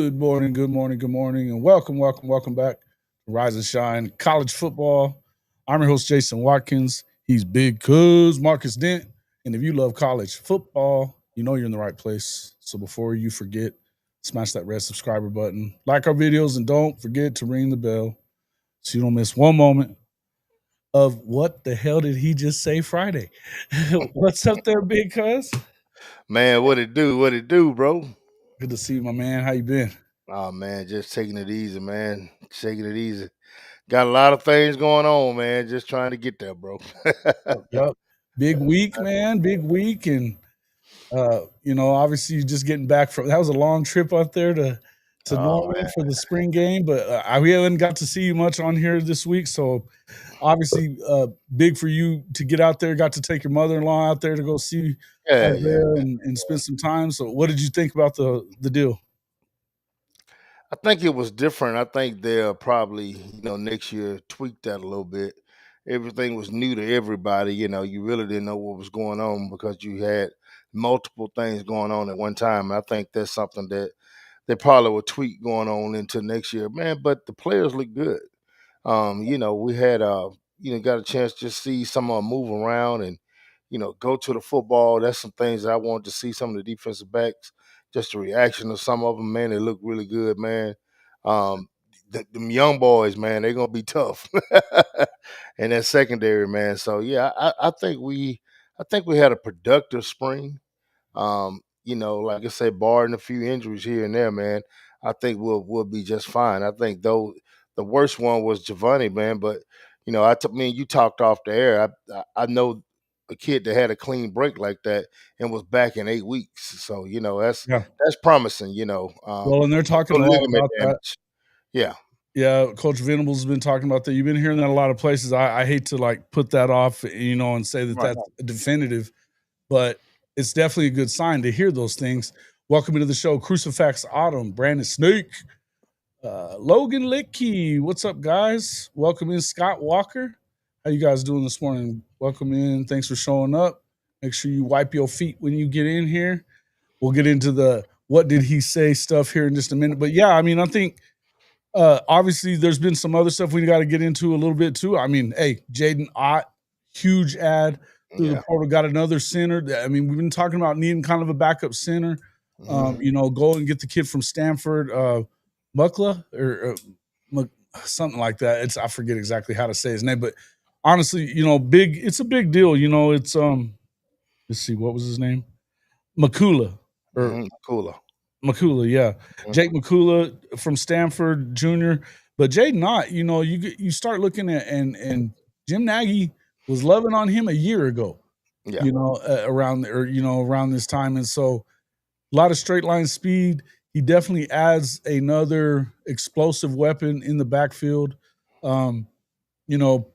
Good morning, and welcome back to Rise and Shine College Football. I'm your host, Jason Watkins. He's Big Cuz Marcus Dent. And if you love college football, you know you're in the right place. So before you forget, smash that red subscriber button, like our videos, and don't forget to ring the bell so you don't miss one moment of what the hell did he just say Friday? What's up there, Big Cuz? Man, what it do, bro? Good to see you, my man. How you been? Oh man, just taking it easy, man. Taking it easy. Got a lot of things going on, man. Just trying to get there, bro. Yep. Big week, man. Big week. And obviously you just getting back from that was a long trip up there to Oh Norman man. for the spring game, but we haven't got to see you much on here this week. So obviously big for you to get out there, got to take your mother-in-law out there to go see Yeah. Isaiah and spend some time. So what did you think about the deal? I think it was different. I think they'll probably, next year tweak that a little bit. Everything was new to everybody. You really didn't know what was going on because you had multiple things going on at one time. And I think that's something that they probably will tweak going on into next year, man. But the players look good. We had got a chance to just see some of them move around and, go to the football. That's some things that I wanted to see some of the defensive backs, just the reaction of some of them, man. They look really good, man. Um, them young boys, man, they're gonna be tough. And that secondary, man. So yeah, I think we had a productive spring. Like I said, barring a few injuries here and there, man, I think we'll be just fine. I think though the worst one was Giovanni, man, but me and you talked off the air. I know a kid that had a clean break like that and was back in 8 weeks. So Yeah. that's promising. Well, and they're talking No a lot ligament about that. damage. Yeah. Yeah, Coach Venables has been talking about that. You've been hearing that a lot of places. I hate to like put that off, and say that Right. that's definitive, but it's definitely a good sign to hear those things. Welcome to the show, Crucifix Autumn, Brandon Snake, Logan Licky. What's up, guys? Welcome in, Scott Walker. How you guys doing this morning? Welcome in. Thanks for showing up. Make sure you wipe your feet when you get in here. We'll get into the what did he say stuff here in just a minute. But yeah, I mean, I think obviously there's been some other stuff we got to get into a little bit too. I mean, hey, Jaden Ott, huge ad through the Yeah. portal, got another center. I mean, we've been talking about needing kind of a backup center. Go and get the kid from Stanford, Mukla or something like that. I forget exactly how to say his name, but honestly, it's a big deal. It's let's see, what was his name? Makula or Cooler. Makula, yeah. Mhm. Jake Makula from Stanford Jr. But Jaden Knott, you start looking at and Jim Nagy was loving on him a year ago, Yeah. around this time. And so a lot of straight line speed. He definitely adds another explosive weapon in the backfield. Um, you know,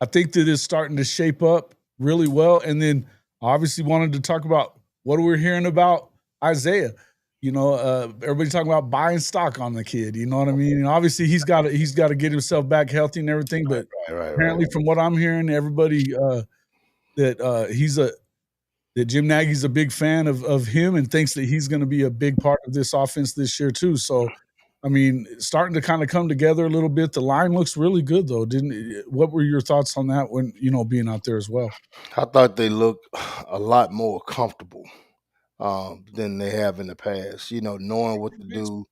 I think that it's starting to shape up really well. And then obviously wanted to talk about what we're hearing about Isaiah. Everybody talking about buying stock on the kid. You know what I mean? And obviously he's got to get himself back healthy and everything. But Right. apparently, from what I'm hearing, everybody that Jim Nagy's a big fan of him and thinks that he's going to be a big part of this offense this year too. So, I mean, starting to kind of come together a little bit. The line looks really good though, didn't it? What were your thoughts on that when being out there as well? I thought they looked a lot more comfortable than they have in the past. Knowing what to do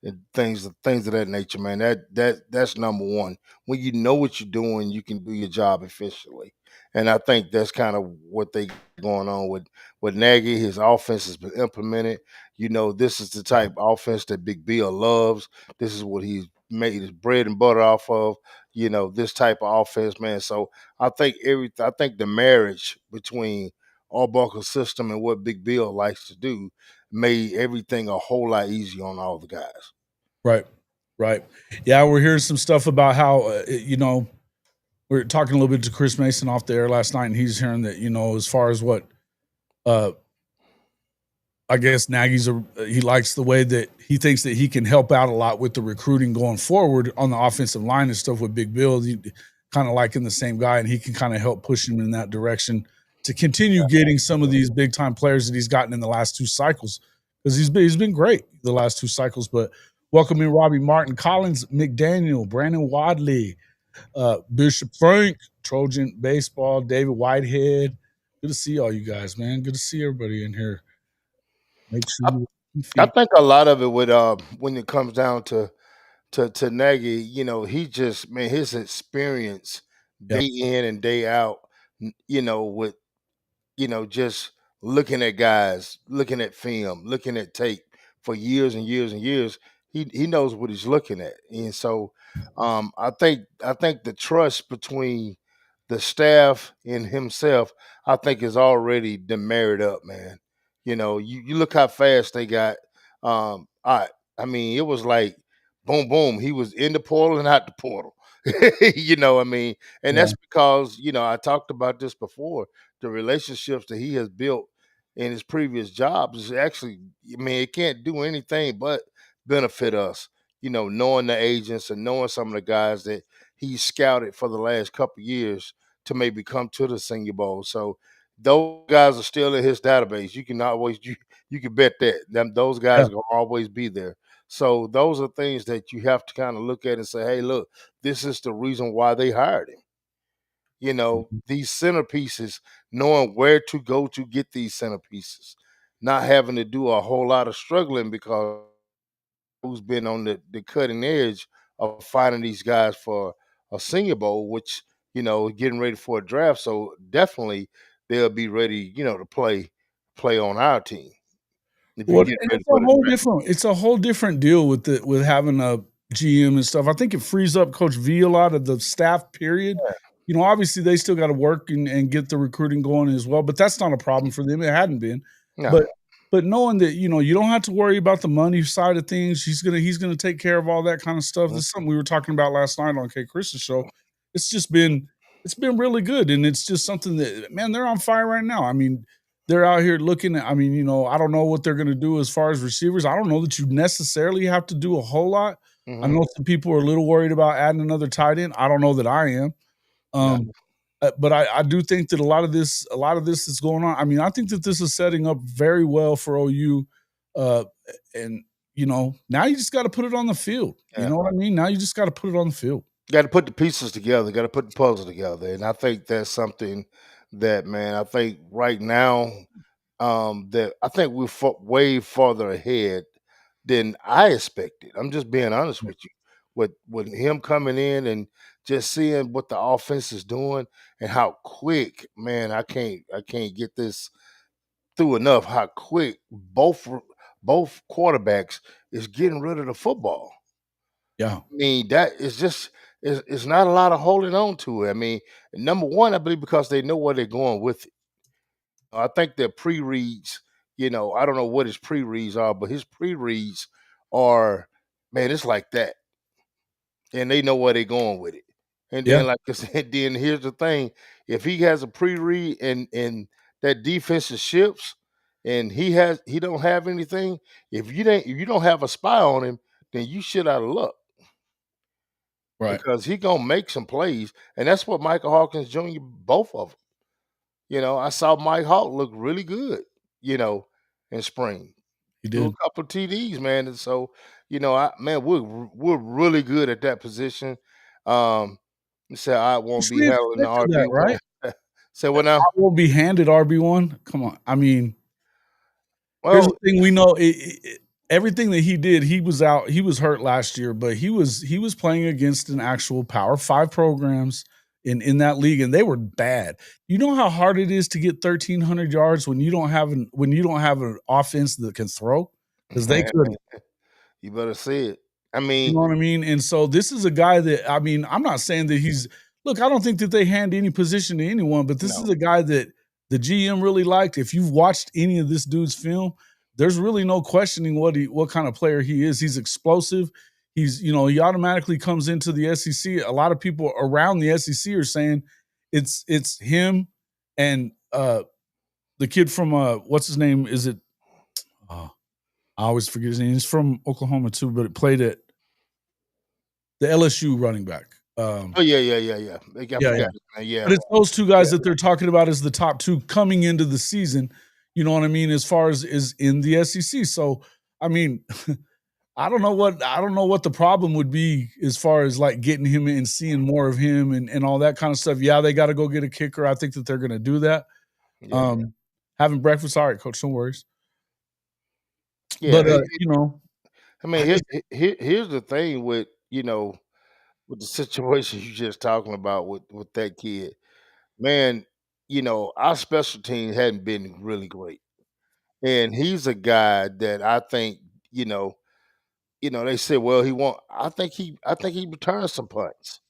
and things of that nature, man. That's number one. When you know what you're doing, you can do your job efficiently. And I think that's kind of what they going on with Nagy. His offense has been implemented. This is the type of offense that Big Bill loves. This is what he's made his bread and butter off of. This type of offense, man. So I think the marriage between Arbuckle's system and what Big Bill likes to do made everything a whole lot easier on all the guys. Right, right. Yeah, we're hearing some stuff about how we are talking a little bit to Chris Mason off the air last night, and he's hearing that as far as what I guess he likes the way that he thinks that he can help out a lot with the recruiting going forward on the offensive line and stuff with Big Bill. Kind of liking the same guy, and he can kind of help push him in that direction to continue getting some of these big time players that he's gotten in the last two cycles. because he's been great the last 2 cycles. But welcome in Robbie Martin, Collins McDaniel, Brandon Wadley, Bishop Frank, Trojan Baseball, David Whitehead. Good to see all you guys, man. Good to see everybody in here. Make sure you I feet. think a lot of it with when it comes down to Nagy, he just, man, his experience Yeah, day in and day out, with just looking at guys, looking at film, looking at tape for years and years and years. He knows what he's looking at, and so I think the trust between the staff and himself, I think, is already been married up, man. You look how fast they got. I mean, it was like boom, boom. He was in the portal and out the portal. And yeah, that's because I talked about this before, the relationships that he has built in his previous jobs is actually, I mean, it can't do anything but benefit us, knowing the agents and knowing some of the guys that he scouted for the last couple of years to maybe come to the Senior Bowl. So those guys are still in his database. You can always you can bet that those yeah. guys are gonna always be there. So those are things that you have to kind of look at and say, hey, look, this is the reason why they hired him. Mhm. These centerpieces, knowing where to go to get these centerpieces, not having to do a whole lot of struggling because who's been on the cutting edge of finding these guys for a Senior Bowl, which, getting ready for a draft. So definitely they'll be ready, to play on our team if you Well, get and ready for the draft. it's a whole different deal with having a GM and stuff. I think it frees up Coach V a lot of the staff, period. Obviously they still gotta work and get the recruiting going as well, but that's not a problem for them. It hadn't been. No, But knowing that, you don't have to worry about the money side of things. He's gonna take care of all that kind of stuff. mhm, This is something we were talking about last night on K Chris's show. It's just been really good, and it's just something that, man, they're on fire right now. I mean, they're out here looking at, I mean, I don't know what they're gonna do as far as receivers. I don't know that you necessarily have to do a whole lot. I mhm, know some people are a little worried about adding another tight end. I don't know that I am. no, Um, but I do think that a lot of this is going on. I mean, I think that this is setting up very well for OU. Uh, and now you just got to put it on the field. You yeah. know what I mean? Now you just got to put it on the field. Got to put the pieces together. Got to put the puzzle together, and I think that's something that, man, I think right now, that I think we're way farther ahead than I expected. I'm just being honest with you. With him coming in and just seeing what the offense is doing and how quick, man, I can't get this through enough. How quick both quarterbacks is getting rid of the football. Yeah, I mean, that is just it's not a lot of holding on to it. I mean, number one, I believe because they know where they're going with it. I think their pre-reads, I don't know what his pre-reads are, but his pre-reads are, man, it's like that. And they know where they're going with it. And yeah, then, like I said, then here's the thing. If he has a pre-read and that defensive shifts and he don't have anything, if you don't have a spy on him, then you shit out of luck right. because he gonna make some plays, and that's what Michael Hawkins Jr. both of them. I saw Mike Hawk look really good, in spring. He Threw a did. couple of TDs, man, and so man, we're really good at that position. You say I won't Which be we handling the expected that, RB right? one. Say what now? I won't be handed RB1. Come on. I mean, here's the Well, thing, we know everything that he did, he was hurt last year, but he was playing against an actual Power 5 programs in that league, and they were bad. You know how hard it is to get 1,300 yards when you don't have an offense that can throw? Because they man, couldn't. you better see it. I You mean, know what I mean? And so this is a guy that, I mean, I'm not saying that look, I don't think that they hand any position to anyone, but this no, is a guy that the GM really liked. If you've watched any of this dude's film, there's really no questioning what kind of player he is. He's explosive. He automatically comes into the SEC. A lot of people around the SEC are saying it's him and the kid from what's his name? Is it uh, I always forget his name. He's from Oklahoma too, but it played at the LSU running back. oh yeah, yeah, yeah, yeah. I Yeah, yeah. forgot his name. But Yeah, it's those 2 yeah, guys that they're talking about as the top 2 coming into the season. You know what I mean? As far as is in the SEC. So I mean, I don't know what the problem would be as far as like getting him and seeing more of him and all that kind of stuff. Yeah, they got to go get a kicker. I think that they're going to do that. Yeah, Having breakfast, all right, coach, no worries. yeah. But you know, I mean, here's the thing with with the situation you just talking about with that kid, man. Our special team hadn't been really great, and he's a guy that I think you know they said, well, he won't. I think he returns some punts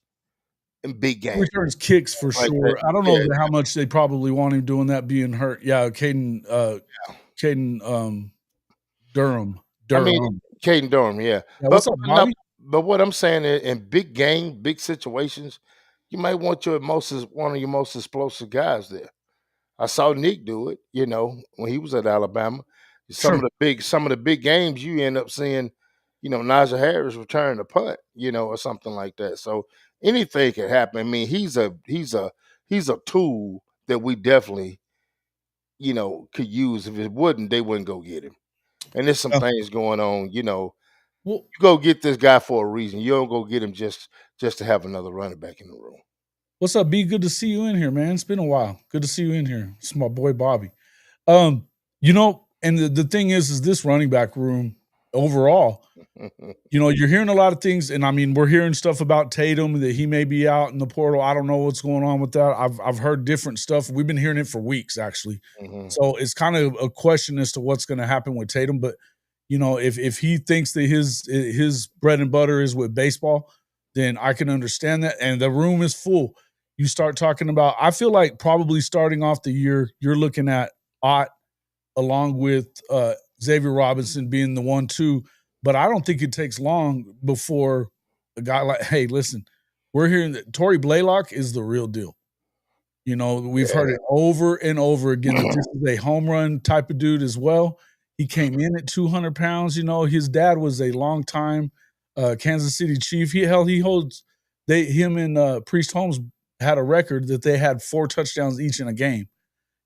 in big games returns kicks for like that. sure. I don't know Yeah, how much they probably want him doing that being hurt. Yeah, Caden Durham. I mean, Durham. Caden Durham, yeah. Yeah, But what's up, but no, Bobby? but what I'm saying in big game, big situations, you might want one of your most explosive guys there. I saw Nick do it, when he was at Alabama. Sure. Some of the big games you end up seeing, Najee Harris return a punt, or something like that. So anything can happen. I mean, he's a tool that we definitely, could use. If it wouldn't, they wouldn't go get him. And there's some Yeah. things going on, Well, you go get this guy for a reason. You don't go get him just to have another running back in the room. what's up, B? Good to see you in here, man. It's been a while. Good to see you in here. It's my boy Bobby. Um, and the thing is this running back room overall, you're hearing a lot of things, and I mean, we're hearing stuff about Tatum that he may be out in the portal. I don't know what's going on with that. I've heard different stuff. We've been hearing it for weeks, actually. Mhm. So it's kind of a question as to what's going to happen with Tatum. But if he thinks that his bread and butter is with baseball, then I can understand that. And the room is full. You start talking about. I feel like probably starting off the year, you're looking at Ott along with Xavier Robinson being the 1-2. But I don't think it takes long before a guy like, hey, listen, we're hearing that Torrey Blaylock is the real deal. We've heard Yeah. it over and over again that this is a home run type of dude as well. He came in at 200 pounds. His dad was a long time Kansas City Chief. He holds him and Priest Holmes had a record that they had 4 touchdowns each in a game.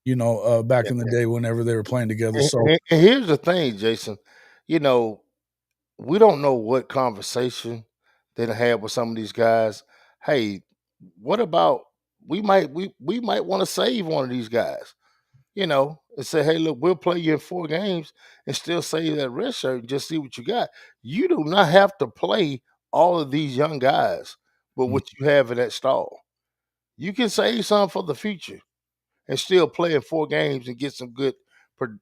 Back in the day whenever they were playing together. So And here's the thing, Jason. You know, we don't know what conversation they done had with some of these guys. Hey, what about we might want to save one of these guys, and say, hey, look, we'll play you in 4 games and still save that red shirt and just see what you got. You do not have to play all of these young guys with mm, what you have in that stall. You can save some for the future and still play in 4 games and get some good pro-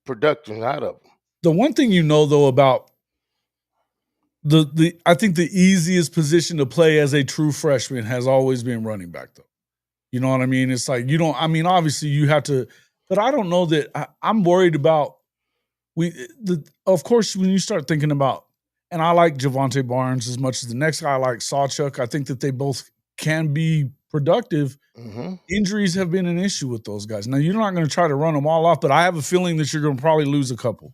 production out of them. the one thing though about the I think the easiest position to play as a true freshman has always been running back though. You know what I mean? It's like you don't. I mean, obviously you have to, but I don't know that I'm worried about of course, when you start thinking about, and I like Javante Barnes as much as the next guy, I like Sawchuk. I think that they both can be productive. Hmm. Injuries have been an issue with those guys. Now, you're not going to try to run them all off, but I have a feeling that you're going to probably lose a couple.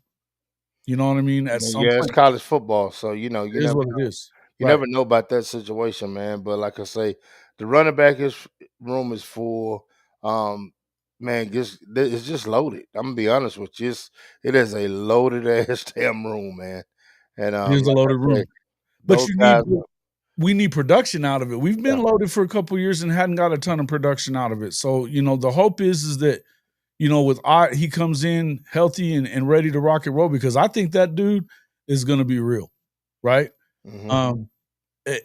You know what I mean? At some Yeah, it's point, college football, so it is what it is. you Right. never know about that situation, man. But like I say, the running back is room is full. Um, man, it's just loaded. I'm gonna be honest with you. It is a loaded ass damn room, man. And It is a like loaded I say, room. But those guys. we need production out of it. We've Yeah. been loaded for a couple years and hadn't got a ton of production out of it. So, the hope is that, with Ott, he comes in healthy and ready to rock and roll because I think that dude is going to be real, right? Hmm. Um,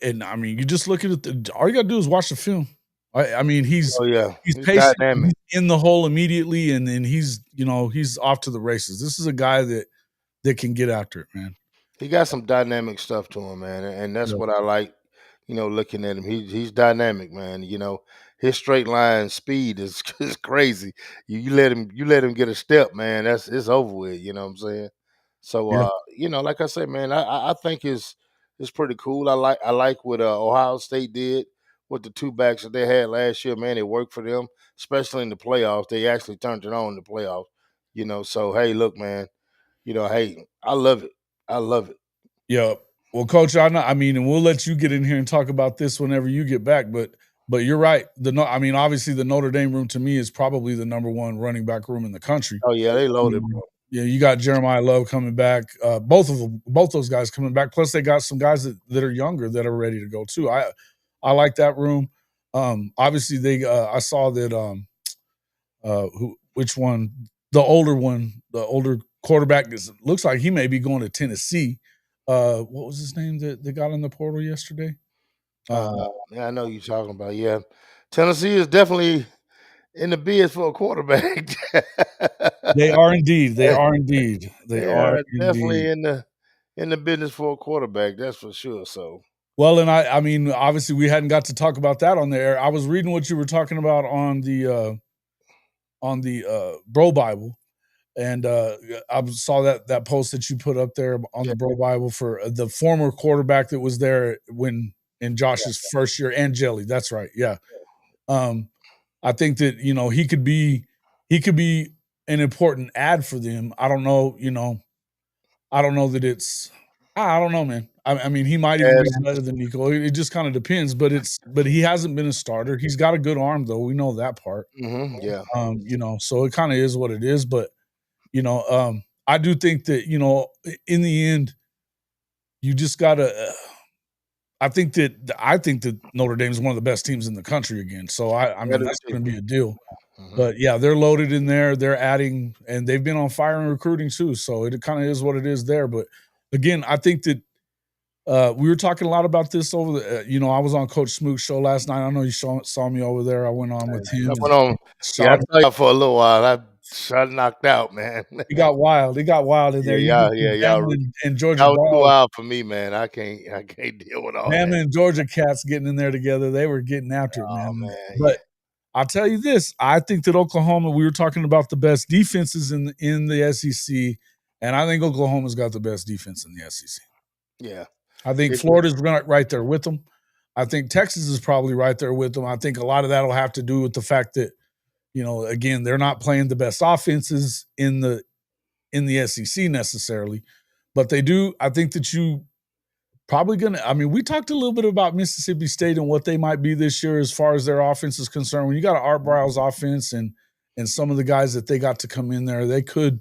and I mean, you just look at it. All you got to do is watch the film. I mean, Oh yeah, he's he's patient. dynamic. He's in the hole immediately, and then he's off to the races. This is a guy that can get after it, man. He got some dynamic stuff to him, man, and that's Yeah. what I like. Looking at him, he's dynamic, man. His straight line speed is is crazy. You let him get a step, man. It's over with. You know what I'm saying? So, Yeah. like I said, man, I think it's pretty cool. I like what Ohio State did with the 2 backs that they had last year. Man, it worked for them, especially in the playoffs. They actually turned it on in the playoffs. So hey, look, man. Hey, I love it. I love it. Yeah. Well, coach, and we'll let you get in here and talk about this whenever you get back. But But you're right. I mean, obviously, the Notre Dame room to me is probably the number one running back room in the country. Oh yeah, they loaded, bro. Yeah, you got Jeremiah Love coming back. Both those guys coming back. Plus, they got some guys that are younger that are ready to go too. I like that room. Obviously, I saw that which one? The older one, the older quarterback looks like he may be going to Tennessee. What was his name that they got in the portal yesterday? Yeah, I know you're talking about. Yeah, Tennessee is definitely in the bid for a quarterback. They are indeed. They are indeed. They They are are indeed. definitely in the business for a quarterback. That's for sure. So Well, and I mean, obviously, we hadn't got to talk about that on the air. I was reading what you were talking about on the Bro Bible, and I saw that post that you put up there on yeah, the Bro Bible for the former quarterback that was there when in yeah, Josh's first year, and Jelly. That's right. Yeah. Um, I think that he could be an important ad for them. I don't know. I don't know that it's. I don't know, man. I mean, he might even be yes, better than Nico. It just kind of depends. But he hasn't been a starter. He's got a good arm, though. We know that part. yeah, So it kind of is what it is. But I do think that in the end, you just gotta. I think that Notre Dame is one of the best teams in the country again. So I that mean is that's too. going to be a deal. Mhm. But yeah, they're loaded in there. They're adding, and they've been on fire in recruiting too. So it kind of is what it is there. But again, I think that we were talking a lot about this over the. I was on Coach Smook's show last night. I know you saw me over there. I went on with I him and went on. Yeah, I shot. saw y'all for a little while. I knocked out, man. It got wild. It got wild in there. You get Yeah, Bama y'all, and Georgia y'all too dogs. wild for me, man. I can't deal with all that. Bama and Georgia cats getting in there together. They were getting after it, Oh man. man, yeah, But I'll tell you this: I think that Oklahoma. We were talking about the best defenses in the SEC, and I think Oklahoma's got the best defense in the SEC. yeah. I think It, Florida's right there with them. I think Texas is probably right there with them. I think a lot of that will have to do with the fact that again, they're not playing the best offenses in the SEC necessarily, but they do. I think that you probably gonna. I mean, we talked a little bit about Mississippi State and what they might be this year as far as their offense is concerned. When you got an Art Briles offense and some of the guys that they got to come in there, they could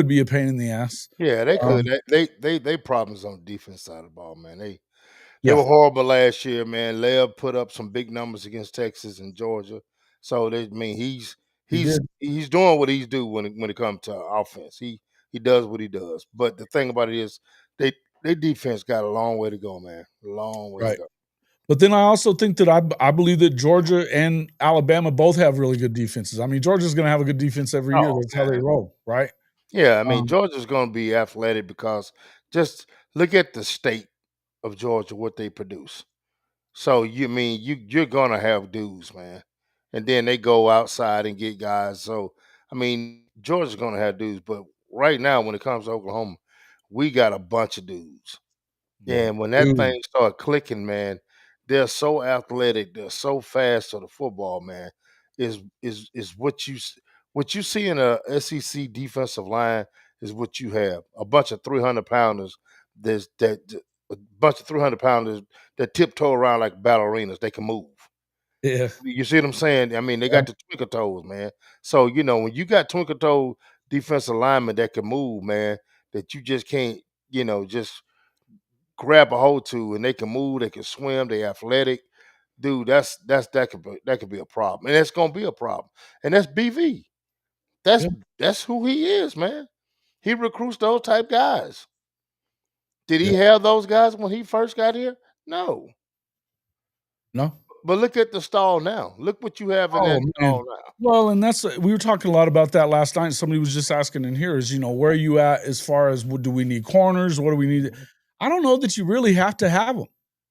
be a pain in the ass. yeah, they could. Um, They problems on the defense side of the ball, man. They yeah, were horrible last year, man. Lev put up some big numbers against Texas and Georgia. So they I mean he did. he's doing what he's do when it comes to offense. He does what he does. But the thing about it is they their defense got a long way to go, man. A long way to Right. go. But then I also think that I believe that Georgia and Alabama both have really good defenses. I mean, Georgia's going to have a good defense every year. Oh That's how they man. roll, right? Yeah, I mean Um, Georgia's gonna be athletic because just look at the state of Georgia, what they produce. So you mean you're gonna have dudes, man, and then they go outside and get guys. So I mean, Georgia's gonna have dudes, but right now when it comes to Oklahoma, we got a bunch of dudes. yeah, And when that dude. thing start clicking, man, they're so athletic, they're so fast to the football, man. Is what you see in a SEC defensive line is what you have. A bunch of 300 pounders. A bunch of 300 pounders that tiptoe around like ballerinas. They can move. Yeah, You see what I'm saying? I mean, they yeah, got the twinkle toes, man. So when you got twinkle toe defensive linemen that can move, man, that you just can't, just grab a hold to, and they can move, they can swim, they athletic. Dude, that could be a problem. And it's gonna be a problem. And that's BV. That's yeah. that's who he is, man. He recruits those type guys. Did Yeah. he have those guys when he first got here? No. No. But look at the stall now. Look what you have in Oh, that man. stall now. Well, and that's we were talking a lot about that last night. Somebody was just asking in here is, where are you at as far as what do we need corners? What do we need? Mhm. I don't know that you really have to have them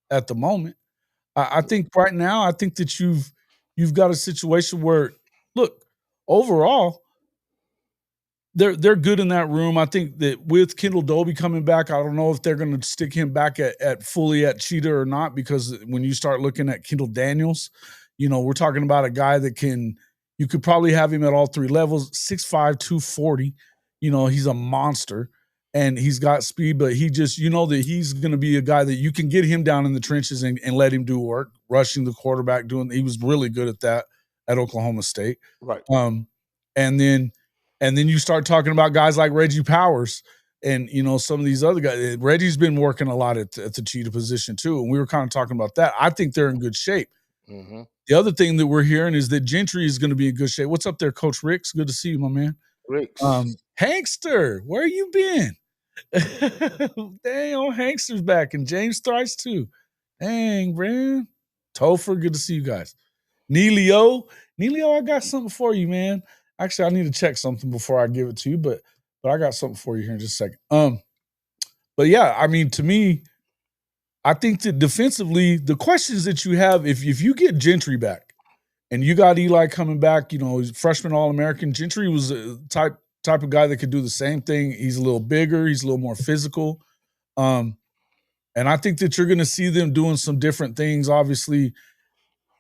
at the moment. I think right now, I think that you've got a situation where, look, overall, they're good in that room. I think that with Kendall Dobie coming back, I don't know if they're going to stick him back at fully at Cheetah or not, because when you start looking at Kendall Daniels, we're talking about a guy that you could probably have him at all three levels, 6'5", 240. He's a monster. and he's got speed, but he just, you know, that he's going to be a guy that you can get him down in the trenches and let him do work, rushing the quarterback, he was really good at that at Oklahoma State. Right. Um, and then you start talking about guys like Reggie Powers and, you know, some of these other guys. Reggie's been working a lot at the cheetah position too. And we were kind of talking about that. I think they're in good shape. Mm-hmm. The other thing that we're hearing is that Gentry is going to be in good shape. What's up there, Coach Ricks? Good to see you, my man. Ricks. Hankster, where you been? Dang, old Hankster's back, and James Thrice too. Dang, man. Topher, good to see you guys. Neelio, I got something for you, man. Actually, I need to check something before I give it to you, but I got something for you here in just a second. But yeah, I mean, to me, I think that defensively, the questions that you have, if you get Gentry back and you got Eli coming back, you know, he's freshman All-American. Gentry was a type of guy that could do the same thing. He's a little bigger, he's a little more physical. And I think that you're going to see them doing some different things. Obviously,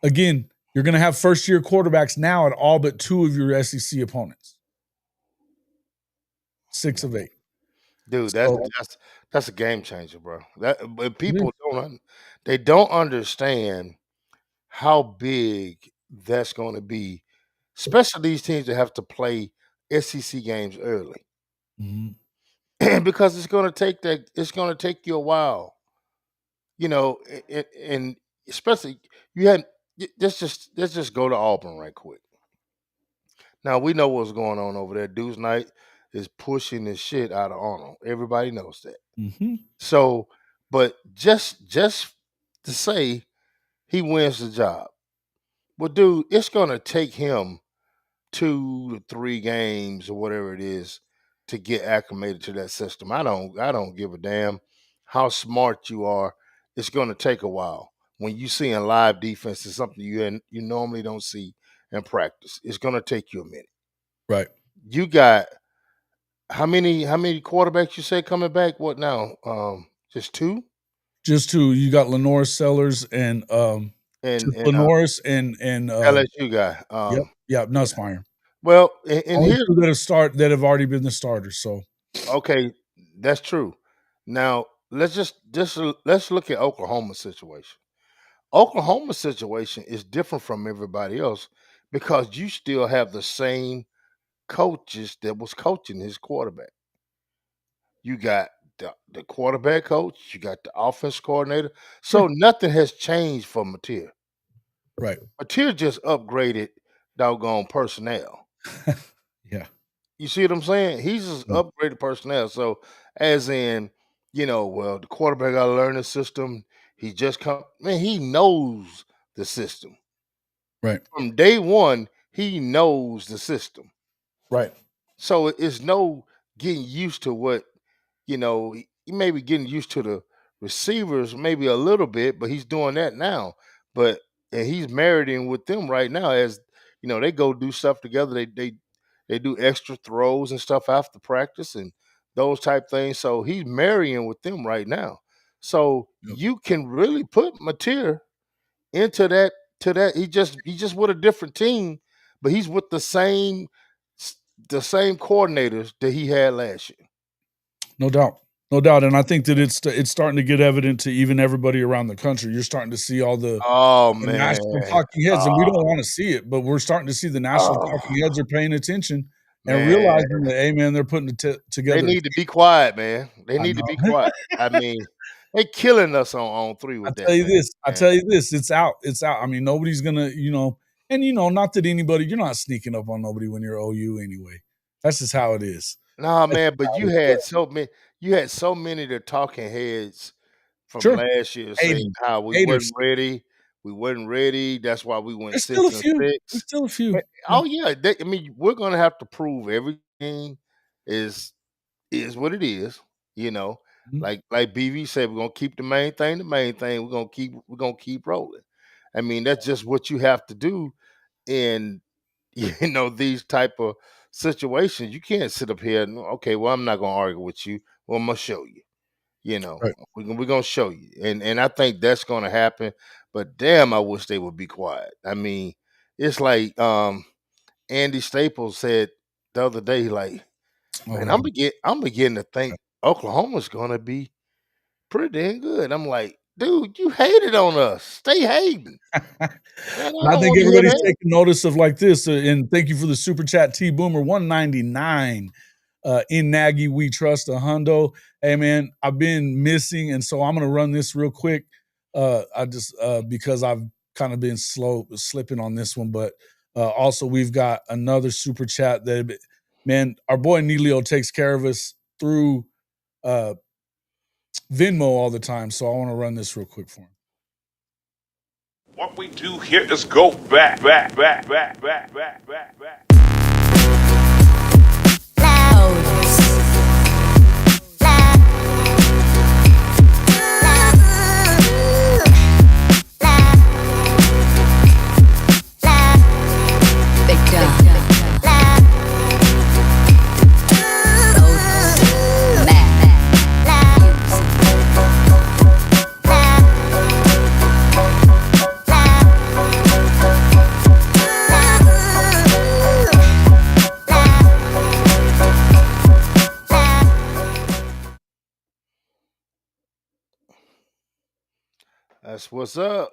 again, you're going to have first-year quarterbacks now at all but 2 of your SEC opponents. 6 of 8. Dude, So, that's a game changer, bro. But people don't understand how big that's going to be, especially these teams that have to play SEC games early, because it's going to take you a while, you know, and especially let's just go to Auburn right quick. Now we know what's going on over there. Deuce Knight is pushing the shit out of Arnold. Everybody knows that. mm-hmm. So, but just to say he wins the job, well, dude, it's gonna take him 2 to 3 games or whatever it is to get acclimated to that system. I don't give a damn how smart you are. It's gonna take a while. When you see in live defense, is something you normally don't see in practice. It's gonna take you a minute. Right. You got how many quarterbacks you say coming back? What now? Just 2? Just 2. You got Lenore Sellers and Lenoris and LSU guy. Yep, Nussmeier. Well, and Only here's 2 that have already been the starters. So okay, that's true. Now let's look at Oklahoma's situation. Oklahoma's situation is different from everybody else because you still have the same coaches that was coaching his quarterback. You got the quarterback coach, you got the offense coordinator. So nothing has changed for Mateer. right. Mateer just upgraded doggone personnel. Yeah. You see what I'm saying? He's just upgraded personnel. So as in, well, the quarterback got to learn the system. He just he knows the system. Right. From day one, he knows the system. Right. So it's no getting used to what, he may be getting used to the receivers maybe a little bit, but he's doing that now. And he's marrying with them right now as they go do stuff together. They do extra throws and stuff after practice and those type things. So he's marrying with them right now. So you can really put Mateer into that to that. He just with a different team, but he's with the same coordinators that he had last year. No doubt. No doubt. And I think that it's starting to get evident to even everybody around the country. You're starting to see all the national talking heads, and we don't want to see it, but we're starting to see the national talking heads are paying attention and realizing that, hey, man, they're putting it together. They need to be quiet, man. They need to be quiet. I mean, they killing us on 3 with that. I tell you this, it's out. It's out. I mean, nobody's gonna, and not that you're not sneaking up on nobody when you're OU anyway. That's just how it is. Nah, man, but you had so many of the talking heads from last year saying how we wasn't ready. We wasn't ready. That's why we went 6 and 6. There's still a few. Oh yeah, we're gonna have to prove everything is what it is. Like BV said, we're gonna keep the main thing. The main thing we're gonna keep rolling. I mean, that's just what you have to do in these type of situations. You can't sit up here and okay, well, I'm not gonna argue with you. Well, I'm gonna show you. We're gonna show you, and I think that's gonna happen. But damn, I wish they would be quiet. I mean, it's like Andy Staples said the other day, like, man, I'm beginning to think Oklahoma's gonna be pretty dang good. I'm like, dude, you hated on us. Stay hating. Man, I I don't think want to hear everybody's that. taking notice of like this, and thank you for the super chat, T Boomer 199. In Nagy, we trust a hundo. Hey man, I've been missing, and so I'm gonna run this real quick. I just because I've kind of been slipping on this one, but also we've got another super chat that, man, our boy Nelio takes care of us through Venmo all the time, so I want to run this real quick for him. What we do here is go back. That's what's up.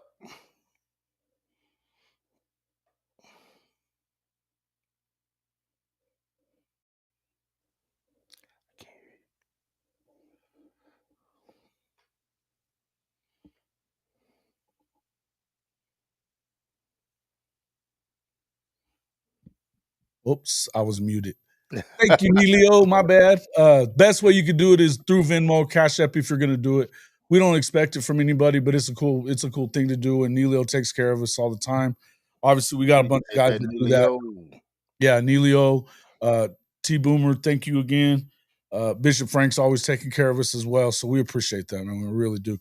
Oops, I was muted. Thank you, Nelio. My bad. Best way you could do it is through Venmo, Cash App if you're gonna do it. We don't expect it from anybody, but it's a cool thing to do, and Nelio takes care of us all the time. Obviously, we got a bunch of guys That that do that. Neilio. Yeah, Nelio, T Boomer, thank you again. Bishop Frank's always taking care of us as well, so we appreciate that, man. We really do.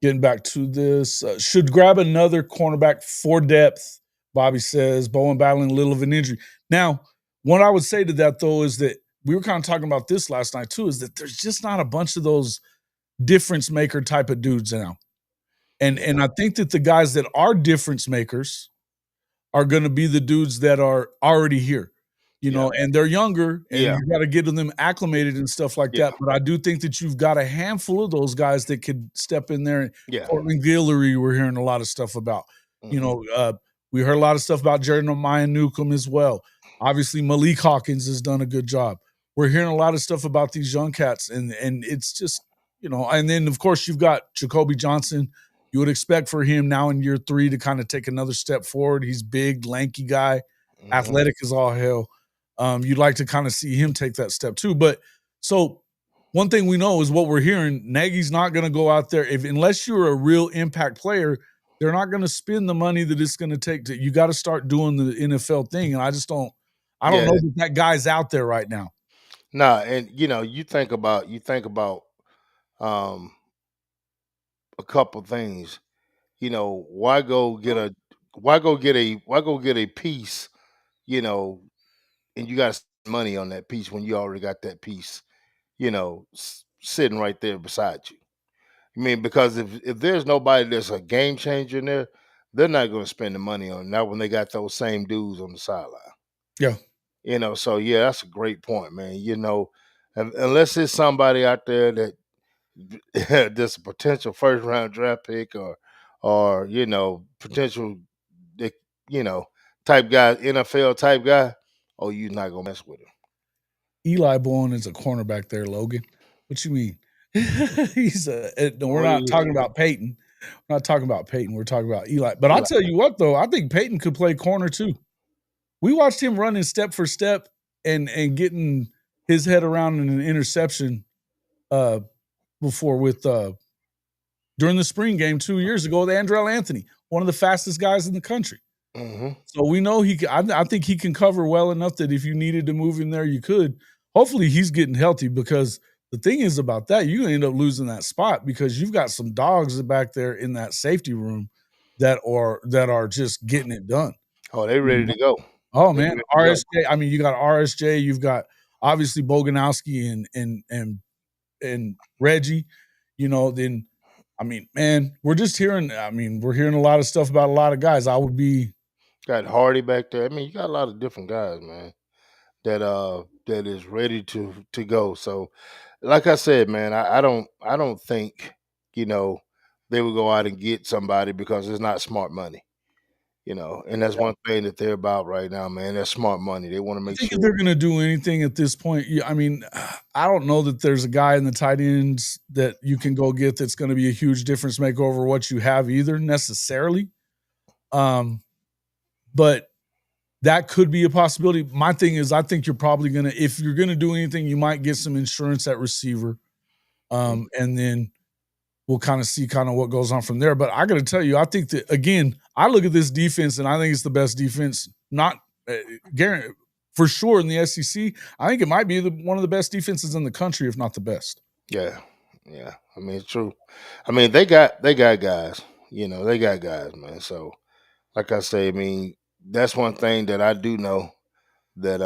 Getting back to this, should grab another cornerback for depth. Bobby says Bowen battling a little of an injury. Now, what I would say to that though is that we were kind of talking about this last night too. Is that there's just not a bunch of those difference maker type of dudes now, and I think that the guys that are difference makers are going to be the dudes that are already here, and they're younger, and Yeah. you got to get them acclimated and stuff like Yeah. that. But I do think that you've got a handful of those guys that could step in there. Yeah. Portland Guillory, we're hearing a lot of stuff about. Mhm. We heard a lot of stuff about Jeremiah Newcomb as well. Obviously, Malik Hawkins has done a good job. We're hearing a lot of stuff about these young cats, and it's just, and then of course you've got Jacoby Johnson. You would expect for him now in year 3 to kind of take another step forward. He's big, lanky guy, Mhm. athletic as all hell. You'd like to kind of see him take that step too. But so one thing we know is what we're hearing. Nagy's not going to go out there unless you're a real impact player. They're not going to spend the money that it's going to take to. You got to start doing the NFL thing, and I just don't. I don't Yeah. know that guy's out there right now. Nah, and you think about um a couple things. Why go get a piece, you know, and you got to spend money on that piece when you already got that piece, sitting right there beside you. I mean, because if there's nobody that's a game changer in there, they're not going to spend the money on it. Not when they got those same dudes on the sideline. Yeah. So yeah, that's a great point, man. Unless there's somebody out there that there's a potential first round draft pick or potential that, you know type guy, NFL type guy, oh, you're not gonna mess with him. Eli Bowen is a cornerback there, Logan. What you mean? No, we're What do not you talking about Peyton. We're not talking about Peyton. We're talking about Eli. But I'll Eli? tell you what, though, I think Peyton could play corner too. We watched him running step for step and getting his head around in an interception before with during the spring game 2 years ago with Andrell Anthony, one of the fastest guys in the country. Mm-hmm. So we know he can. I think he can cover well enough that if you needed to move him there, you could. Hopefully, he's getting healthy because the thing is about that, you end up losing that spot because you've got some dogs back there in that safety room that are just getting it done. Oh, they ready to go. Oh They man, ready to go. RSJ. I mean, you got RSJ. You've got obviously Boganowski and Reggie. Then I mean, man, we're just hearing. I mean, we're hearing a lot of stuff about a lot of guys. I would be Got Hardy back there. I mean, you got a lot of different guys, man. that is ready to go. So, like I said, man, I don't think you know they would go out and get somebody because it's not smart money. And that's one thing that they're about right now, man. That's smart money. They want to I make think if sure. they're gonna do anything at this point, I mean, I don't know that there's a guy in the tight ends that you can go get that's gonna be a huge difference maker over what you have either necessarily. Um, but that could be a possibility. My thing is, I think you're probably gonna, if you're gonna do anything, you might get some insurance at receiver, and then we'll kind of see kind of what goes on from there. But I got to tell you, I think that again, I look at this defense and I think it's the best defense, not guarantee for sure in the SEC. I think it might be one of the best defenses in the country, if not the best. Yeah, yeah. I mean, it's true. I mean, they got guys. They got guys, man. So, like I say, I mean, that's one thing that I do know that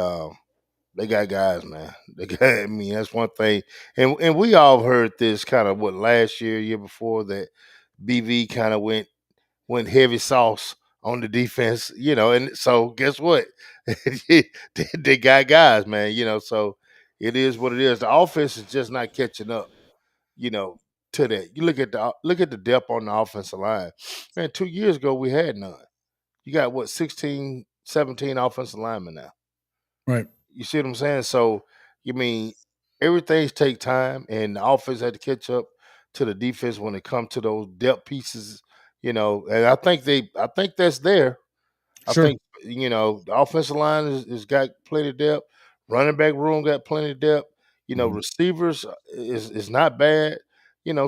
they got guys, man. They got. I mean, that's one thing, and we all heard this kind of what last year before that BV kind of went heavy sauce on the defense, and so guess what? they got guys, man. So it is what it is. The offense is just not catching up, you know, to that. You look at the depth on the offensive line. Man, 2 years ago we had none. You got what 16, 17 offensive linemen now. Right. You see what I'm saying? So you mean everything's take time, and the offense had to catch up to the defense when it comes to those depth pieces. And I think that's there. I Sure. think the offensive line is got plenty of depth. Running back room got plenty of depth. Receivers is not bad.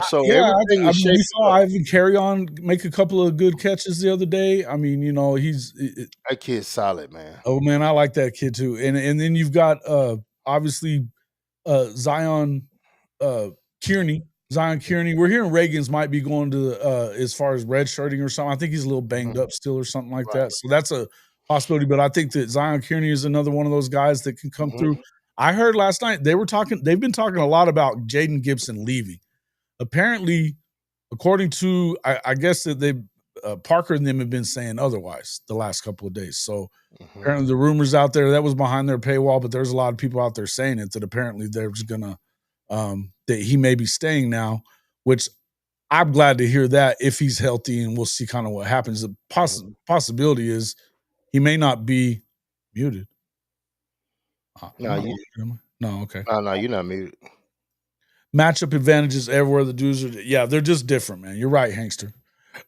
So Yeah, everything I is mean, we shaping saw up. Ivan Carry On make a couple of good catches the other day. I mean, he's That kid's solid, man. oh man, I like that kid too. And then you've got obviously Zion Kearney. Zion Kearney. We're hearing Reagan's might be going to as far as red shirting or something. I think he's a little banged Mhm. up still or something like Right. that. So that's a possibility. But I think that Zion Kearney is another one of those guys that can come through. Mhm. I heard last night they've been talking a lot about Jaden Gibson leaving. Apparently, according to I guess that they Parker and them have been saying otherwise the last couple of days. So Mhm. apparently the rumors out there that was behind their paywall, but there's a lot of people out there saying it that apparently they're just gonna that he may be staying now, which I'm glad to hear that if he's healthy, and we'll see kind of what happens. The Mhm. possibility is he may not be muted. I'm No, not muted, am I? No, okay. no, you're not muted. Matchup advantages everywhere the dudes are. Yeah, they're just different, man. You're right, Hankster.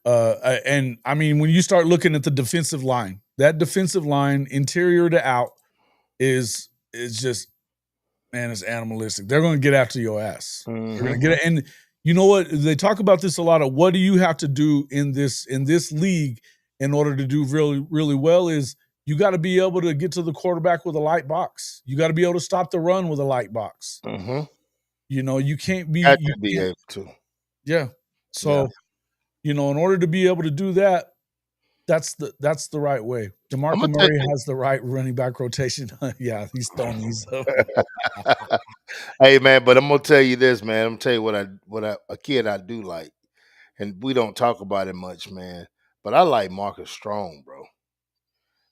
And I mean, when you start looking at the defensive line, that defensive line, interior to out, is just man, it's animalistic. They're going to get after your ass. They're going Mhm. to get it. And you know what? They talk about this a lot of what do you have to do in this league in order to do really, really well is you got to be able to get to the quarterback with a light box. You got to be able to stop the run with a light box. Mhm. You can't Got you to be can't, able to. yeah. Yeah. So, in order to be able to do that, that's the right way. I'm DeMarco gonna tell Murray has the right running back rotation. Yeah, he's throwing these up. Hey man, but I'm gonna tell you this, man. I'm gonna tell you a kid I do like, and we don't talk about it much, man. But I like Marcus Strong, bro.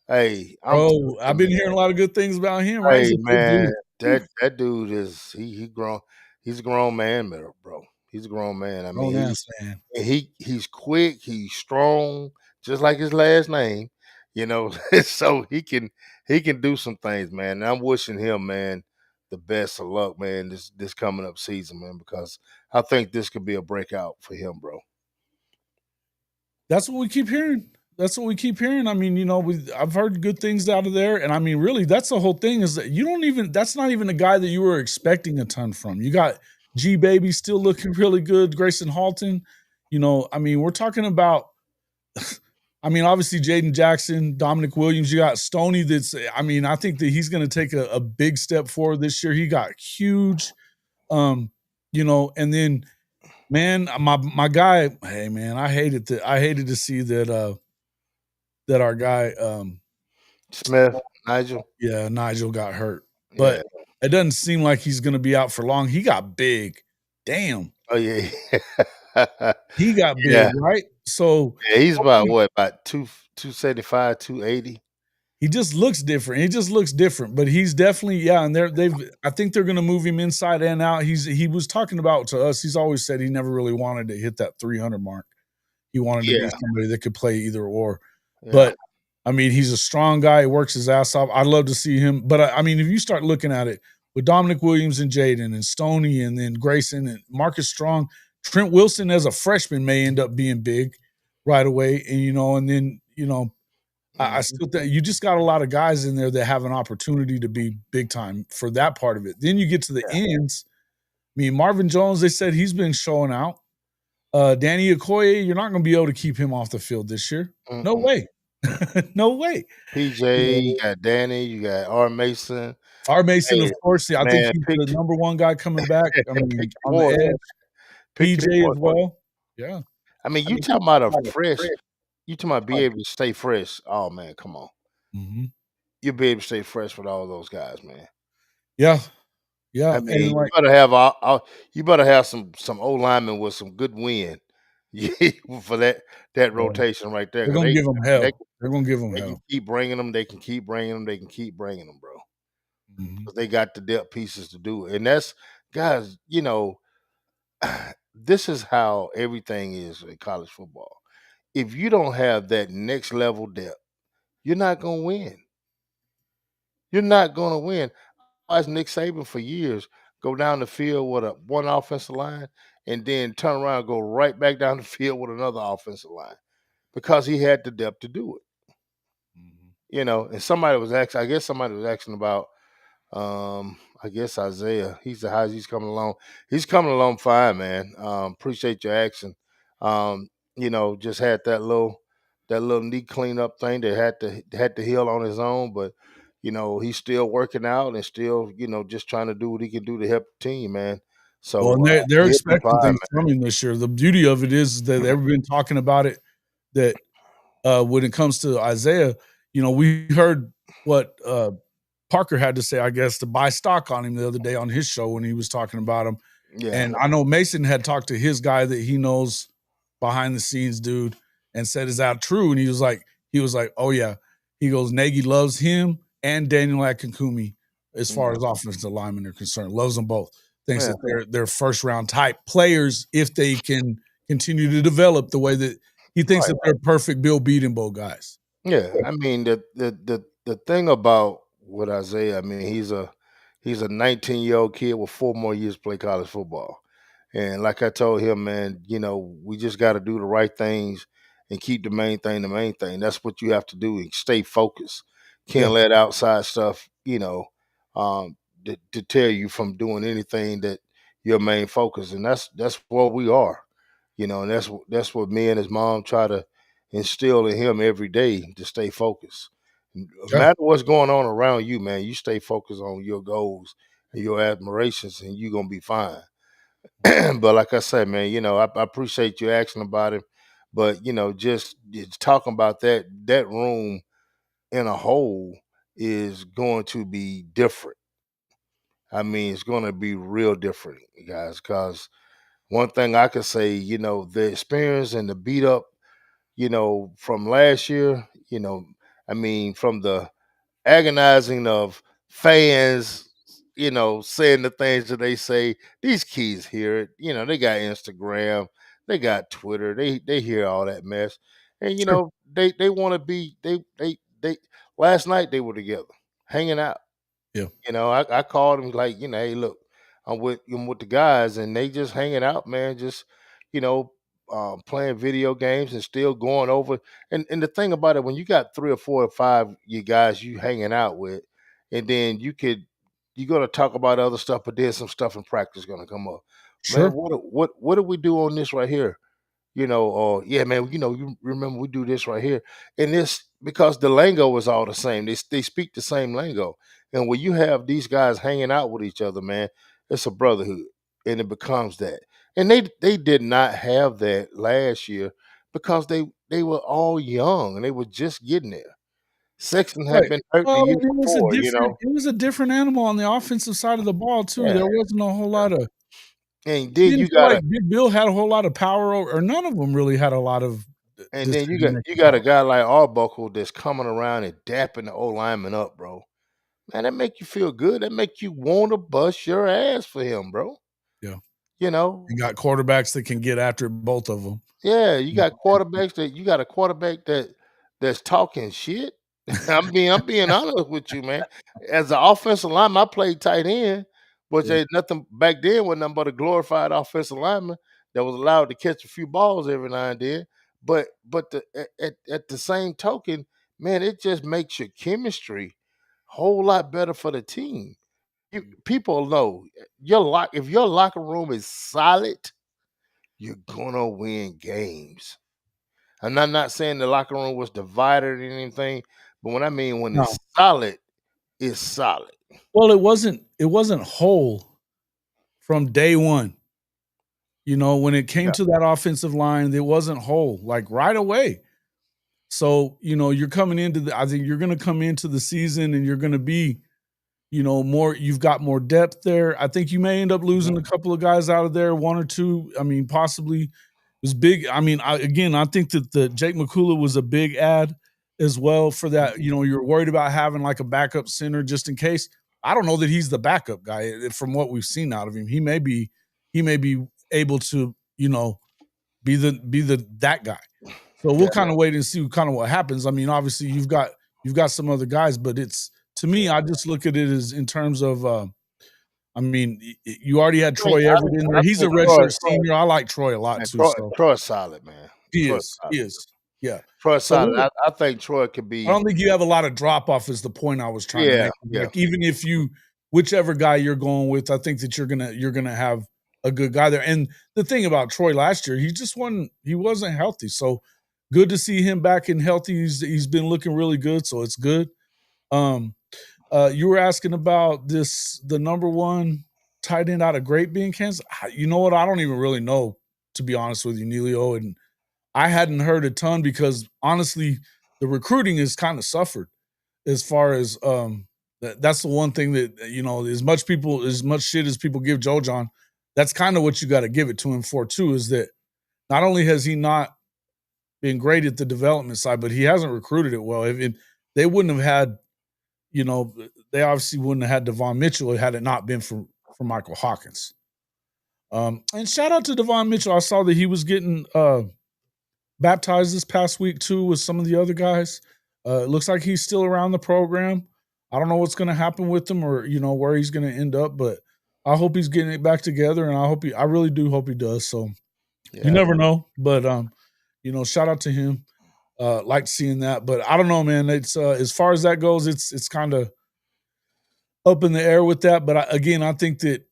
Hey, I'm Bro, telling I've you, been hearing a lot of good things about him, man. right? He's Hey a big man, dude. Oof, that dude is he grown. He's a grown man, bro. He's a grown man. I mean, grown ass man. he's quick. He's strong, just like his last name. So he can do some things, man. And I'm wishing him, man, the best of luck, man. This coming up season, man, because I think this could be a breakout for him, bro. That's what we keep hearing. That's what we keep hearing. I mean, I've heard good things out of there. And I mean, really, that's the whole thing is that that's not even a guy that you were expecting a ton from. You got G Baby still looking really good, Grayson Halton. I mean, we're talking about I mean, obviously Jaden Jackson, Dominic Williams, you got Stoney I mean, I think that he's going to take a big step forward this year. He got huge. And then man, my guy, hey man, I hated to see that our guy Smith, Nigel. yeah, Nigel got hurt. Yeah. But it doesn't seem like he's going to be out for long. He got big. Damn. Oh yeah. He got big, Yeah. right? So Yeah, he's about hopefully what? About 275, 280. He just looks different. He just looks different, but he's definitely and I think they're gonna move him inside and out. He was talking about to us, he's always said he never really wanted to hit that 300 mark. He wanted to be somebody that could play either or. Yeah. But I mean, he's a strong guy. He works his ass off. I'd love to see him. But I mean, if you start looking at it with Dominic Williams and Jaden and Stoney and then Grayson and Marcus Strong, Trent Wilson as a freshman may end up being big right away. And then I still think you just got a lot of guys in there that have an opportunity to be big time for that part of it. Then you get to the ends. I mean, Marvin Jones, they said he's been showing out. Danny Okoye, you're not going to be able to keep him off the field this year. No way. No way. PJ, you got Danny, you got R. Mason. R. Mason, of course. I think he's pick the number one guy coming back. I mean, on boys. the edge. PJ as well. Yeah. I mean, you talking about a fresh, you talking about be able to stay fresh. Oh, man, come on. Mm-hmm. You'll be able to stay fresh with all those guys, man. Yeah. Yeah. I mean, you better have some old linemen with some good wind for that rotation right there. They're gonna give them hell. They're gonna give them they hell. Can keep bringing them. They can keep bringing them. They can keep bringing them, bro. Mm-hmm. They got the depth pieces to do it, and that's guys. This is how everything is in college football. If you don't have that next level depth, you're not gonna win. You're not gonna win. Watch Nick Saban for years go down the field with one offensive line and then turn around and go right back down the field with another offensive line because he had the depth to do it. Mm-hmm. And somebody was asking about Isaiah. How's he's coming along? He's coming along fine, man. Appreciate your action. Just had that little knee cleanup thing that had to heal on his own, but he's still working out and still, just trying to do what he can do to help the team, man. So they're expecting things from him this year. The beauty of it is that they've been talking about it. That when it comes to Isaiah, we heard what Parker had to say, I guess, to buy stock on him the other day on his show when he was talking about him. Yeah. And I know Mason had talked to his guy that he knows behind the scenes dude and said, is that true? And he was like, oh yeah. He goes, Nagy loves him and Daniel Akinkunmi as far as offensive linemen are concerned. Loves them both. Thinks that they're first round type players if they can continue to develop the way that he thinks that they're perfect Bill Bedenbaugh guys. Yeah. I mean, the thing about with Isaiah, I mean, he's a 19-year-old kid with 4 more years to play college football. And like I told him, man, we just got to do the right things and keep the main thing the main thing. That's what you have to do and stay focused. Can't let outside stuff, to tear you from doing anything that your main focus. And that's what we are, and that's what me and his mom try to instill in him every day to stay focused. No matter what's going on around you, man, you stay focused on your goals and your admirations and you're going to be fine. But like I said, man, I appreciate you asking about him. But, just talking about that room in a whole is going to be different. I mean, it's going to be real different, guys, because one thing I could say, the experience and the beat up, from last year, I mean, from the agonizing of fans, saying the things that they say. These kids hear it. They got Instagram, they got Twitter, they hear all that mess, and they want to be. They last night they were together, hanging out. Yeah. I called them like, hey, look, I'm with the guys, and they just hanging out, man. Just playing video games and still going over. And the thing about it, when you got 3 or 4 or 5 you guys you hanging out with, and then you're gonna talk about other stuff, but then some stuff in practice is gonna come up. Sure. Man, what do we do on this right here? Or yeah, man, you remember we do this right here. And this because the lingo is all the same. They speak the same lingo. And when you have these guys hanging out with each other, man, it's a brotherhood. And it becomes that. And they did not have that last year because they were all young and they were just getting there. Sexton had been hurt the year before, It was a different animal on the offensive side of the ball too. Yeah. There wasn't a whole lot of. And then you got like Big Bill had a whole lot of power, or none of them really had a lot of And then you got a guy like Arbuckle that's coming around and dapping the O lineman up, bro. Man, that make you feel good. That make you want to bust your ass for him, bro. Yeah. You know, You got quarterbacks that can get after both of them. yeah, you got quarterbacks that you got a quarterback that's talking shit. I'm being honest with you, man. As an offensive lineman, I played tight end, which ain't nothing back then was nothing but a glorified offensive lineman that was allowed to catch a few balls every now and then. But at the same token, man, it just makes your chemistry a whole lot better for the team. People know if your locker room is solid, you're gonna win games. And I'm not saying the locker room was divided or anything, but when No. it's solid, it's solid. Well, it wasn't whole from day one. You know, when it came to that offensive line, it wasn't whole, like, right away. So, you know, you're coming into I think you're gonna come into the season and you're gonna be, you know, you've got more depth there. I think you may end up losing a couple of guys out of there, 1 or 2. I mean, possibly. It was big. I mean, I think that the Jake McCullough was a big add as well for that. You know, you're worried about having like a backup center just in case. I don't know that he's the backup guy from what we've seen out of him. He may be able to, you know, be that guy. So we'll kind of wait and see kind of what happens. I mean, obviously you've got some other guys, but it's, to me, I just look at it as in terms of, I mean, you already had Troy Everett in there. He's a redshirt senior. I like Troy a lot too. Troy's solid, man. He is. Yeah. Troy's solid. I think Troy could be. I don't think you have a lot of drop off is the point I was trying to make. Yeah. Like, even if whichever guy you're going with, I think that you're gonna have a good guy there. And the thing about Troy last year, he wasn't healthy. So good to see him back and healthy. He's been looking really good. So it's good. You were asking about the number 1 tight end out of Great Bend, Kansas. You know what? I don't even really know, to be honest with you, Neilio. And I hadn't heard a ton because honestly, the recruiting has kind of suffered as far as that's the one thing that, you know, as much shit as people give Joe John, that's kind of what you got to give it to him for too, is that not only has he not been great at the development side, but he hasn't recruited it well. If they wouldn't have had, you know, they obviously wouldn't have had Devon Mitchell had it not been for Michael Hawkins. And shout out to Devon Mitchell. I saw that he was getting baptized this past week too with some of the other guys. It looks like he's still around the program. I don't know what's going to happen with him or, you know, where he's going to end up, but I hope he's getting it back together, and I really do hope he does. So you never know, but you know, shout out to him. Liked seeing that, but I don't know, man. It's as far as that goes, it's kind of up in the air with that. But I think that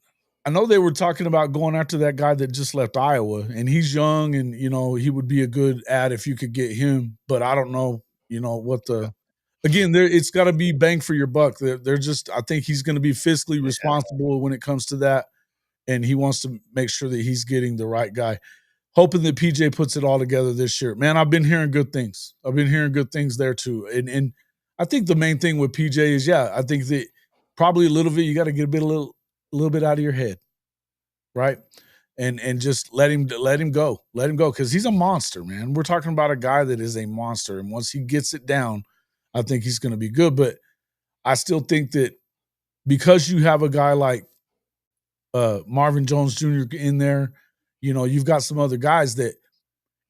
I know they were talking about going after that guy that just left Iowa, and he's young, and you know he would be a good ad if you could get him. But I don't know, you know what the. Again, it's got to be bang for your buck. They're just. I think he's going to be fiscally responsible when it comes to that, and he wants to make sure that he's getting the right guy. Hoping that PJ puts it all together this year. Man, I've been hearing good things. I've been hearing good things there too. And I think the main thing with PJ is, I think that probably a little bit you got to get a little bit out of your head, right? And just let him go. Let him go because he's a monster, man. We're talking about a guy that is a monster, and once he gets it down, I think he's going to be good. But I still think that because you have a guy like Marvin Jones Jr. in there, you know, you've got some other guys that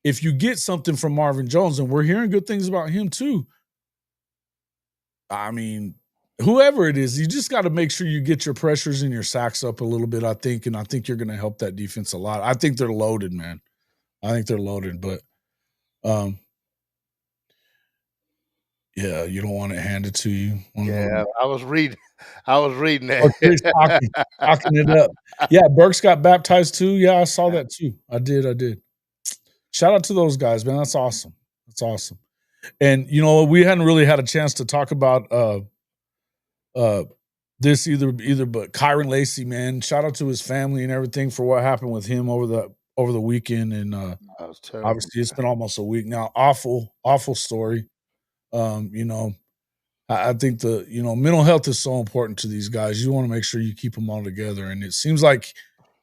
if you get something from Marvin Jones, and we're hearing good things about him too, I mean, whoever it is, you just got to make sure you get your pressures and your sacks up a little bit, I think, and I think you're going to help that defense a lot. I think they're loaded, man. I think they're loaded, but yeah, you don't want it handed to you. I was reading that. Oh, Chris talking it up. Yeah, Burks got baptized too. Yeah, I saw that too. I did. Shout out to those guys, man. That's awesome. That's awesome. And you know, we hadn't really had a chance to talk about this either, but Kyron Lacey, man. Shout out to his family and everything for what happened with him over the weekend. And obviously it's been almost a week now. Awful story. You know, I think mental health is so important to these guys. You want to make sure you keep them all together. And it seems like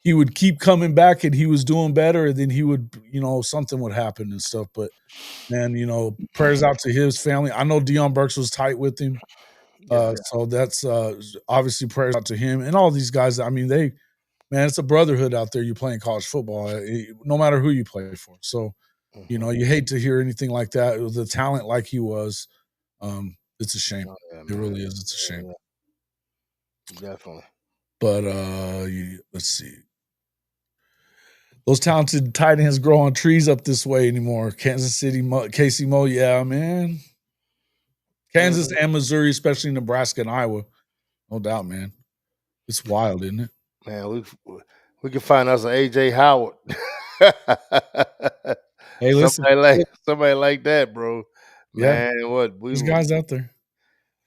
he would keep coming back and he was doing better, and then he would, something would happen and stuff. But man, prayers out to his family. I know Deion Burks was tight with him. So that's obviously prayers out to him and all these guys. I mean, man, it's a brotherhood out there. You playing college football, no matter who you play for. So, you hate to hear anything like that. With the talent like he was, it's a shame. It really is. It's a shame. Definitely. But let's see. Those talented tight ends grow on trees up this way anymore. Kansas City, Casey Mo, yeah, man. Kansas and Missouri, especially Nebraska and Iowa, no doubt, man. It's wild, isn't it? Man, we can find us an AJ Howard. Hey, listen, somebody like that, bro. Yeah. Man, what There's guys out there.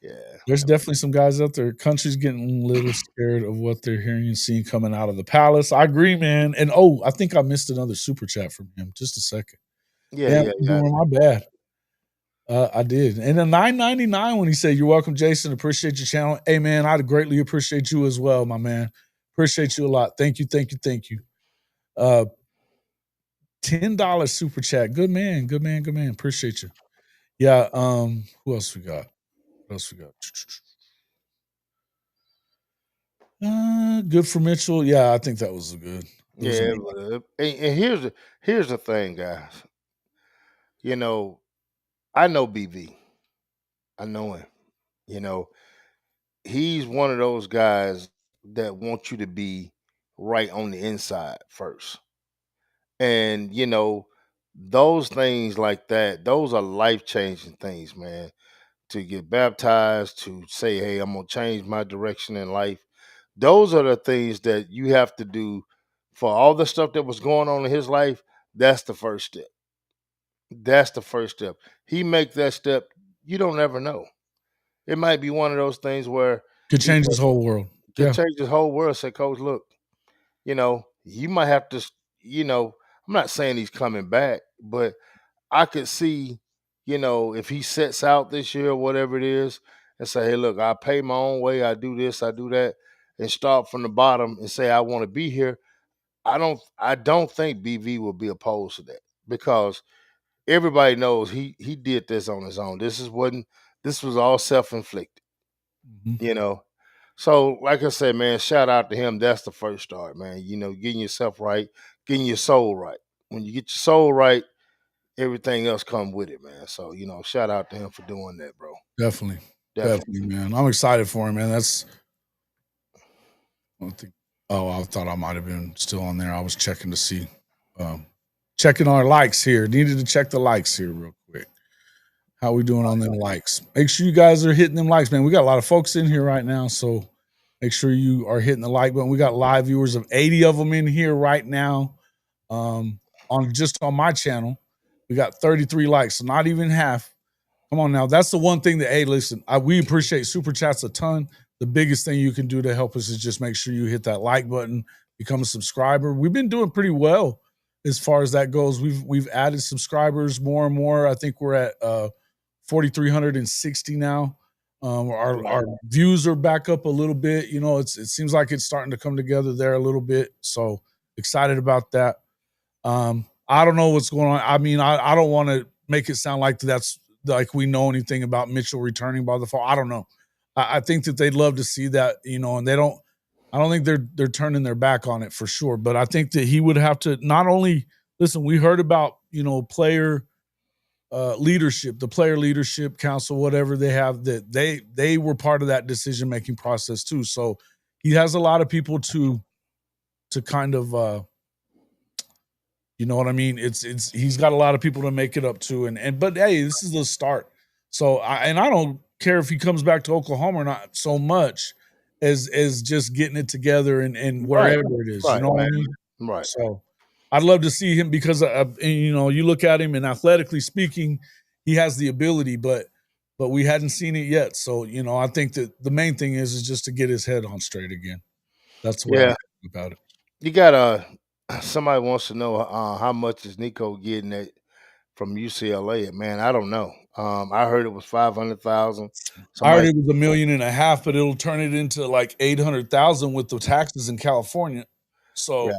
Yeah. There's definitely some guys out there. Country's getting a little scared of what they're hearing and seeing coming out of the palace. I agree, man. And I think I missed another super chat from him. Just a second. Yeah. My bad. I did. And then $9.99 when he said, "You're welcome, Jason. Appreciate your channel." Hey, man, I'd greatly appreciate you as well, my man. Appreciate you a lot. Thank you. $10 super chat. Good man. Appreciate you. Yeah. Who else we got? Good for Mitchell. Yeah, I think that was good. And here's the thing, guys. I know BV. I know him. He's one of those guys that want you to be right on the inside first. And those things like that, those are life-changing things, man. To get baptized, to say, hey, I'm gonna change my direction in life. Those are the things that you have to do for all the stuff that was going on in his life. That's the first step. He make that step, you don't ever know. It might be one of those things where could change his whole world. Change his whole world. Say, Coach, look, you might have to, I'm not saying he's coming back, but I could see, if he sets out this year or whatever it is and say, hey, look, I pay my own way, I do this, I do that, and start from the bottom and say I want to be here. I don't think BV will be opposed to that, because everybody knows he did this on his own. This was all self-inflicted. So like I said, man, shout out to him. That's the first start, man. Getting yourself right, getting your soul right. When you get your soul right, everything else come with it, man. So, shout out to him for doing that, bro. Definitely, man. I'm excited for him, man. I thought I might have been still on there. I was checking to see, checking our likes here. Needed to check the likes here real quick. How we doing on them likes? Make sure you guys are hitting them likes, man. We got a lot of folks in here right now, so make sure you are hitting the like button. We got live viewers of 80 of them in here right now. On my channel, we got 33 likes, so not even half. Come on now. That's the one thing that, hey, listen, we appreciate super chats a ton. The biggest thing you can do to help us is just make sure you hit that like button, become a subscriber. We've been doing pretty well as far as that goes. We've added subscribers more and more. I think we're at 4,360 now. Our views are back up a little bit. It seems like it's starting to come together there a little bit. So excited about that. I don't know what's going on. I mean, I don't want to make it sound like that's like we know anything about Mitchell returning by the fall. I don't know. I think that they'd love to see that, and they don't. I don't think they're turning their back on it for sure. But I think that he would have to not only listen. We heard about player leadership, the player leadership council, whatever they have, that they were part of that decision making process too. So he has a lot of people to kind of you know what I mean? He's got a lot of people to make it up to, but hey, this is the start. So I don't care if he comes back to Oklahoma or not so much as just getting it together and wherever it is. You know what I mean? Right. So I'd love to see him because you look at him and athletically speaking, he has the ability, but we hadn't seen it yet. So I think that the main thing is just to get his head on straight again. That's what I think about it. You got somebody wants to know how much is Nico getting from UCLA? Man, I don't know. I heard it was 500,000. I heard it was $1.5 million, but it'll turn it into like 800,000 with the taxes in California. So Yeah.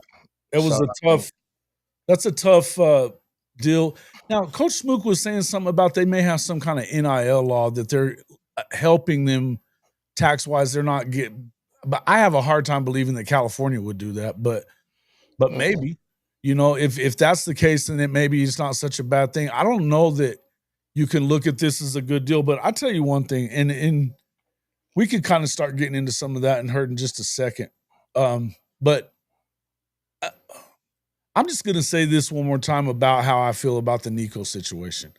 it was So a tough. That's a tough deal. Now, Coach Smook was saying something about they may have some kind of NIL law that they're helping them tax wise. They're not getting, but I have a hard time believing that California would do that. But maybe, if that's the case, then maybe it's not such a bad thing. I don't know that you can look at this as a good deal, but I tell you one thing, and we could kind of start getting into some of that and hurt in just a second. But I'm just going to say this one more time about how I feel about the Nico situation.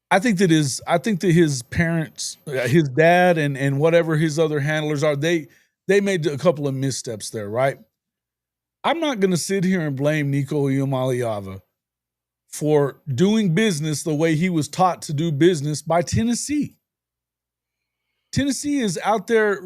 I think that his parents, his dad, and whatever his other handlers are, they made a couple of missteps there, right? I'm not going to sit here and blame Nico Iamaleava for doing business the way he was taught to do business by Tennessee. Tennessee is out there,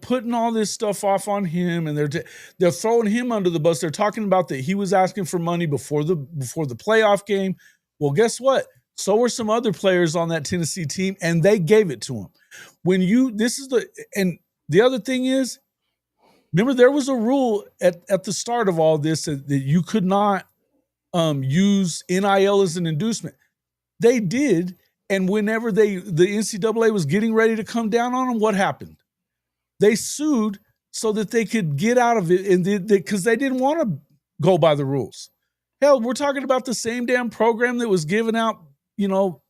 putting all this stuff off on him, and they're throwing him under the bus. They're talking about that he was asking for money before the playoff game. Well, guess what? So were some other players on that Tennessee team, and they gave it to him. And the other thing is, remember there was a rule at the start of all this that you could not use NIL as an inducement. They did, and whenever the NCAA was getting ready to come down on them, what happened? They sued so that they could get out of it, and because they didn't want to go by the rules. Hell, we're talking about the same damn program that was giving out,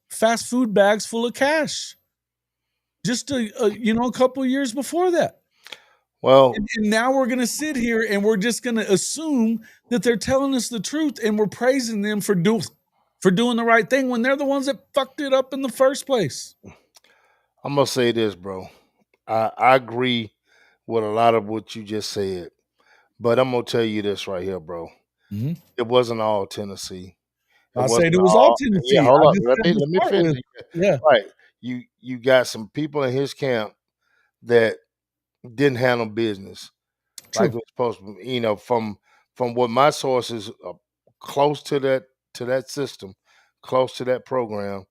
fast food bags full of cash just a couple of years before that. Well, and now we're going to sit here and we're just going to assume that they're telling us the truth, and we're praising them for doing the right thing when they're the ones that fucked it up in the first place. I'm gonna say this, bro. I agree with a lot of what you just said, but I'm gonna tell you this right here, bro. Mm-hmm. It wasn't all Tennessee. I said it was all Tennessee. Yeah, hold I up. just said Let me finish. yeah. Right. You got some people in his camp that didn't handle business True. like it's supposed to. From what my sources are close to that system, close to that program,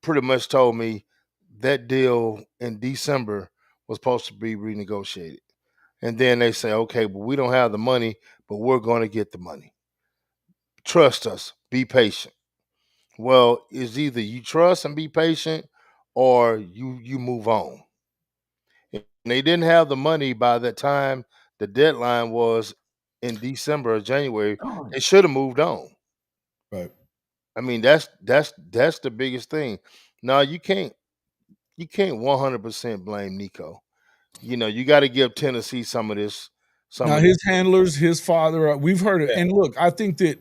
pretty much told me that deal in December was supposed to be renegotiated. And then they say, okay, but we don't have the money, but we're going to get the money. Trust us, be patient. Well, it's either you trust and be patient or you move on. And they didn't have the money by the time the deadline was in December or January. They should have moved on. Right. I mean, that's the biggest thing. Now you can't 100% blame Nico. You got to give Tennessee some of this. Now his handlers, his father, we've heard it. Yeah. And look, I think that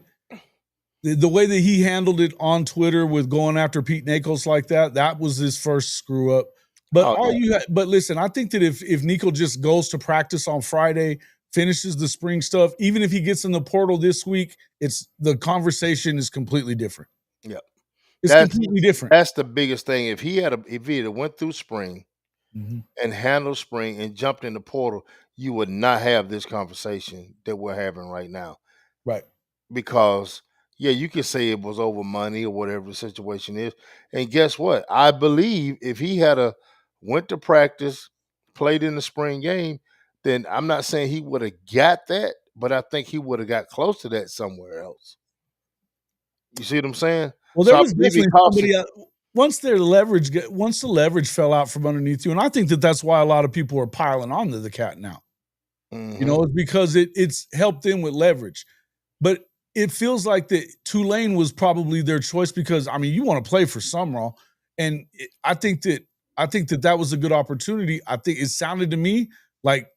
the way that he handled it on Twitter with going after Pete Nakos like that was his first screw up. But but listen, I think that if Nico just goes to practice on Friday, finishes the spring stuff, even if he gets in the portal this week, the conversation is completely different. Yeah. It's completely different. That's the biggest thing. If he had went through spring and handled spring and jumped in the portal, you would not have this conversation that we're having right now. Right. Because you could say it was over money or whatever the situation is. And guess what? I believe if he had went to practice, played in the spring game, then I'm not saying he would have got that, but I think he would have got close to that somewhere else. You see what I'm saying? Well, there was definitely somebody once the leverage fell out from underneath you, and I think that's why a lot of people are piling onto the cat now. It's because it's helped them with leverage. But it feels like that Tulane was probably their choice because, I mean, you want to play for Sumrall. And I think that was a good opportunity. I think it sounded to me like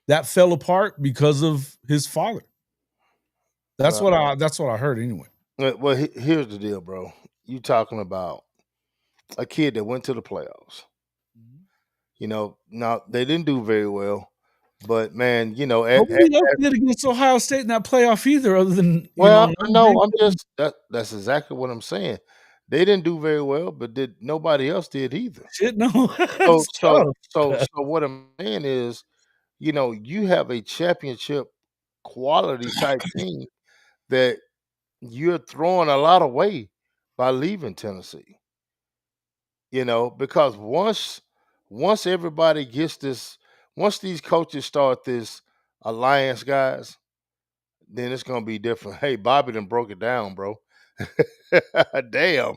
that fell apart because of his father. That's what I heard anyway. Well, here's the deal, bro. You talking about a kid that went to the playoffs. Now they didn't do very well. But man, nobody else did against Ohio State in that playoff either, other than that's exactly what I'm saying. They didn't do very well, but nobody else did either. Shit, no. So what I'm saying is, you have a championship quality type team that you're throwing a lot away by leaving Tennessee. Because once everybody gets this. once these coaches start this alliance, guys, then it's gonna be different. Hey, Bobby done broke it down, bro. Damn.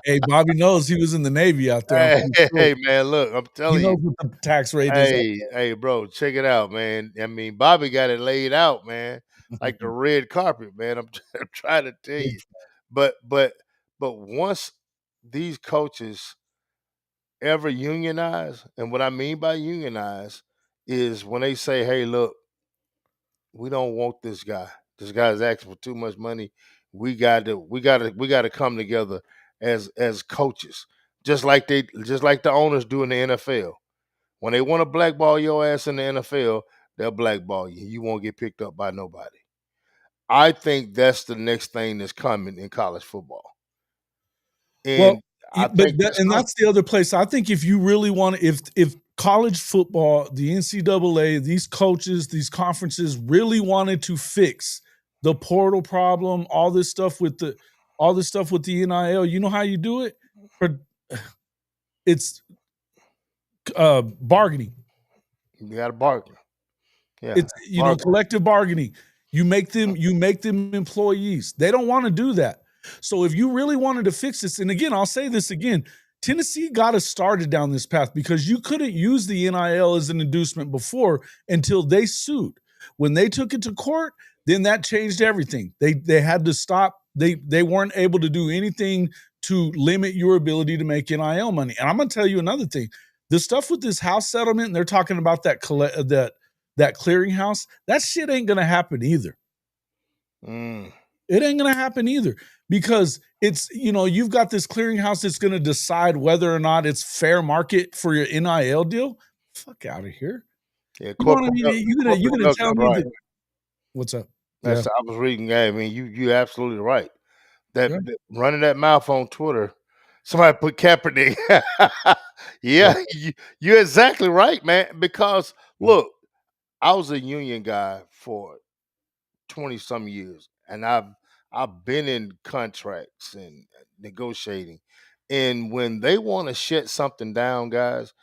Hey, Bobby knows he was in the Navy out there. I'm Hey, pretty sure. hey, man, look, I'm He telling you. knows what the tax rate is. Hey, bro, check it out, man. I mean, Bobby got it laid out, man, like the red carpet, man. I'm trying to tell you. But once these coaches ever unionize, and what I mean by unionize is when they say, "Hey, look, we don't want this guy. This guy's asking for too much money. We got to come together as coaches, just like the owners do in the NFL. When they want to blackball your ass in the NFL, they'll blackball you. You won't get picked up by nobody. I think that's the next thing that's coming in college football, Well, and I think that's and coming. that's the other place. I think if you really want to, if college football, the NCAA, these coaches, these conferences really wanted to fix the portal problem, all this stuff with the NIL, you know how you do it? It's bargaining. You got to bargain. Yeah, It's collective bargaining. You make them employees. They don't want to do that. So if you really wanted to fix this, and again, I'll say this again, Tennessee got us started down this path because you couldn't use the NIL as an inducement before until they sued. When they took it to court, then that changed everything. They had to stop. They weren't able to do anything to limit your ability to make NIL money. And I'm going to tell you another thing. The stuff with this house settlement, and they're talking about that clearinghouse, that shit ain't gonna happen either. It ain't gonna happen either because it's, you've got this clearinghouse that's gonna decide whether or not it's fair market for your NIL deal. Fuck out of here. Yeah, You know what I mean? You're gonna tell me right. that. What's up? I was reading. I mean, you're absolutely right. That running that mouth on Twitter. Somebody put Kaepernick. Yeah, you're exactly right, man. Because look, I was a union guy for 20 some years, and I've been in contracts and negotiating. And when they want to shut something down, guys,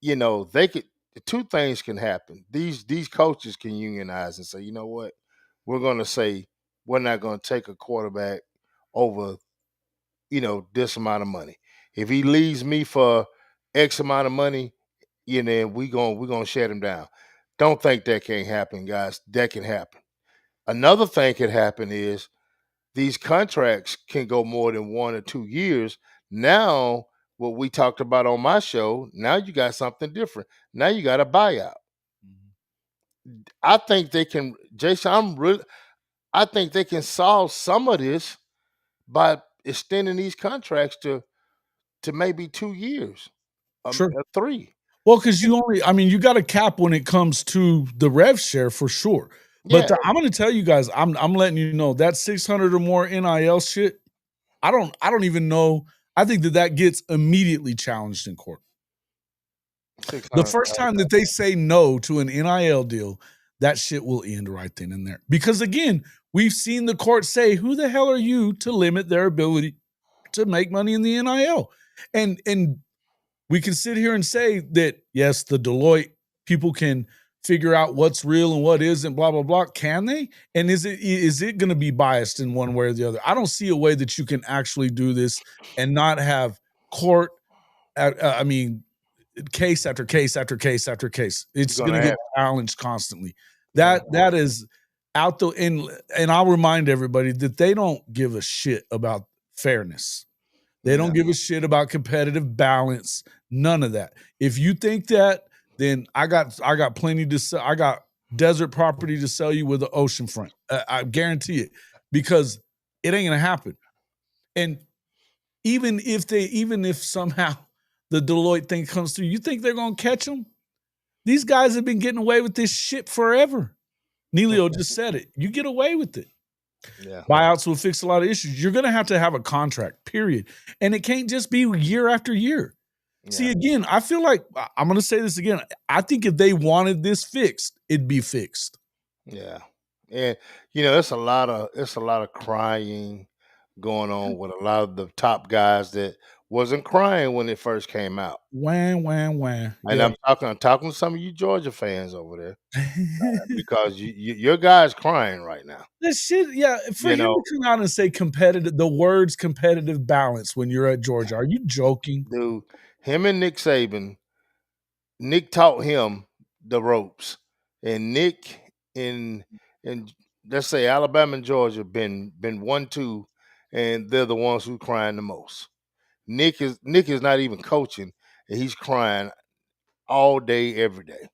they could. Two things can happen. These coaches can unionize and say, you know what, we're going to say we're not going to take a quarterback over this amount of money. If he leaves me for X amount of money, we're gonna shut him down. Don't think that can't happen, guys. That can happen. Another thing could happen is these contracts can go more than 1 or 2 years. Now, what we talked about on my show, now you got something different. Now you got a buyout. I think they can, Jason. I think they can solve some of this by extending these contracts to maybe 2 years, Sure. 3. Well, because you got a cap when it comes to the rev share for sure. But Yeah, I'm going to tell you guys, I'm letting you know that 600 or more NIL shit. I don't even know. I think that gets immediately challenged in court. The first time that they say no to an NIL deal, that shit will end right then and there. Because again, we've seen the court say, "Who the hell are you to limit their ability to make money in the NIL?" And we can sit here and say that, yes, the Deloitte people can figure out what's real and what isn't, blah, blah, blah. Can they? And is it going to be biased in one way or the other? I don't see a way that you can actually do this and not have court, case after case after case after case. It's going to get challenged constantly. That is out the, and I'll remind everybody that they don't give a shit about fairness. They don't give a shit about competitive balance. None of that. If you think that, then I got plenty to sell. I got desert property to sell you with the ocean front. I guarantee it, because it ain't gonna happen. And even if somehow the Deloitte thing comes through, you think they're gonna catch them? These guys have been getting away with this shit forever. Neilio just said it. You get away with it. Yeah. Buyouts will fix a lot of issues. You're going to have a contract, period. And it can't just be year after year. Yeah. See, again, I feel like, I'm going to say this again. I think if they wanted this fixed, it'd be fixed. Yeah. And, it's a lot of crying going on with a lot of the top guys that wasn't crying when it first came out. Wham, wham, wham. And Yeah. I'm talking to some of you Georgia fans over there because your guy's crying right now. This shit, yeah, for You him know, to come out and say competitive, the words competitive balance when you're at Georgia, are you joking? dude, him and Nick Saban, Nick taught him the ropes, and Nick in let's say Alabama and Georgia been 1-2, and they're the ones who crying the most. Nick is not even coaching, and he's crying all day, every day.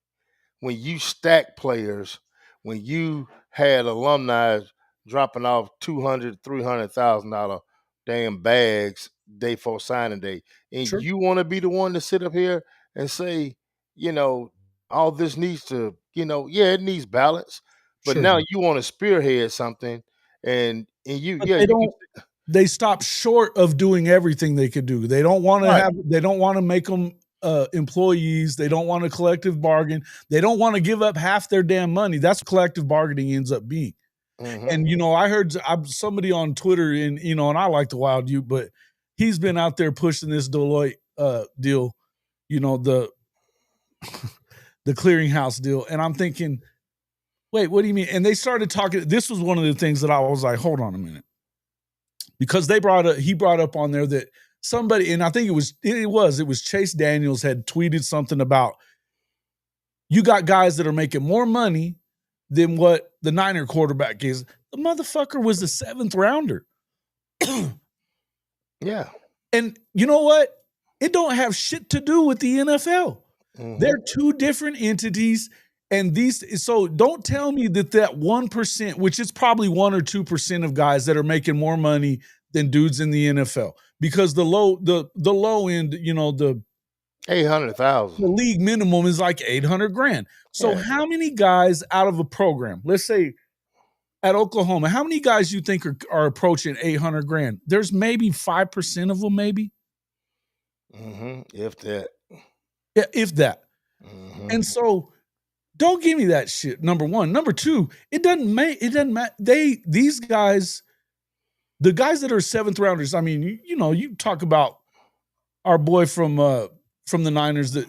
When you stack players, when you had alumni dropping off $200,000-$300,000 damn bags day for signing day, and Sure. you want to be the one to sit up here and say, you know, all this needs to, yeah, it needs balance, but Sure. now you want to spearhead something, and But yeah, they you can, don't they stop short of doing everything they could do. They don't wanna right. they don't wanna make them employees. They don't want a collective bargain. They don't wanna give up half their damn money. That's what collective bargaining ends up being. Mhm. And, I heard somebody on Twitter and, and I like the Wild Youth, but he's been out there pushing this Deloitte deal, the the clearinghouse deal. And I'm thinking, wait, what do you mean? And they started talking. This was one of the things that I was like, hold on a minute. Because he brought up on there that somebody, and I think it was Chase Daniels had tweeted something about, you got guys that are making more money than what the Niner quarterback is. The motherfucker was the 7th rounder. Yeah. And you know what? It don't have shit to do with the NFL. Mhm. They're two different entities. And so don't tell me that 1%, which is probably 1 or 2% of guys that are making more money than dudes in the NFL, because the low end, the 800,000. league minimum is like 800 grand. So Yeah. how many guys out of a program, let's say at Oklahoma, how many guys you think are approaching 800 grand? There's maybe 5% of them, maybe. If that. Yeah, if that. Mhm. And so don't give me that shit. Number one. Number two, it doesn't matter. These guys, the guys that are 7th rounders, I mean, you talk about our boy from the Niners that,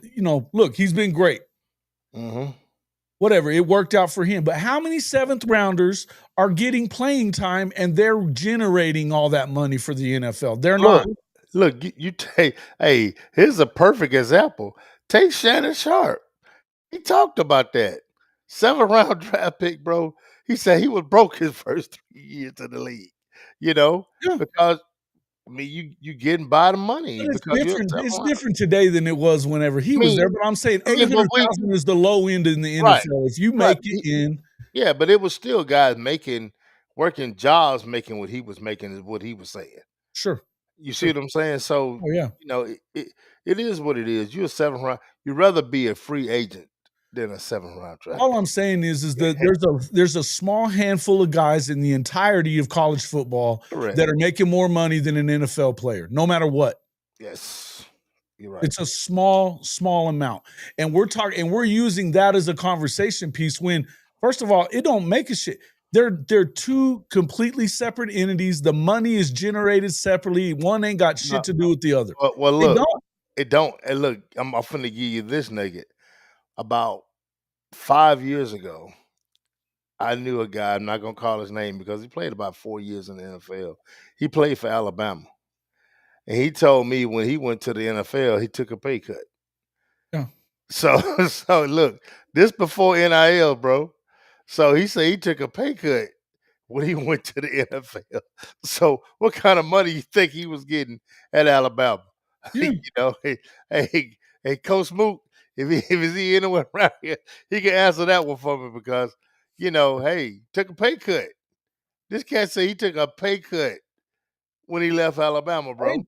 look, he's been great. Mhm. Whatever, it worked out for him. But how many 7th rounders are getting playing time and they're generating all that money for the NFL? They're not. Look, you take, hey, here's a perfect example. Take Shannon Sharp. He talked about that. 7th round draft pick, bro. He said he was broke his first 3 years in the league. Yeah. Because I mean you getting by the money But it's because you're a different. 7th It's round. different today than it was whenever he I was mean, there. But I'm saying but we 800,000 is the low end in the right, NFL. If you right. make it in, Yeah, but it was still guys working jobs, making what he was making is what he was saying. sure. You see Sure. what I'm saying? So, Oh yeah. it is what it is. You're a 7th round. You'd rather be a free agent than a 7th round draft All pick. I'm saying is that there's a small handful of guys in the entirety of college football Correct. that are making more money than an NFL player, no matter what. Yes. You're right. It's a small amount. And we're using that as a conversation piece when, first of all, it don't make a shit. They're two completely separate entities. The money is generated separately. One ain't got shit to do with the other. Well, It look, don't. it don't. And look, I'm finna give you this nugget. About 5 years ago, I knew a guy. I'm not gonna call his name because he played about 4 years in the NFL. He played for Alabama, and he told me when he went to the NFL, he took a pay cut. Yeah. So, so look, this before NIL, bro. So he said he took a pay cut when he went to the NFL. So, what kind of money you think he was getting at Alabama? Yeah. Hey, Coach Smook, if he anywhere around here, he can answer that one for me because, hey, took a pay cut. This cat said he took a pay cut when he left Alabama, bro, Hey,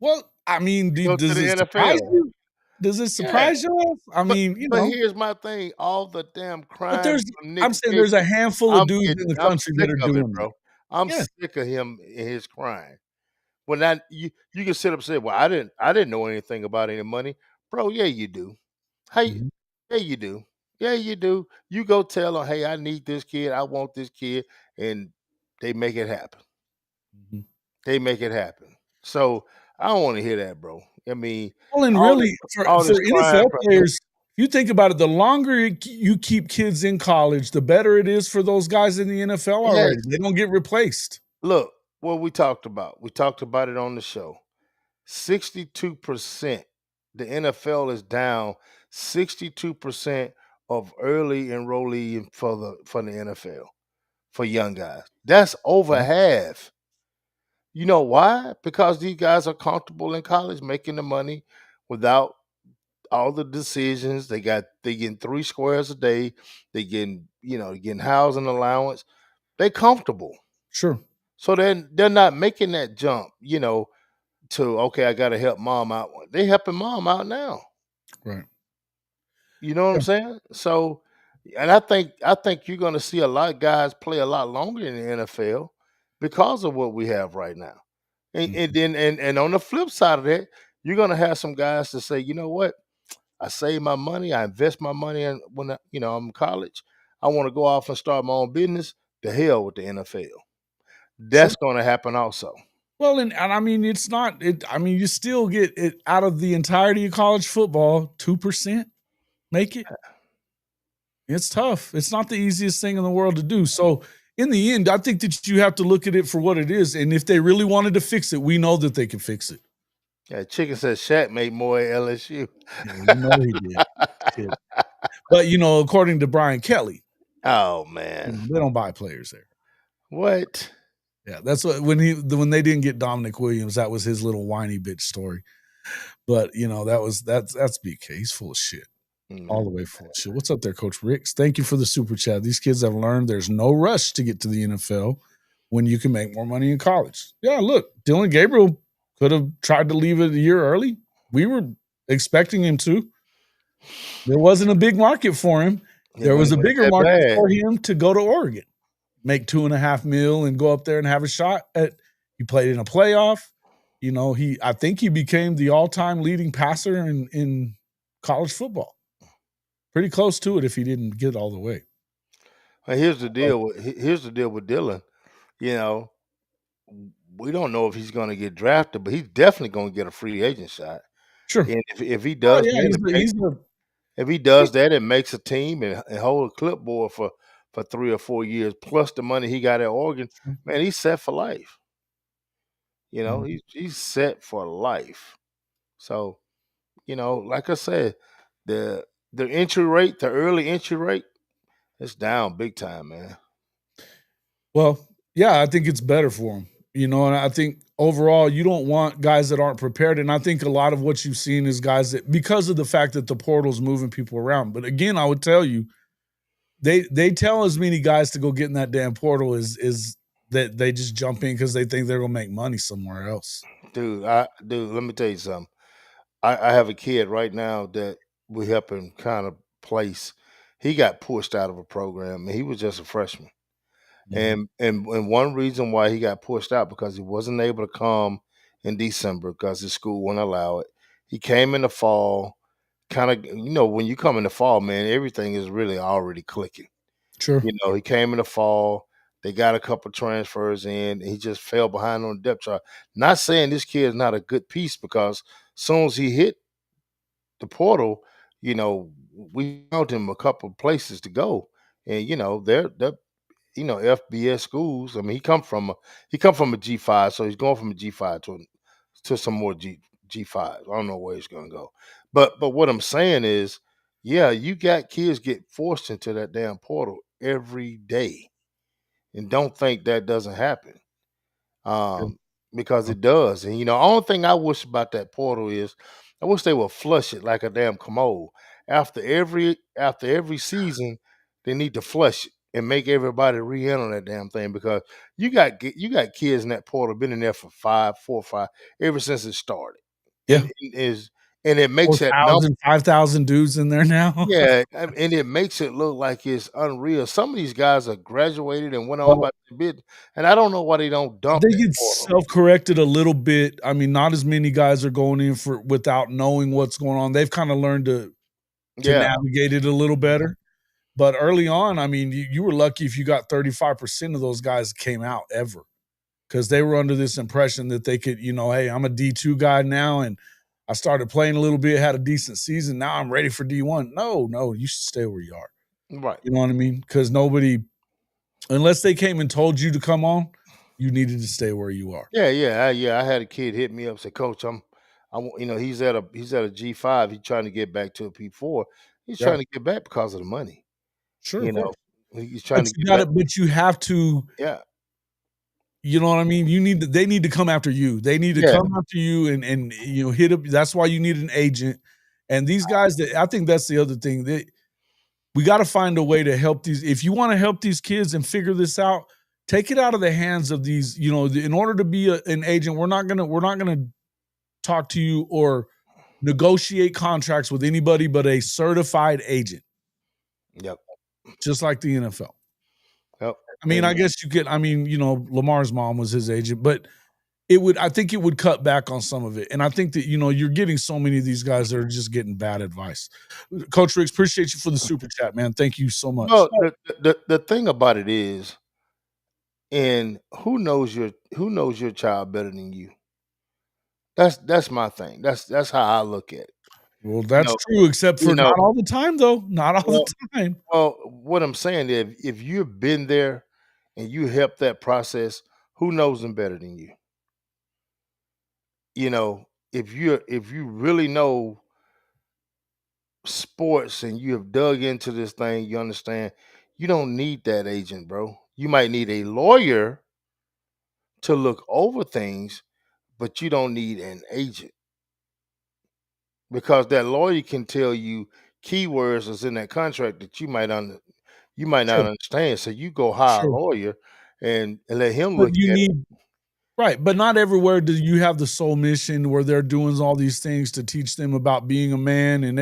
well, I mean, to go to does the it surprise NFL. you? Does it Yeah, surprise you? I but mean, but here's my thing: all the damn but crying from Nick I'm saying there's a Saban, handful of dudes in the I'm country that sick are of it, doing that. bro. I'm Yeah. sick of him and his crying. When that you can sit up and say, "Well, I didn't know anything about any money, bro." Yeah, you do. Hey, Mhm. yeah, you do. Yeah, you do. You go tell them, "Hey, I need this kid. I want this kid," and they make it happen. Mhm. They make it happen. So I don't want to hear that, bro. I mean, Well, and all really, this, all for this crying. NFL players, if you think about it, the longer you keep kids in college, the better it is for those guys in the NFL Yes. already. They don't get replaced. Look, what we talked about. We talked about it on the show. 62%. The NFL is down 62% of early enrollee for the NFL for young guys. That's over Mhm. half. You know why? Because these guys are comfortable in college making the money without all the decisions. They getting 3 squares a day. They getting housing allowance. They comfortable. Sure. So then they're not making that jump, to okay, I gotta help mom out. They helping mom out now. Right. You know what I'm Yeah. saying? So, and I think you're gonna see a lot of guys play a lot longer in the NFL because of what we have right now. And, Mhm. and then and on the flip side of that, you're gonna have some guys to say, you know what? I save my money, I invest my money in when I'm in college. I want to go off and start my own business. The hell with the NFL. Sure. That's gonna happen also. Well, and I mean, it's not it. I mean, you still get it out of the entirety of college football. 2% make it. It's tough. It's not the easiest thing in the world to do. So, in the end, I think that you have to look at it for what it is. And if they really wanted to fix it, we know that they can fix it. Yeah, Chicken says Shaq made more at LSU. Yeah, you know he did. Shit. But according to Brian Kelly, Oh man. they don't buy players there. What? Yeah, that's what when they didn't get Dominic Williams, that was his little whiny bitch story. But that's BK. He's full of shit. All the way full of shit. What's up there, Coach Ricks? Thank you for the super chat. These kids have learned there's no rush to get to the NFL when you can make more money in college. Yeah, look, Dylan Gabriel could have tried to leave it a year early. We were expecting him to. There wasn't a big market for him. There was a bigger market for him to go to Oregon, make $2.5 million and go up there and have a shot at. He played in a playoff. I think he became the all-time leading passer in college football. Pretty close to it if he didn't get all the way. Well, here's the deal with Dylan. You know, we don't know if he's going to get drafted, but he's definitely going to get a free agent shot. Sure. And if he Oh does, yeah, if he does that, it makes a team and hold a clipboard for 3 or 4 years plus the money he got at Oregon. Man, he's set for life. He's set for life. So, like I said, the entry rate, the early entry rate, it's down big time, man. Well, yeah, I think it's better for him. And I think overall you don't want guys that aren't prepared. And I think a lot of what you've seen is guys that, because of the fact that the portal's moving people around. But again, I would tell you, they tell as many guys to go get in that damn portal is that they just jump in because they think they're gonna make money somewhere else. Dude, let me tell you something. I have a kid right now that we help him kind of place. He got pushed out of a program and he was just a freshman. And one reason why he got pushed out because he wasn't able to come in December because his school wouldn't allow it. He came in the fall, kind of, when you come in the fall, man, everything is really already clicking. Sure. He came in the fall. They got a couple transfers in. He just fell behind on the depth chart. Not saying this kid is not a good piece because as soon as he hit the portal, we found him a couple places to go. And they're FBS schools. I mean, he come from a G5, so he's going from a G5 to some more G5. I don't know where he's going to go, but what I'm saying is, yeah, you got kids get forced into that damn portal every day, and don't think that doesn't happen. Because it does. And only thing I wish about that portal is I wish they would flush it like a damn commode. After every season, they need to flush it and make everybody re-enter that damn thing because you got kids in that portal been in there for 4 or 5 ever since it started. Yeah. And it makes that number 5,000 dudes in there now. yeah, and it makes it look like it's unreal. Some of these guys are graduated and went on about the bid, and I don't know why they don't dump They that get portal. self-corrected a little bit. I mean, not as many guys are going in without knowing what's going on. They've kind of learned to navigate it a little better. But early on, I mean, you were lucky if you got 35% of those guys came out ever. because they were under this impression that they could, hey, I'm a D2 guy now, and I started playing a little bit, had a decent season. Now I'm ready for D1. No, you should stay where you are. Right. You know what I mean? Because nobody, unless they came and told you to come on, you needed to stay where you are. Yeah. I had a kid hit me up, say, "Coach, he's at a G5. He's trying to get back to a P4. He's trying to get back because of the money. Sure, You of know, course. he's trying to You get got back. it, but you have to. Yeah, You know what I mean? They need to come after you. They need to yeah, come after you and hit up. That's why you need an agent. And these guys, I think that's the other thing, that we got to find a way to help these. If you want to help these kids and figure this out, take it out of the hands of these. In order to be an agent, we're not gonna talk to you or negotiate contracts with anybody but a certified agent, yep, just like the NFL. yep. I mean, I guess you could. I mean, Lamar's mom was his agent, but I think it would cut back on some of it. And I think that, you're getting so many of these guys that are just getting bad advice. Coach Riggs, appreciate you for the super chat, man. Thank you so much. Well, the thing about it is, and who knows your child better than you? That's my thing. That's how I look at it. Well, You that's know, true, except you for know. not all the time, though. Not all Well, the time. well, what I'm saying is, if you've been there and you help that process, who knows them better than you? If you really know sports and you have dug into this thing, you understand you don't need that agent, bro. You might need a lawyer to look over things, but you don't need an agent, because that lawyer can tell you keywords that's in that contract that you might not Sure, understand. So you go hire a sure. lawyer and let him But look you at it. need right, but not everywhere do you have the soul mission where they're doing all these things to teach them about being a man. And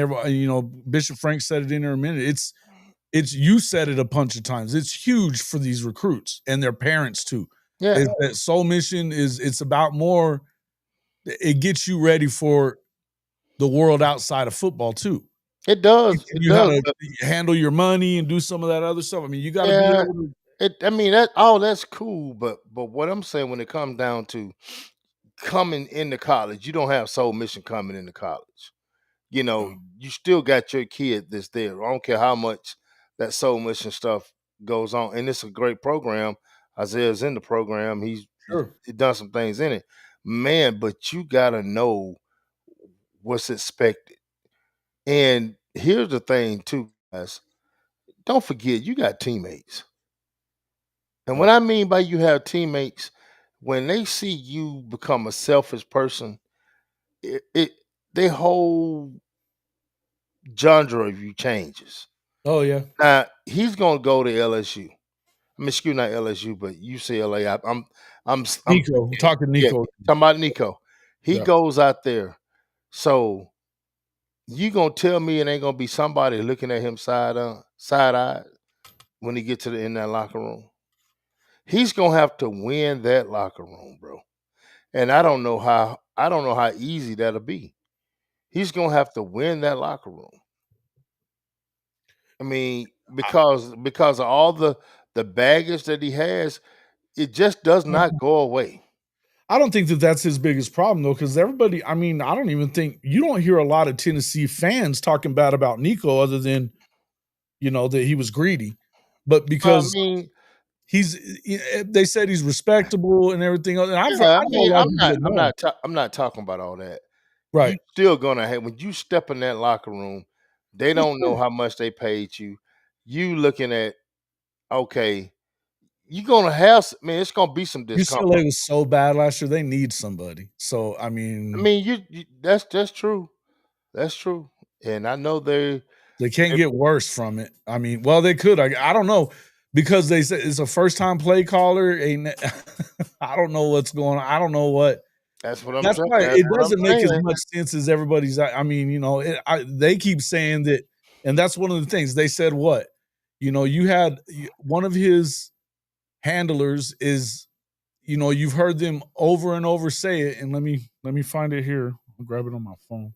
Bishop Frank said it in there a minute. It's you said it a bunch of times. It's huge for these recruits and their parents too. Yeah, Is that soul mission it's about more. It gets you ready for the world outside of football too. it does. Teaching It you how does. to But handle your money and do some of that other stuff. I mean, you got to be yeah, able to. I mean, that's cool. But what I'm saying, when it comes down to coming into college, you don't have soul mission coming into college. You still got your kid that's there. I don't care how much that soul mission stuff goes on, and it's a great program. Isaiah's in the program. Sure. He done some things in it, man. But you gotta know what's expected. And here's the thing, too, guys. Don't forget, you got teammates. And what Right. I mean by you have teammates, when they see you become a selfish person, it their whole genre of you changes. Oh yeah. Now he's gonna go to LSU. I mean, excuse not LSU, but UCLA. I'm Nico. We're talking yeah, Nico. talking about Nico. He Yeah. goes out there. So you gonna tell me it ain't gonna be somebody looking at him side eyed when he get to in that locker room? He's gonna have to win that locker room, bro. And I don't know how easy that'll be. He's gonna have to win that locker room. I mean, because of all the baggage that he has, it just does not go away. I don't think that that's his biggest problem though, because everybody. I mean, I don't even think you don't hear a lot of Tennessee fans talking bad about Nico, other than that he was greedy, but I because mean, he's they said he's respectable and everything else. And I yeah, I know a mean, lot of people that know him. I'm not talking about all that. You Right. still gonna have, when you step in that locker room, they For don't know sure. how much they paid you. You looking at, okay, you're gonna have man, it's gonna be some UCLA discomfort. was so bad last year; they need somebody. So I I mean, mean, that's true. That's true. And I know they can't they get worse from it. I mean, well, they could. I don't know, because they said it's a first time play caller. And I don't know what's going on. I don't know what. that's what I'm That's saying. why That's it what I'm doesn't make as saying. much sense as everybody's. I mean, they keep saying that, and that's one of the things they said. What you had one of his handlers is, you've heard them over and over say it. And let me find it here. I'll grab it on my phone.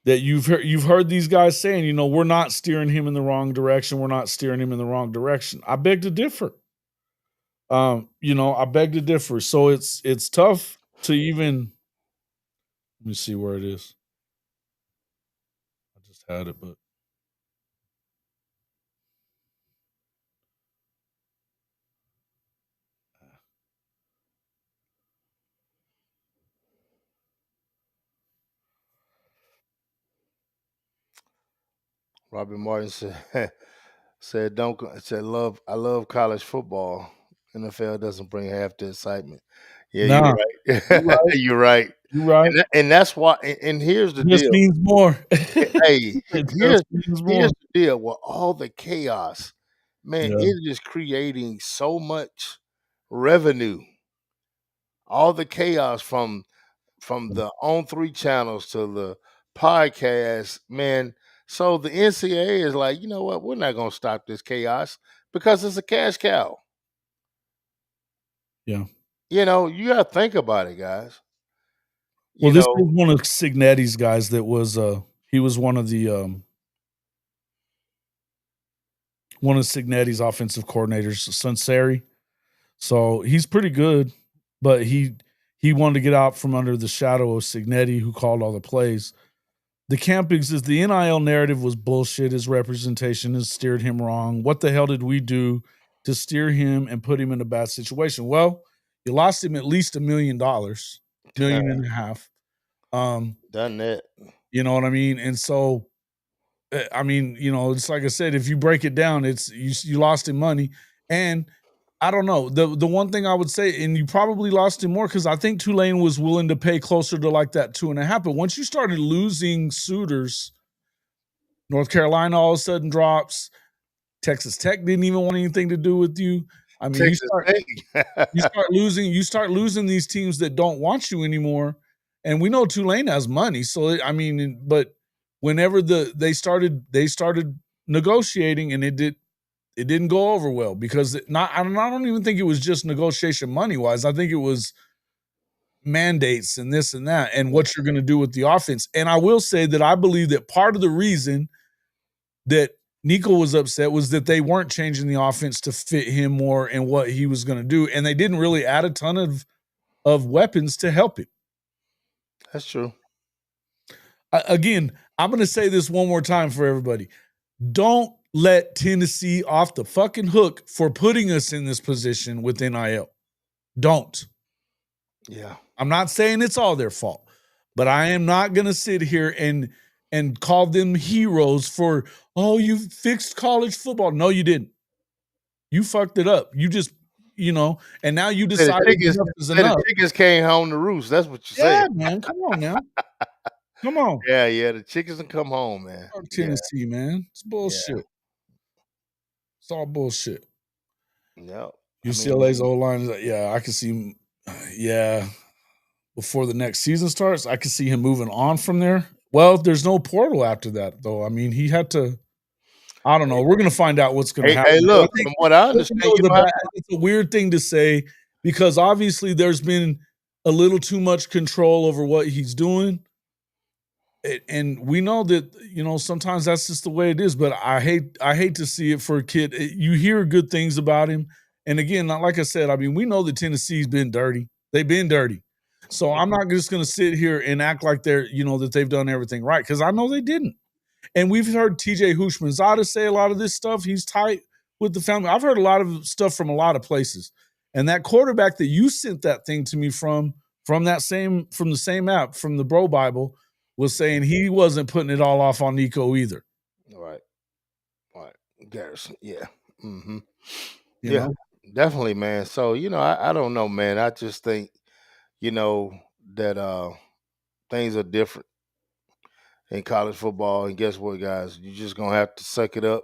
That you've heard these guys saying, we're not steering him in the wrong direction. We're not steering him in the wrong direction. I beg to differ. I beg to differ. So it's tough to even. Let me see where it is. I just had it, but Robert Martin said I love college football. NFL doesn't bring half the excitement. Yeah, you're nah, right. you're right. You're right. You're right. And that's why. And here's the It just deal. means more. Hey, It here's just means here's more. the deal. With all the chaos, man, Yeah. it is creating so much revenue. All the chaos from the on 3 channels to the podcast, man. So the NCAA is like, you know what? We're not going to stop this chaos because it's a cash cow. Yeah. You know, you got to think about it, guys. Well, You this know, is one of Signetti's guys that was he was one of Signetti's offensive coordinators, Sunseri. So he's pretty good, but he wanted to get out from under the shadow of Signetti, who called all the plays. The campings is the NIL narrative was bullshit. His representation has steered him wrong. What the hell did we do to steer him and put him in a bad situation? Well, you lost him at least $1 million, million and a half. done that. You know what I mean? And so, I mean, it's like I said, if you break it down, it's you lost him money. And I don't know. The one thing I would say, and you probably lost him more because I think Tulane was willing to pay closer to like that 2.5. But once you started losing suitors, North Carolina all of a sudden drops. Texas Tech didn't even want anything to do with you. I mean, Texas Tech. you start losing these teams that don't want you anymore. And we know Tulane has money. So I mean, but whenever they started negotiating and it didn't go over well because I don't even think it was just negotiation money wise. I think it was mandates and this and that and what you're going to do with the offense. And I will say that I believe that part of the reason that Nico was upset was that they weren't changing the offense to fit him more and what he was going to do, and they didn't really add a ton of weapons to help him. That's true. Again, I'm going to say this one more time for everybody. Don't let Tennessee off the fucking hook for putting us in this position with NIL. Don't. Yeah. I'm not saying it's all their fault, but I am not going to sit here and call them heroes for, oh, you fixed college football. No, you didn't. You fucked it up. You just, and now you decided enough is enough. The chickens came home to roost. That's what you Yeah, said. man. Come on now. Come on. Yeah. The chickens will come home, man. Tennessee, man. It's bullshit. It's all bullshit. No. UCLA's O-line is I can see before the next season starts, I can see him moving on from there. Well, there's no portal after that, though. I mean, he had to. I don't know. We're going to find out what's going to happen. Hey, look, from what I understand, it's a weird thing to say because obviously there's been a little too much control over what he's doing. And we know that, sometimes that's just the way it is, but I hate to see it for a kid. You hear good things about him. And again, like I said, I mean, we know that Tennessee's been dirty. They've been dirty. So I'm not just going to sit here and act like they're, that they've done everything right because I know they didn't. And we've heard TJ Hushmanzada say a lot of this stuff. He's tight with the family. I've heard a lot of stuff from a lot of places. And that quarterback that you sent that thing to me from the same app, from the Bro Bible, was saying he wasn't putting it all off on Nico either. Right. Garrison. Yeah. Mm-hmm. You Yeah, know? definitely, man. So, I don't know, man. I just think, that things are different in college football. And guess what, guys? You're just gonna have to suck it up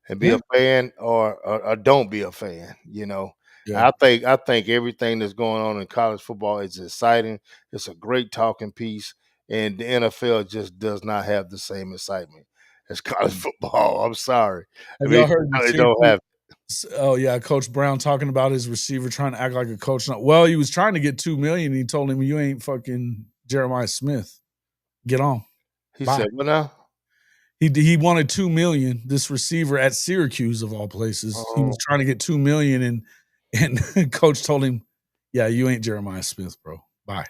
and be a fan or don't be a fan, Yeah. I think everything that's going on in college football is exciting. It's a great talking piece, and the NFL just does not have the same excitement as college football. I'm sorry. Have y'all heard they don't have. Oh yeah, Coach Brown talking about his receiver trying to act like a coach. Well, he was trying to get $2 million. He told him, "You ain't fucking Jeremiah Smith. Get on." He said, "What now?" He wanted $2 million. This receiver at Syracuse of all places, he was trying to get $2 million, And coach told him, yeah, you ain't Jeremiah Smith, bro. Bye.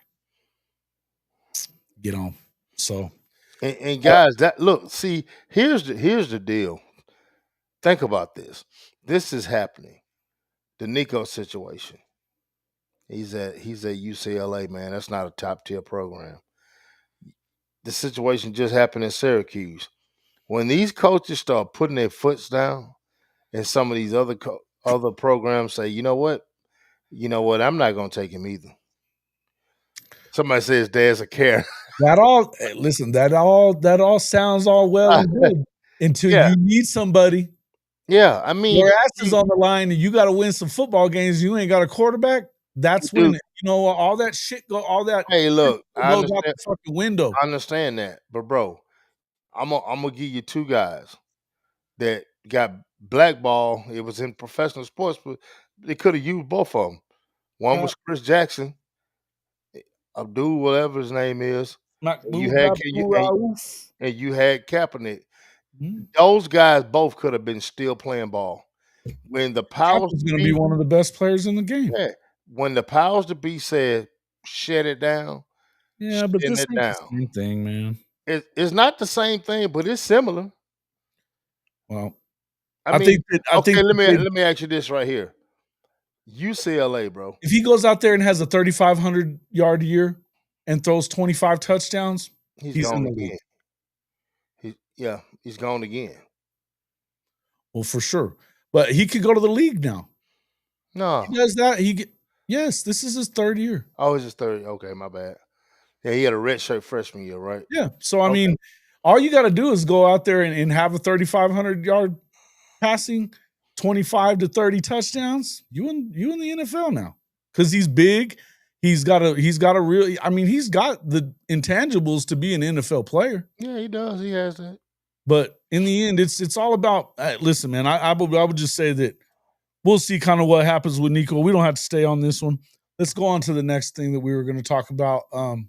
Get on. So And guys, that look, see, here's the deal. Think about this. This is happening. The Nico situation. He's at UCLA, man. That's not a top tier program. The situation just happened in Syracuse. When these coaches start putting their foots down, and some of these other programs say, you know what, I'm not going to take him either. Somebody says there's a care. that all listen, that all sounds all well and good until Yeah. you need somebody. Yeah, I mean, Your ass is on the line and you got to win some football games. You ain't got a quarterback. That's when all that shit all that. Hey, look, I goes out understand. the fucking window. I understand that, but bro, I'm gonna give you two guys that got blackball. It was in professional sports, but they could have used both of them. One was Chris Jackson, Abdul, whatever his name is. You had and you had Kaepernick. Those guys both could have been still playing ball. When the powers Kaepernick's going to be one of the best players in the game. Yeah, when the powers to be said, shut it down. Yeah, but this it ain't down. the same thing, man. It's not the same thing, but it's similar. Well, I mean, let me ask you this right here. UCLA, bro. If he goes out there and has a 3,500 yard year and throws 25 touchdowns, he's gone again. He's gone again. Well, for sure. But he could go to the league now. No. He does that. Yes, this is his third year. Oh, it's his third. Okay, my bad. Yeah, he had a red shirt freshman year, right? Yeah. So, I mean, all you got to do is go out there and have a 3,500 yard passing, 25 to 30 touchdowns. You in the NFL now. Because he's big. He's got the intangibles to be an NFL player. Yeah, he does. He has that. But in the end, it's all about. Listen, man. I would just say that we'll see kind of what happens with Nico. We don't have to stay on this one. Let's go on to the next thing that we were going to talk about. Real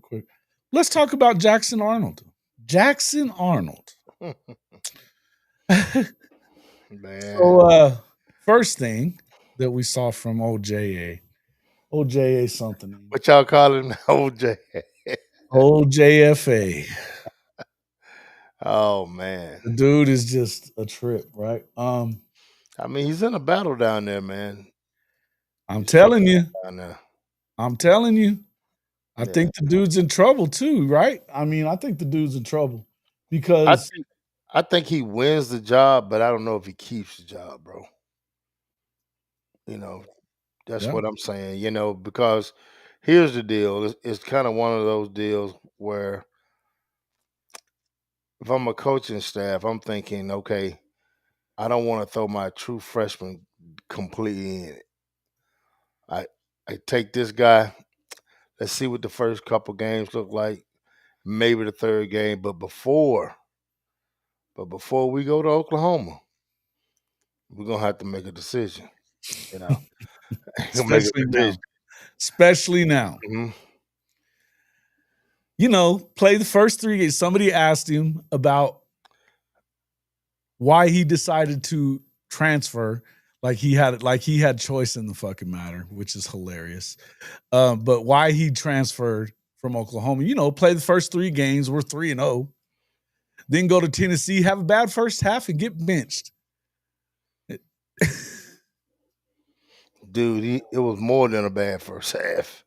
quick, let's talk about Jackson Arnold. Jackson Arnold. Man. So, first thing that we saw from OJA something. What y'all call him? OJ. OJFA. Oh man, the dude is just a trip, right? I mean, he's in a battle down there, man. I'm telling you. I think the dude's in trouble too, right? I mean, I think the dude's in trouble because I think he wins the job, but I don't know if he keeps the job, bro. That's what I'm saying, because here's the deal. It's kind of one of those deals where if I'm a coaching staff, I'm thinking, okay, I don't want to throw my true freshman completely in it. I take this guy. Let's see what the first couple games look like. Maybe the third game, but before we go to Oklahoma, we're gonna have to make a decision. Especially now. Mm-hmm. Play the first 3 games. Somebody asked him about why he decided to transfer. Like he had choice in the fucking matter, which is hilarious. But why he transferred from Oklahoma, play the first 3 games. We're 3-0. Then go to Tennessee, have a bad first half and get benched. Dude, it was more than a bad first half.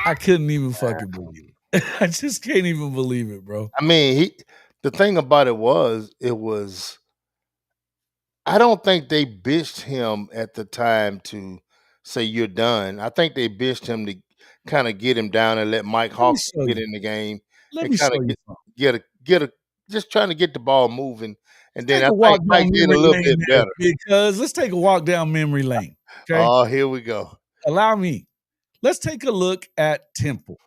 I couldn't even fucking believe it. I just can't even believe it, bro. I mean, the thing about it was, I don't think they bitched him at the time to say you're done. I think they bitched him to kind of get him down and let Mike Hawkins get in the game. Let me show you just trying to get the ball moving. And then I think Mike did a little bit better. Because let's take a walk down memory lane. Okay. Oh, here we go. Allow me. Let's take a look at Temple.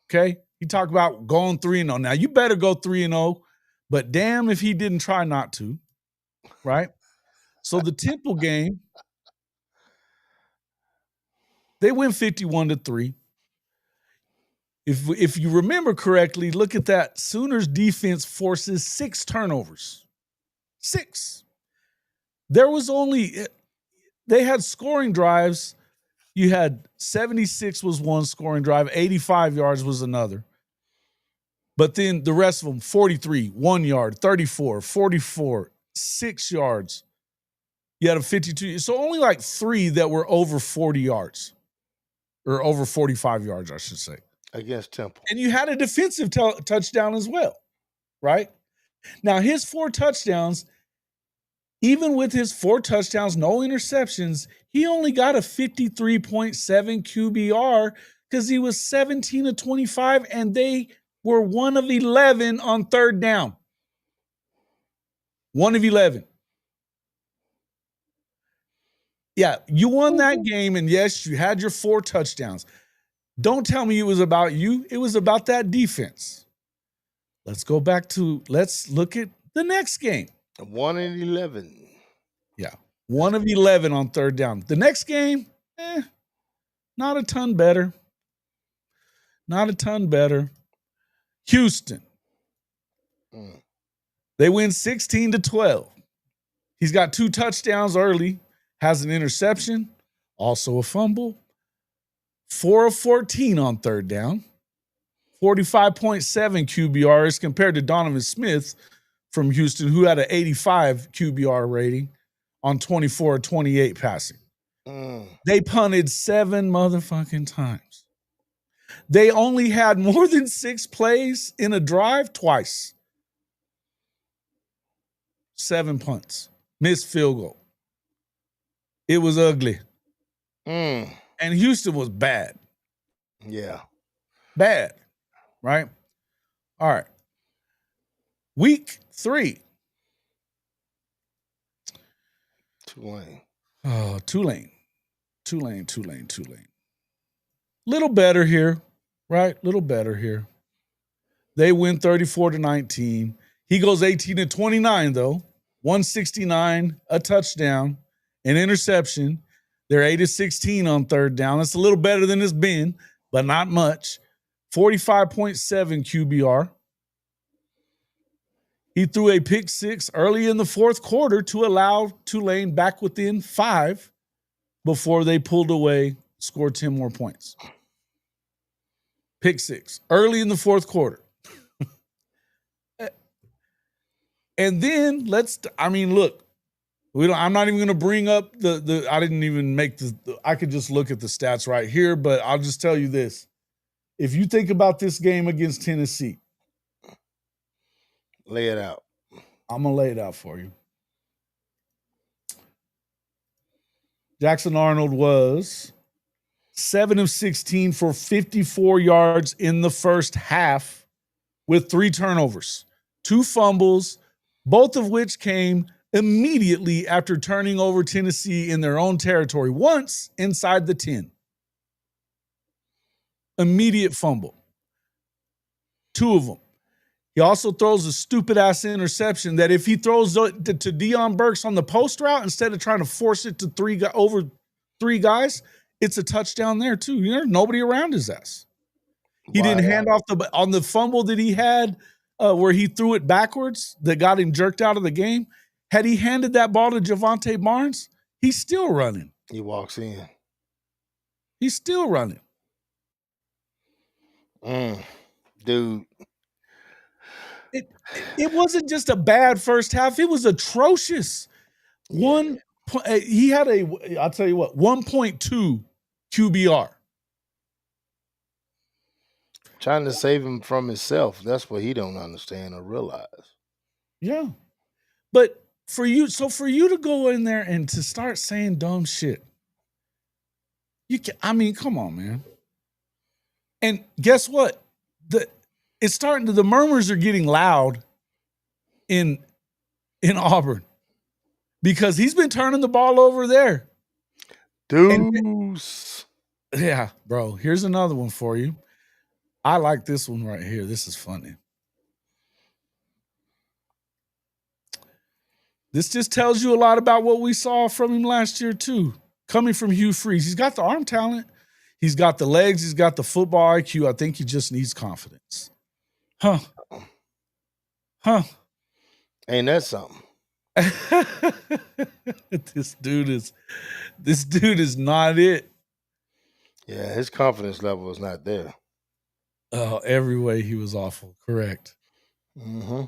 Okay. He talked about going 3-0. Now you better go 3-0, but damn if he didn't try not to. Right. So the Temple game, they win 51-3. If you remember correctly, look at that. Sooners defense forces 6 turnovers. 6. There was only, they had scoring drives. You had 76 was one scoring drive, 85 yards was another. But then the rest of them, 43, 1 yard, 34, 44, 6 yards. You had a 52. So only like 3 that were over 40 yards or over 45 yards, I should say. Against Temple. And you had a defensive touchdown as well, right? Now, his 4 touchdowns, even with his 4 touchdowns, no interceptions, he only got a 53.7 QBR because he was 17 of 25, and they were 1 of 11 on third down. 1 of 11. Yeah, you won that game, and yes, you had your 4 touchdowns. Don't tell me it was about you. It was about that defense. Let's look at the next game. 1 and 11. Yeah, 1 of 11 on third down. The next game, not a ton better. Not a ton better. Houston. They win 16-12. He's got 2 touchdowns early, has an interception, also a fumble. 4 of 14 on third down. 45.7 QBR as compared to Donovan Smith from Houston, who had an 85 QBR rating on 24 of 28 passing. They punted 7 motherfucking times. They only had more than 6 plays in a drive twice. 7 punts. Missed field goal. It was ugly. And Houston was bad. Yeah. Bad. Right? All right. Week 3. Tulane. Oh, Tulane. Little better here, right? Little better here. They win 34-19. He goes 18-29, though. 169, a touchdown, an interception. They're 8-16 on third down. That's a little better than it's been, but not much. 45.7 QBR. He threw a pick 6 early in the fourth quarter to allow Tulane back within 5 before they pulled away, scored 10 more points. Pick 6 early in the fourth quarter. And then look, I'm not even going to bring up I didn't even make I could just look at the stats right here, but I'll just tell you this. If you think about this game against Tennessee, lay it out. I'm going to lay it out for you. Jackson Arnold was 7 of 16 for 54 yards in the first half with 3 turnovers, 2 fumbles, both of which came immediately after turning over Tennessee in their own territory, once inside the 10. Immediate fumble. 2 of them. He also throws a stupid-ass interception that if he throws to Deion Burks on the post route instead of trying to force it to over 3 guys, it's a touchdown there too. There's nobody around his ass. He didn't hand off on the fumble that he had where he threw it backwards that got him jerked out of the game. Had he handed that ball to Javonte Barnes, he's still running. He walks in. He's still running. Dude. It wasn't just a bad first half. It was atrocious. He had I'll tell you what, 1.2 QBR. Trying to save him from himself. That's what he don't understand or realize. Yeah. But for you to go in there and to start saying dumb shit, come on, man. And guess what? The murmurs are getting loud in Auburn because he's been turning the ball over there. Deuce. Yeah, bro. Here's another one for you. I like this one right here. This is funny. This just tells you a lot about what we saw from him last year, too. Coming from Hugh Freeze. He's got the arm talent. He's got the legs. He's got the football IQ. I think he just needs confidence. Huh. Ain't that something? This dude is not it. Yeah, his confidence level is not there. Oh, every way he was awful. Correct. Mm-hmm.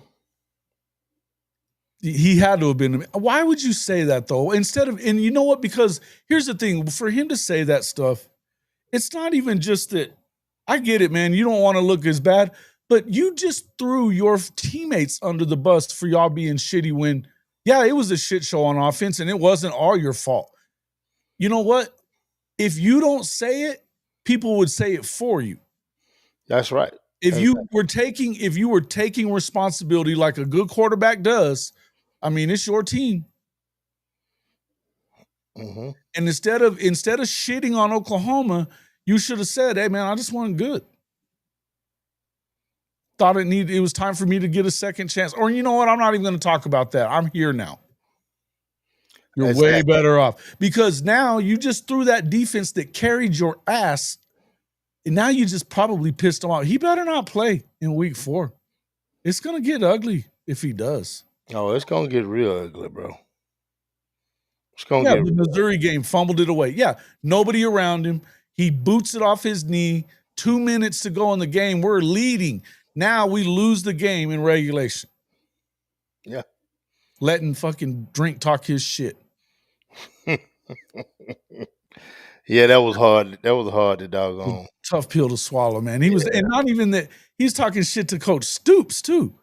He had to have been. Why would you say that though? Instead of, and you know what? Because here's the thing: for him to say that stuff, it's not even just that. I get it, man. You don't want to look as bad, but you just threw your teammates under the bus for y'all being shitty when, yeah, it was a shit show on offense and it wasn't all your fault. You know what? If you don't say it, people would say it for you. That's right. If you were taking responsibility like a good quarterback does, I mean, it's your team. Mm-hmm. And instead of shitting on Oklahoma, you should have said, "Hey, man, I just wasn't good. Thought it was time for me to get a second chance." Or you know what? I'm not even going to talk about that. I'm here now. You're way better off because now you just threw that defense that carried your ass, and now you just probably pissed him off. He better not play in week 4. It's going to get ugly if he does. Oh, it's going to get real ugly, bro. It's going to get the Missouri game, fumbled it away. Yeah, nobody around him. He boots it off his knee. 2 minutes to go in the game. We're leading. Now we lose the game in regulation. Yeah. Letting fucking Drink talk his shit. Yeah, that was hard. That was hard to doggone. Tough pill to swallow, man. He was, and not even that, he's talking shit to Coach Stoops too,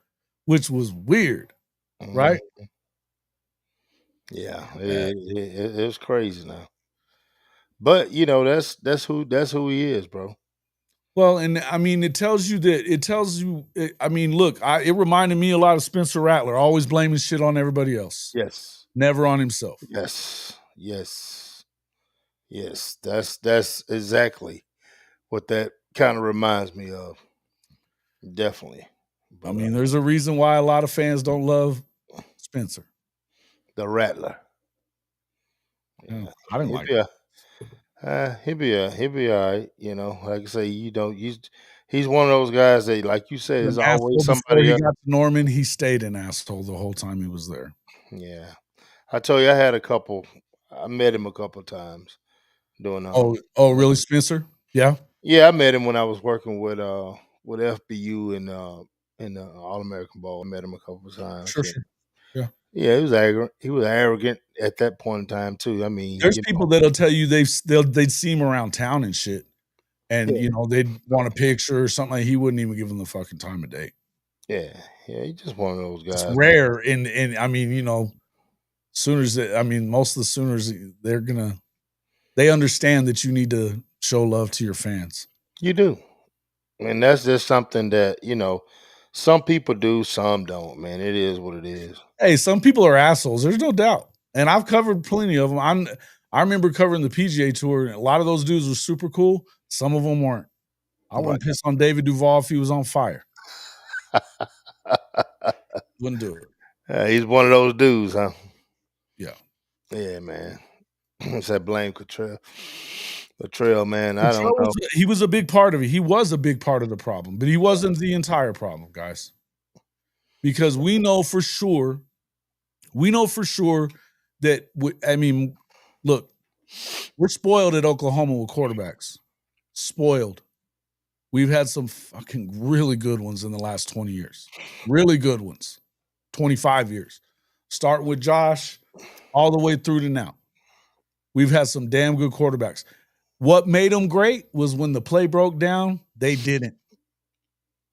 which was weird, right? Yeah, it was crazy now. But you know, that's who he is, bro. Well, and I mean, it tells you. I mean, look, it reminded me a lot of Spencer Rattler, always blaming shit on everybody else. Yes. Never on himself. Yes. That's exactly what that kind of reminds me of. Definitely. But, I mean, there's a reason why a lot of fans don't love Spencer. The Rattler. Yeah, I didn't like it. He'll be all right, you know. Like I say, he's one of those guys that, like you said, is always somebody else. He got to Norman, he stayed an asshole the whole time he was there. Yeah, I told you I had a couple. I met him a couple times doing. Really, Spencer? Yeah, yeah. I met him when I was working with FBU in the All American Bowl. I met him a couple of times. Sure. Yeah, he was arrogant. He was arrogant at that point in time too. I mean, there's people that'll tell you they'd see him around town and shit, and you know they'd want a picture or something. Like he wouldn't even give them the fucking time of day. Yeah, he's just one of those guys. It's rare, and I mean, you know, Sooners. I mean, most of the Sooners, they understand that you need to show love to your fans. You do, and that's just something that, you know, some people do, some don't. Man, it is what it is. Hey, some people are assholes. There's no doubt, and I've covered plenty of them. I remember covering the PGA Tour, and a lot of those dudes were super cool. Some of them weren't. I wouldn't piss on David Duval if he was on fire. Wouldn't do it. He's one of those dudes, huh? Yeah. Yeah, man. It's that blame Cottrell. Cottrell, man. I don't know. He was a big part of it. He was a big part of the problem, but he wasn't the entire problem, guys. Because we know for sure that, I mean, look, we're spoiled at Oklahoma with quarterbacks. Spoiled. We've had some fucking really good ones in the last 20 years. Really good ones. 25 years. Start with Josh all the way through to now. We've had some damn good quarterbacks. What made them great was when the play broke down, they didn't.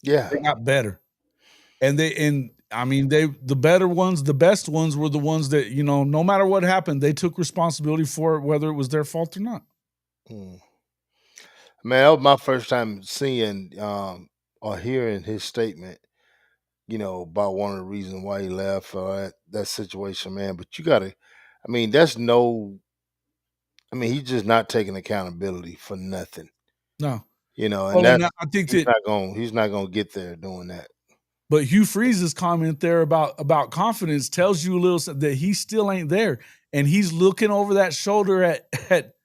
Yeah. They got better. The better ones, the best ones were the ones that, you know, no matter what happened, they took responsibility for it, whether it was their fault or not. Man, that was my first time seeing or hearing his statement, you know, about one of the reasons why he left that situation, man. But you got to, I mean, he's just not taking accountability for nothing. No. You know, and I think he's not gonna get there doing that. But Hugh Freeze's comment there about confidence tells you a little that he still ain't there, and he's looking over that shoulder at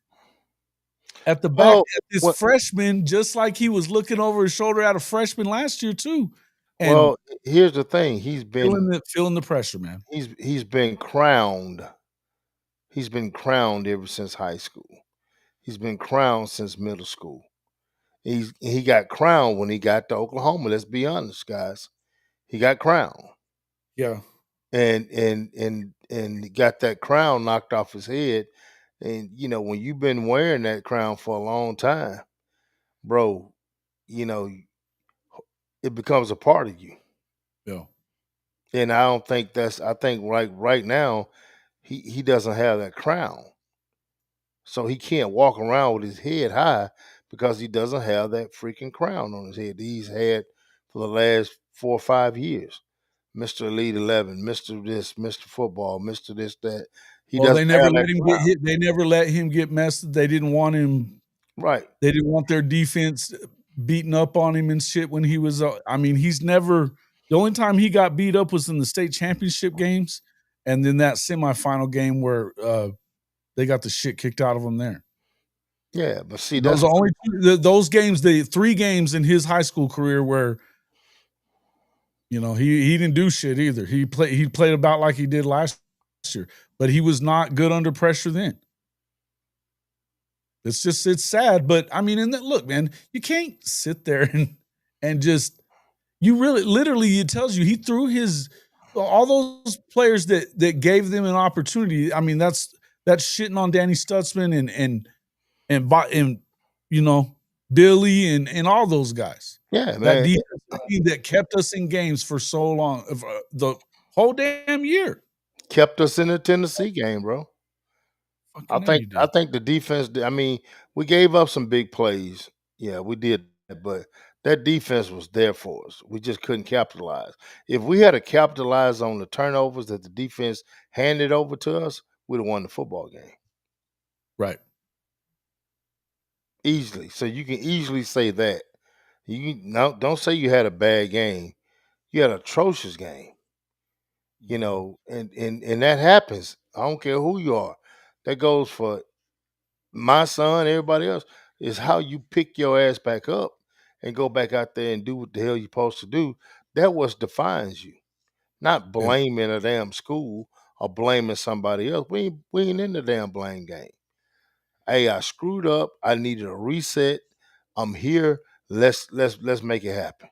at the back Well, at this what? freshman, just like he was looking over his shoulder at a freshman last year too, and Well, here's the thing. feeling the pressure, man. He's been crowned. He's been crowned ever since high school. He's been crowned since middle school. He got crowned when he got to Oklahoma. Let's be honest, guys. He got crowned, Yeah. and he got that crown knocked off his head. And when you've been wearing that crown for a long time, bro, you know it becomes a part of you. Yeah. And I don't think that's. I think right now, he doesn't have that crown, so he can't walk around with his head high because he doesn't have that freaking crown on his head that he's had for the last 4 or 5 years. Mr. Elite 11, Mr. This, Mr. Football, Mr. This, that. He Well, they doesn't never have let that him get crown. hit. They never let him get messed. They didn't want him. Right. They didn't want their defense beating up on him and shit when he was. I mean, he's never. The only time he got beat up was in the state championship games, and then that semifinal game where they got the shit kicked out of him there. Yeah, but see, Those that's are only those games. The 3 games in his high school career where he didn't do shit either. He played about like he did last year, but he was not good under pressure then. It's sad, but I mean, look, man, you can't sit there and just literally it tells you he threw all those players that gave them an opportunity. I mean, that's shitting on Danny Stutzman and Billy and all those guys. yeah, That man. defensive team that kept us in games for so long, the whole damn year. Kept us in the Tennessee game, bro. I Fucking A, think you I did. think the defense. I mean, we gave up some big plays. Yeah, we did, but that defense was there for us. We just couldn't capitalize. If we had to capitalize on the turnovers that the defense handed over to us, we'd have won the football game Right. easily. So you can easily say that. Don't say you had a bad game. You had an atrocious game. And that happens. I don't care who you are. That goes for my son, everybody else, is how you pick your ass back up and go back out there and do what the hell you're supposed to do. That what defines you, not Yeah. blaming a damn school or blaming somebody else. We ain't in the damn blame game. Hey, I screwed up. I needed a reset. I'm here. Let's make it happen.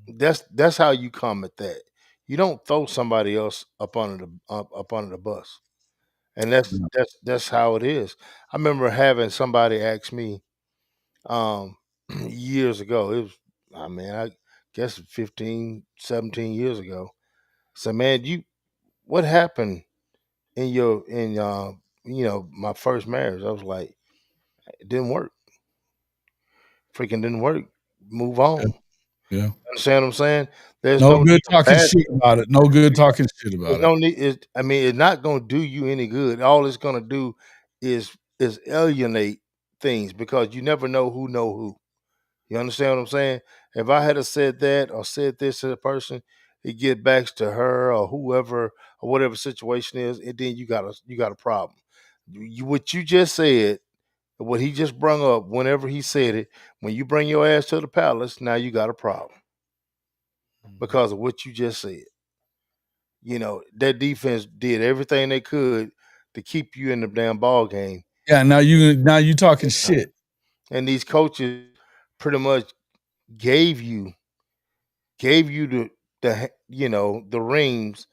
That's how you come at that. You don't throw somebody else up under the bus. And that's Yeah. that's how it is. I remember having somebody ask me years ago. It was I guess 15, 17 years ago. So man, what happened in my first marriage? I was like, it didn't work. Freaking didn't work. Move on. Yeah. Understand what I'm saying? There's No no good need to talking pass. shit about it. No good talking shit There's about it. no need. It's not going to do you any good. All it's going to do is alienate things because you never know who. You understand what I'm saying? If I had have said that or said this to the person, it get back to her or whoever or whatever situation is, and then you got a problem. What you just said, what he just brung up, whenever he said it, when you bring your ass to the palace, now you got a problem because of what you just said. That defense did everything they could to keep you in the damn ball game. Yeah, now you talking shit. And these coaches pretty much gave you the rings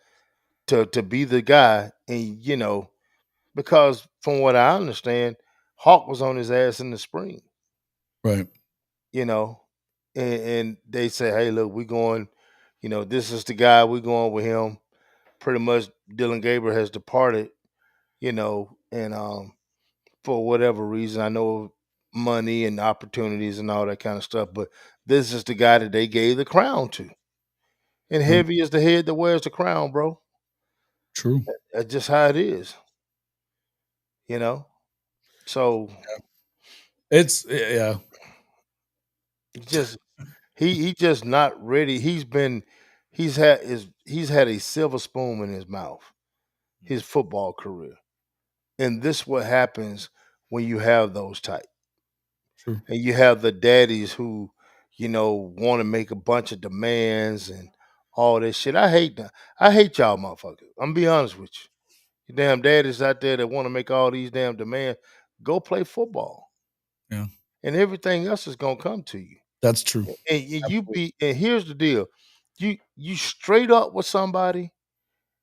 to be the guy, and because from what I understand, Hawk was on his ass in the spring, Right. you know, and they say, hey, look, we going, this is the guy, we going with him. Pretty much Dylan Gabriel has departed, and for whatever reason, I know money and opportunities and all that kind of stuff, but this is the guy that they gave the crown to. And True. heavy is the head that wears the crown, bro. True. That's just how it is, you know. So It's yeah. just he just not ready. He's had a silver spoon in his mouth his football career, and this what happens when you have those type. True. And you have the daddies who, want to make a bunch of demands and all this shit. I hate that. I hate y'all motherfuckers. I'm gonna be honest with you. You damn daddies out there that want to make all these damn demands, go play football. Yeah. And everything else is gonna come to you. That's true. And and here's the deal. You straight up with somebody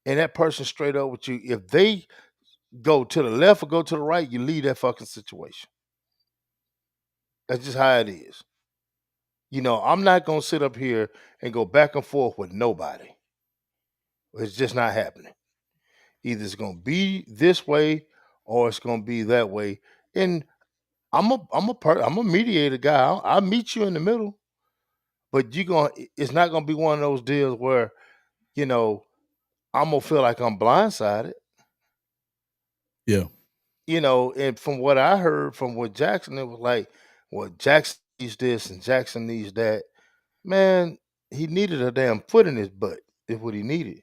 and that person straight up with you. If they go to the left or go to the right, you leave that fucking situation. That's just how it is. I'm not gonna sit up here and go back and forth with nobody. It's just not happening. Either it's gonna be this way or it's gonna be that way. And I'm a mediator guy. I'll meet you in the middle, but it's not gonna be one of those deals where you know I'm gonna feel like I'm blindsided. Yeah. And from what I heard from what Jackson, it was like, well, Jackson needs this and Jackson needs that. Man, he needed a damn foot in his butt, is what he needed.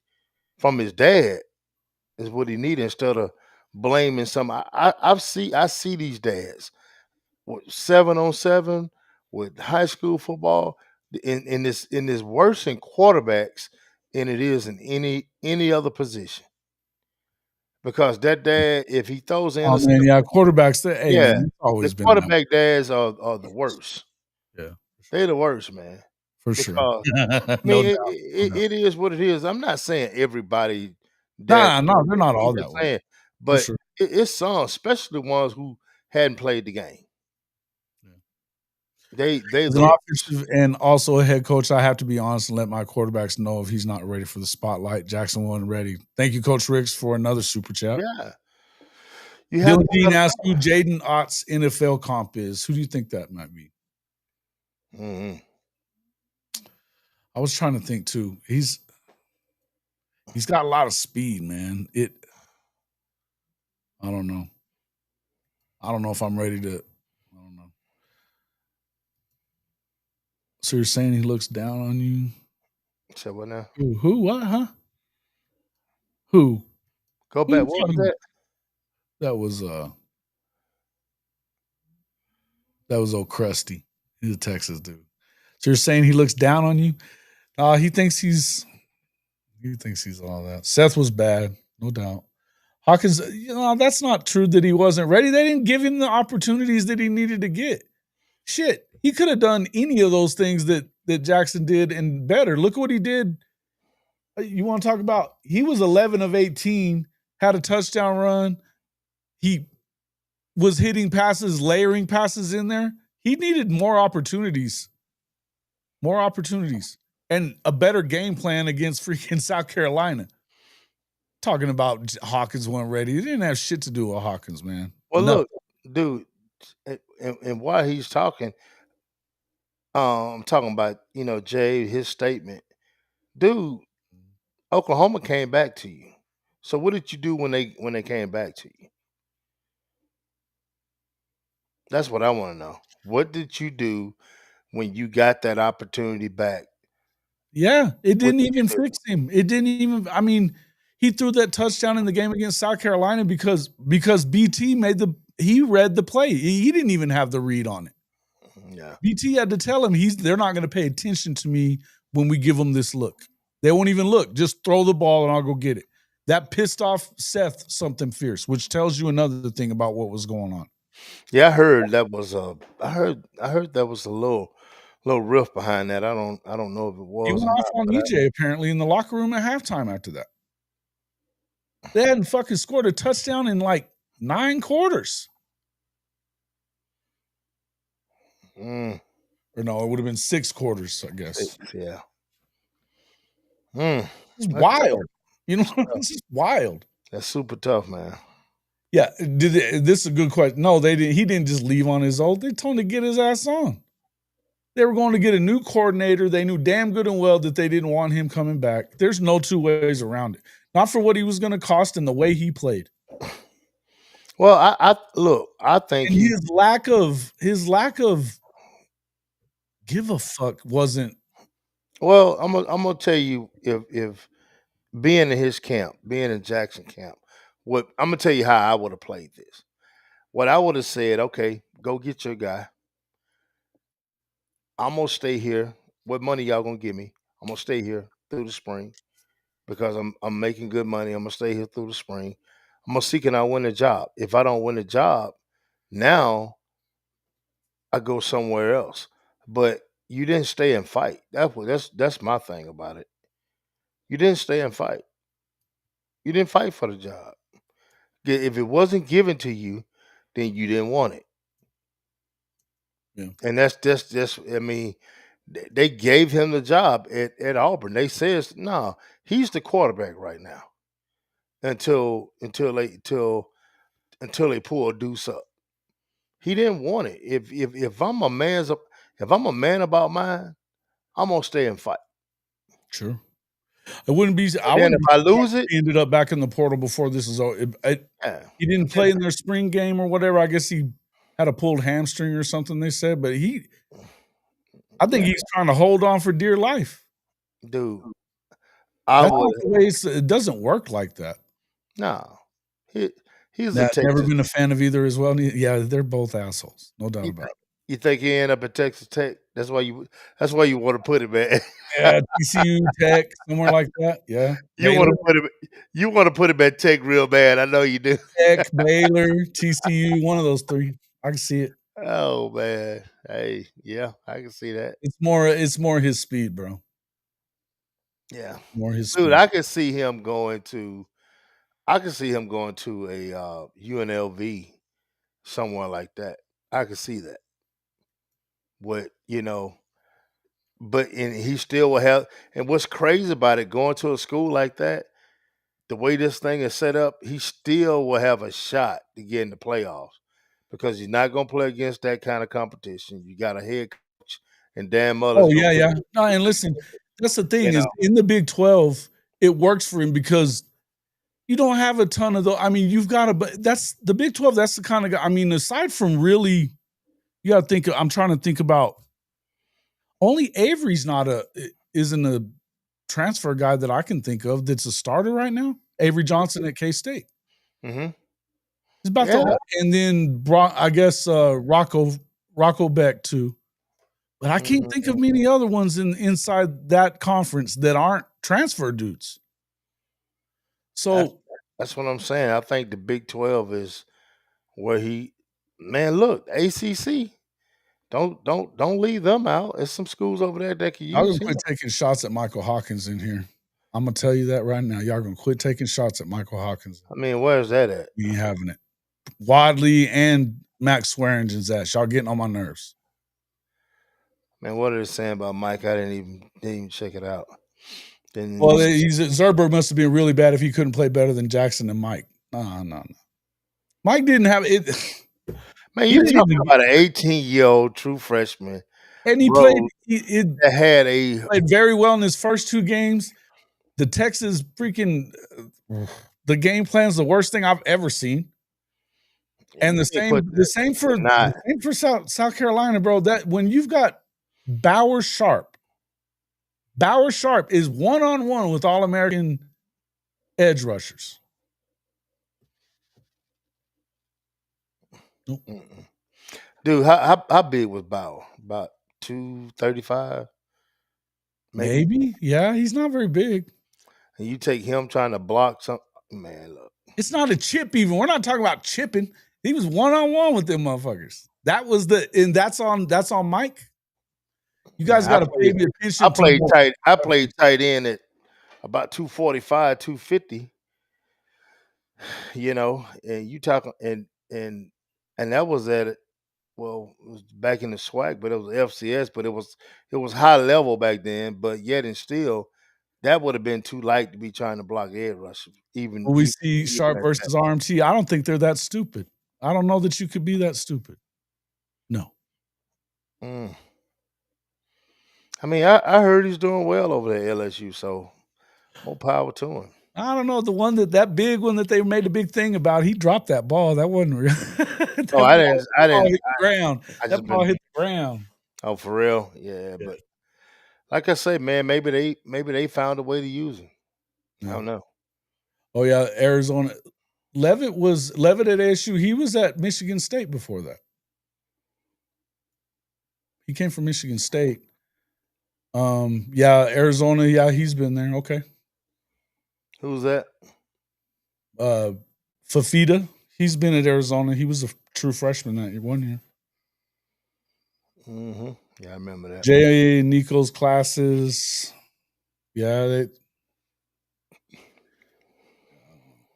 From his dad is what he needed instead of blaming some. I see these dads with 7-on-7 with high school football in this worse in quarterbacks than it is in any other position. Because that dad, if he throws an Oh man, interception, yeah, quarterbacks. Hey yeah, man, it's the always been that way. quarterback dads are the worst. Yeah, They're the worst, man. for sure. Because I No mean, doubt. No doubt. it is what it is. I'm not saying everybody dads. Nah, no, they're not I'm all that just way. saying, For but sure. it's some, especially the ones who hadn't played the game. Yeah. They As the an worst. offensive and also a head coach, I have to be honest and let my quarterbacks know if he's not ready for the spotlight. Jackson wasn't ready. Thank you, Coach Ricks, for another super chat. Yeah, you have Dylan to Dean let 'em asked who know. Jaden Ott's NFL comp is. Who do you think that might be? Mhm. I was trying to think too. He's got a lot of speed, man. I don't know. I don't know if I'm ready to. I don't know. So you're saying he looks down on you? So what now? Who? What? Huh? Who? Go Who back. you What was talking about? that? That was old Krusty. He's a Texas dude. So you're saying he looks down on you? He thinks he's all that. Seth was bad, no doubt. Hawkins, that's not true that he wasn't ready. They didn't give him the opportunities that he needed to get. Shit, he could have done any of those things that Jackson did and better. Look what he did. You want to talk about? He was 11 of 18, had a touchdown run. He was hitting passes, layering passes in there. He needed more opportunities, and a better game plan against freaking South Carolina. Talking about Hawkins wasn't ready. He didn't have shit to do with Hawkins, man. Well, No. look, dude, and while he's talking, I'm talking about Jay, his statement, dude. Oklahoma came back to you. So what did you do when they came back to you? That's what I want to know. What did you do when you got that opportunity back? Yeah, it What didn't did even you do? fix him. It didn't even. I mean, he threw that touchdown in the game against South Carolina because BT he read the play. He didn't even have the read on it. Yeah. BT had to tell him they're not going to pay attention to me when we give them this look. They won't even look. Just throw the ball and I'll go get it. That pissed off Seth something fierce, which tells you another thing about what was going on. Yeah, I heard that was I heard that was a little riff behind that. I don't know if it He was went or off not, on but EJ apparently in the locker room at halftime after that. They hadn't fucking scored a touchdown in like 9 quarters. Or no, it would have been 6 quarters, I guess. Yeah. It's That's tough. wild. It's just wild. That's super tough, man. Yeah, this is a good question. No, they didn't. He didn't just leave on his own. They told him to get his ass on. They were going to get a new coordinator. They knew damn good and well that they didn't want him coming back. There's no two ways around it. Not for what he was going to cost and the way he played. Well, I look. I think And his lack of give a fuck wasn't. Well, I'm gonna tell you if being in his camp, being in Jackson camp, what I'm gonna tell you how I would have played this. What I would have said, okay, go get your guy. I'm gonna stay here. What money y'all gonna give me? I'm gonna stay here through the spring because I'm making good money. I'm gonna stay here through the spring. I'm gonna see can I win a job. If I don't win a job, now I go somewhere else. But you didn't stay and fight. That's my thing about it. You didn't stay and fight. You didn't fight for the job. If it wasn't given to you, then you didn't want it. Yeah. And that's I mean, they gave him the job at Auburn. They says no, he's the quarterback right now until they pull a deuce up. He didn't want it. If I'm a man about mine, I'm gonna stay and fight. Sure. I wouldn't be. I And then wouldn't if be I surprised lose if it, he ended up back in the portal before this is over. yeah. He didn't play in their spring game or whatever. I guess he had a pulled hamstring or something. They said, but I think he's trying to hold on for dear life. Dude, That's not the way it doesn't work like that. No. He's Nah, a Texas. never been a fan of either as well. Yeah, they're both assholes, no doubt about it. You think he end up at Texas Tech? That's why you want to put it, man. Yeah, TCU, Tech, somewhere like that. Yeah, You want to put him at Tech real bad. I know you do. Tech, Baylor, TCU, one of those three. I can see it. Oh man, hey, yeah, I can see that. It's more his speed, bro. Yeah, More his dude, speed. I can see him going to a UNLV, somewhere like that. I can see that. But and he still will have. And what's crazy about it, going to a school like that, the way this thing is set up, he still will have a shot to get in the playoffs because he's not going to play against that kind of competition. You got a head coach and Dan Muller's. Oh yeah. No, and listen, that's the thing is in the Big 12, it works for him because you don't have a ton of those. I mean, you've got to, but that's the Big 12. That's the kind of guy. I mean, aside from really, you got to think. I'm trying to think about. Only Avery's isn't a transfer guy that I can think of that's a starter right now. Avery Johnson at K-State. Mm-hmm. He's about to, and then I guess Rocco Beck too. But I can't think of many other ones inside that conference that aren't transfer dudes. So that's what I'm saying. I think the Big 12 is where look, ACC. Don't leave them out. There's some schools over there that can use. Y'all gonna quit taking shots at Michael Hawkins in here. I'm gonna tell you that right now. Y'all gonna quit taking shots at Michael Hawkins. I mean, where's that at? We ain't having it. Wadley and Max Swearingen's at. Y'all getting on my nerves. Man, what are they saying about Mike? I didn't even check it out. Well, Zerber must have been really bad if he couldn't play better than Jackson and Mike. No. Mike didn't have it. Man, you're talking about an 18-year-old true freshman. And he played very well in his first two games. The Texas the game plan's the worst thing I've ever seen. And the same for South Carolina, bro. That when you've got Bauer Sharp is one-on-one with All-American edge rushers. Nope. Dude, how big was Bauer? About 235? Maybe. Yeah, he's not very big. And you take him trying to block something, man, look. It's not a chip even. We're not talking about chipping. He was one-on-one with them motherfuckers. That's on Mike. You guys got to pay me attention. I played tight end at about 245, 250. And you talking and that was it was back in the SWAC, but it was FCS, but it was high level back then, but yet and still that would have been too light to be trying to block edge rush. Even when we see Sharp versus RMT, I don't think they're that stupid. I don't know that you could be that stupid. No. I mean, I heard he's doing well over there at LSU, so more power to him. I don't know, the one that big one that they made a big thing about, he dropped that ball. That wasn't real. I didn't. Hit the ground. That ball hit the ground. Oh, for real? Yeah, but like I say, man, maybe they found a way to use him. I don't know. Oh yeah, Arizona. Levitt at ASU. He was at Michigan State before that. He came from Michigan State. Yeah, Arizona. Yeah, he's been there. Okay. Who's that? Fafita. He's been at Arizona. He was a true freshman that year, 1 year. Mm-hmm. Yeah, I remember that. J.A. Nico's classes. Yeah,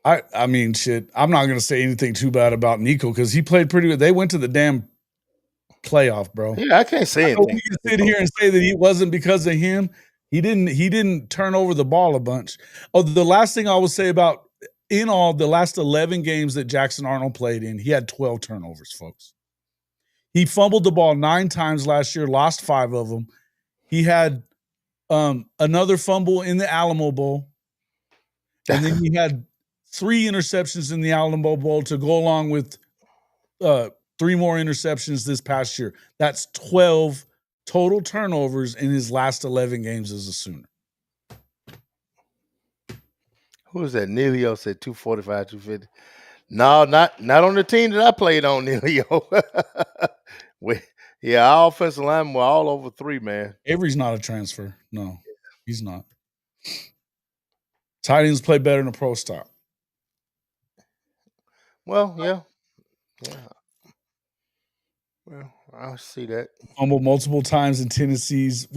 I mean, shit. I'm not gonna say anything too bad about Nico because he played pretty good. They went to the damn playoff, bro. Yeah, I can't say anything. We can sit here and say that he wasn't because of him. He didn't turn over the ball a bunch. Oh, the last thing I will say about in all the last 11 games that Jackson Arnold played in, he had 12 turnovers, folks. He fumbled the ball 9 times last year, lost 5 of them. He had another fumble in the Alamo Bowl. And then he had 3 interceptions in the Alamo Bowl to go along with 3 more interceptions this past year. That's 12 total turnovers in his last 11 games as a Sooner. Who was that? Neilio said 245, 250. No, not on the team that I played on, Neilio. Our offensive linemen were all over 3, man. Avery's not a transfer. No, he's not. Tight ends play better in a pro style. Well, yeah. Well, I see that. Fumbled multiple times in Tennessee's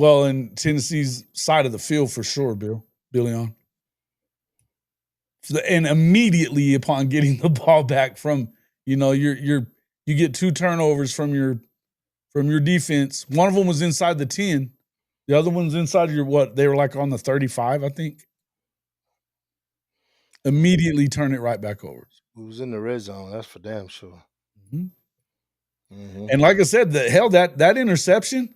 side of the field for sure, Billy on. And immediately upon getting the ball back from, you get 2 turnovers from your defense. One of them was inside the 10. The other one's inside they were like on the 35, I think. Immediately turn it right back over. It was in the red zone, that's for damn sure. Mm-hmm. Mm-hmm. And like I said, that interception,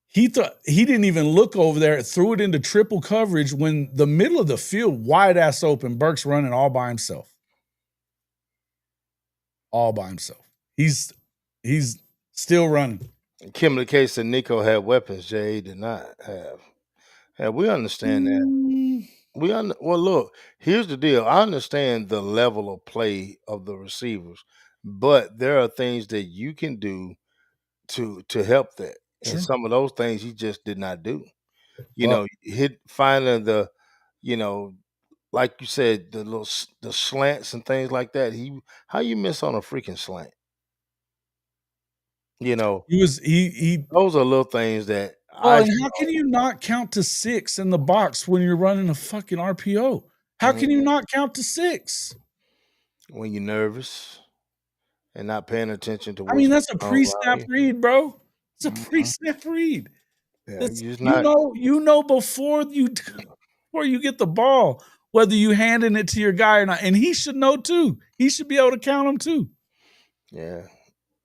he didn't even look over there, threw it into triple coverage when the middle of the field wide ass open, Burke's running all by himself. All by himself. He's still running. Kimberly Case said Nico had weapons Jay did not have. Yeah, we understand that. Well, look, here's the deal. I understand the level of play of the receivers, but there are things that you can do to help that. Sure. And some of those things he just did not do. Finding the, like you said, the slants and things like that. How you miss on a freaking slant? Those are little things that and how can you not count to 6 in the box when you're running a fucking RPO? How can you not count to 6? When you're nervous and not paying attention to that's a pre-snap read, bro. It's a pre-snap read. Yeah, before you get the ball, whether you handing it to your guy or not, and he should know too. He should be able to count them too. Yeah,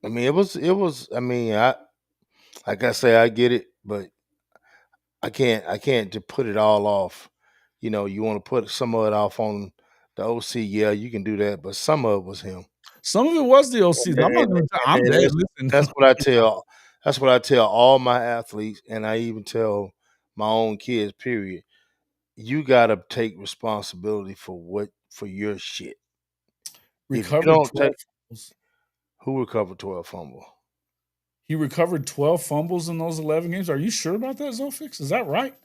it was. Like I say, I get it, but I can't just put it all off. You want to put some of it off on the OC. Yeah, you can do that, but some of it was him. Some of it was the OC. I'm dead. Listen. That's what I tell. That's what I tell all my athletes, and I even tell my own kids. Period. You got to take responsibility for your shit. Who recovered 12 fumbles? He recovered 12 fumbles in those 11 games. Are you sure about that, Zofix? Is that right?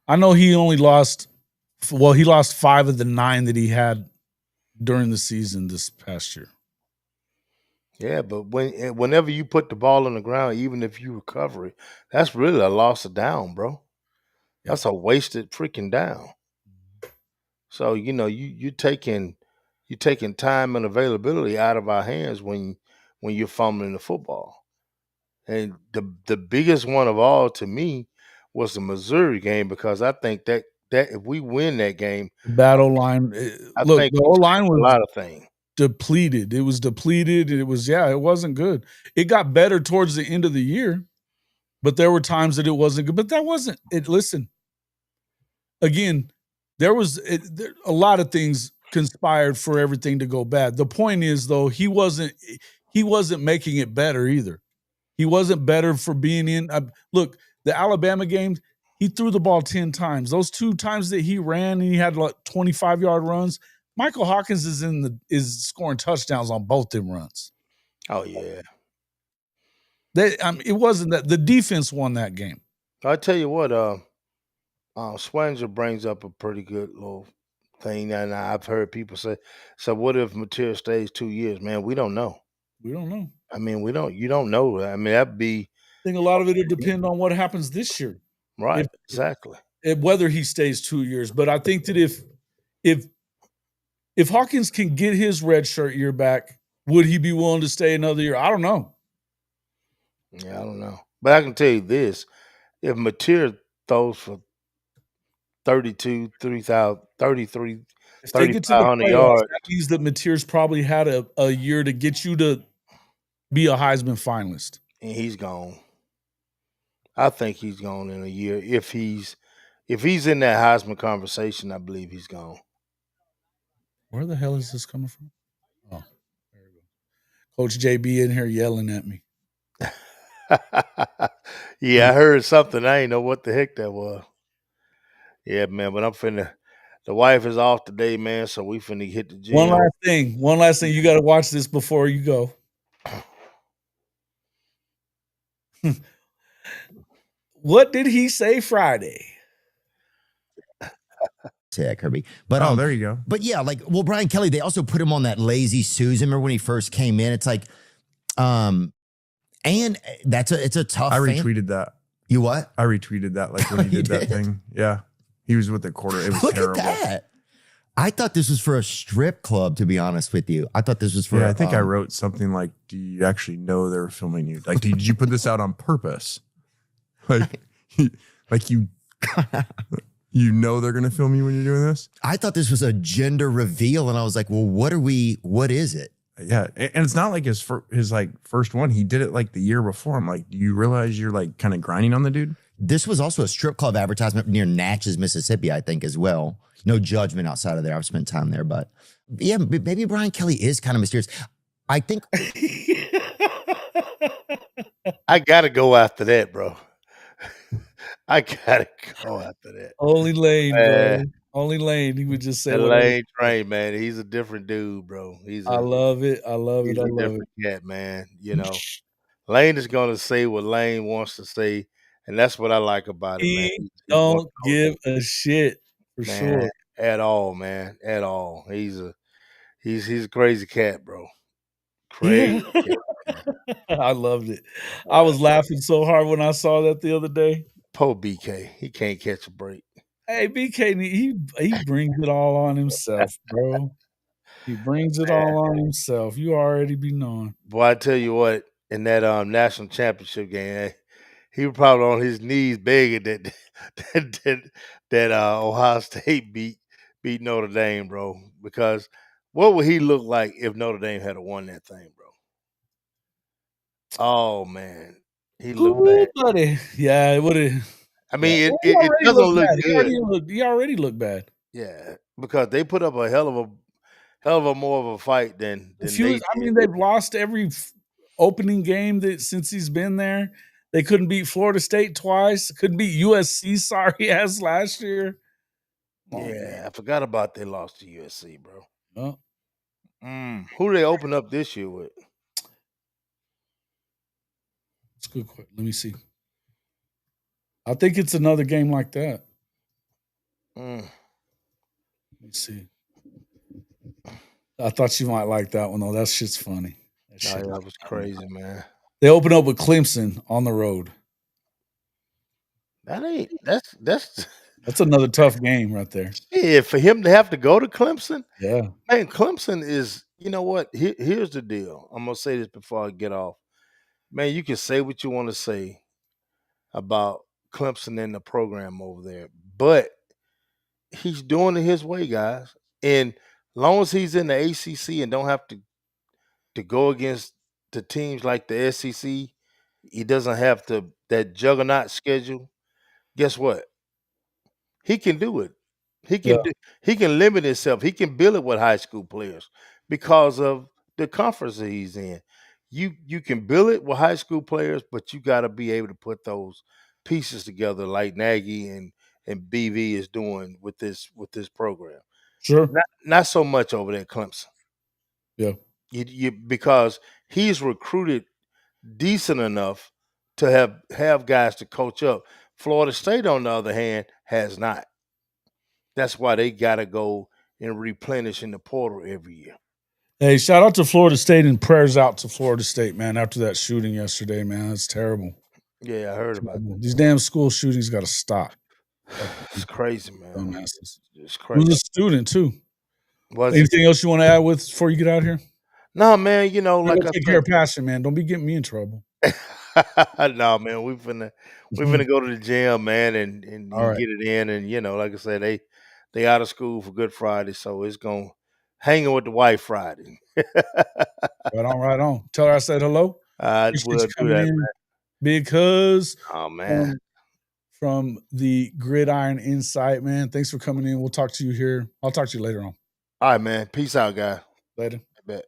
I know he only lost 5 of the 9 that he had during the season this past year. Yeah, but whenever you put the ball on the ground, even if you recover it, that's really a loss of down, bro. That's a wasted freaking down. So you're taking time and availability out of our hands when you're fumbling the football. And the biggest one of all to me was the Missouri game, because I think that if we win that game, battle line. The O-line was a lot of things. Depleted. It was depleted. It wasn't good. It got better towards the end of the year, but there were times that it wasn't good. But that wasn't it. Listen, again, there was a lot of things conspired for everything to go bad. The point is, though, he wasn't making it better either. He wasn't better for being in. Look, the Alabama game, He threw the ball 10 times. Those 2 times that he ran and he had like 25-yard runs, Michael Hawkins is scoring touchdowns on both them runs. Oh yeah. It wasn't that the defense won that game. I tell you what, Swanger brings up a pretty good little thing, and I've heard people say, "So what if Material stays 2 years?" Man, we don't know. We don't know. I mean, you don't know. I mean, that'd be. I think a lot of it would depend on what happens this year. Right, exactly. Whether he stays 2 years. But I think that if Hawkins can get his red shirt year back, would he be willing to stay another year? I don't know. Yeah, I don't know. But I can tell you this. If Material throws for 32, 3,000, 33, If they get to the 3,500 playoffs, yards, that means that Mateer's probably had a year to get you to be a Heisman finalist. and he's gone. I think he's gone in a year. If he's in that Heisman conversation, I believe he's gone. Where the hell is this coming from? Oh, there we go. Coach JB in here yelling at me. Yeah, I heard something. I ain't know what the heck that was. Yeah, man, but I'm finna. The wife is off today, man, so we finna hit the gym. One last thing. You got to watch this before you go. What did he say Friday? Say that, Kirby. But there you go. But yeah, like, well, Brian Kelly, they also put him on that lazy Susan. Remember when he first came in? It's like, and it's a tough. I retweeted that. You what? I retweeted that, like when he did that thing. Yeah, he was with the quarter. It was Look terrible. at that. I thought this was for a strip club, to be honest with you. I thought this was for. Yeah, I think I wrote something like, "Do you actually know they were filming you? Like, did you put this out on purpose? Like you." You know they're gonna film you when you're doing this. I thought this was a gender reveal, and I was like, "Well, what is it?" Yeah, and it's not like his first one. He did it like the year before. I'm like, do you realize you're like kind of grinding on the dude? This was also a strip club advertisement near Natchez, Mississippi, I think, as well. No judgment outside of there. I've spent time there, but yeah, maybe Brian Kelly is kind of mysterious. I think I gotta go after that, bro. I gotta go after that. Only Lane, bro. Only Lane. He would just say, Lane Train, man. He's a different dude, bro. I love it. I love it. He's I a love different it. cat, man. You know, Lane is gonna say what Lane wants to say, and that's what I like about him, man. He don't give a shit for sure at all, man. At all. He's a crazy cat, bro. Crazy. Cat. I loved it. I was laughing so hard when I saw that the other day. Poor BK. He can't catch a break. Hey, BK, he brings it all on himself, bro. He brings it all on himself. You already be knowing. Boy, I tell you what, in that national championship game, he was probably on his knees begging that Ohio State beat Notre Dame, bro. Because what would he look like if Notre Dame had won that thing, bro? Oh man, he looked bad, buddy. Yeah, it would have. I mean, it doesn't look good. He already looked bad. Yeah, because they put up a hell of a more of a fight than they did. I mean, they've lost every opening game since he's been there. They couldn't beat Florida State twice. Couldn't beat USC. Sorry ass last year. Yeah, I forgot about they lost to USC, bro. Oh. Who do they open up this year with? It's a good question. Let me see. I think it's another game like that. Let me see. I thought you might like that one though. That shit's funny. That was crazy, man. They open up with Clemson on the road. That's another tough game right there. Yeah, for him to have to go to Clemson. Yeah, man, Clemson is. You know what? Here's the deal. I'm gonna say this before I get off. Man, you can say what you want to say about Clemson and the program over there, but he's doing it his way, guys. And long as he's in the ACC and don't have to go against the teams like the SEC, he doesn't have that juggernaut schedule. Guess what? He can do it. He can limit himself. He can build it with high school players because of the conference that he's in. You can build it with high school players, but you got to be able to put those pieces together like Nagy and BV is doing with this program. Sure. Not so much over there at Clemson. Yeah. Because he's recruited decent enough to have guys to coach up. Florida State, on the other hand, has not. That's why they got to go and replenish in the portal every year. Hey, shout out to Florida State and prayers out to Florida State, man, after that shooting yesterday, man. That's terrible. Yeah, I heard about that. These damn school shootings got to stop. It's crazy, man. Dumbasses. It's He crazy. was a student, too. Was it? Anything else you want to add with before you get out of here? No, man, you know, like Go I take care said. of Passion, man. Don't be getting me in trouble. No, man, we finna go to the gym, man, and All right. get it in. And you know, like I said, they out of school for Good Friday, so it's gonna hanging with the wife Friday. Right on, right on. Tell her I said hello. I Appreciate will you do coming that, in. man. Big Cuz Oh man, from the Gridiron Insight, man. Thanks for coming in. We'll talk to you here. I'll talk to you later on. all right, man. Peace out, guy. Later. I bet.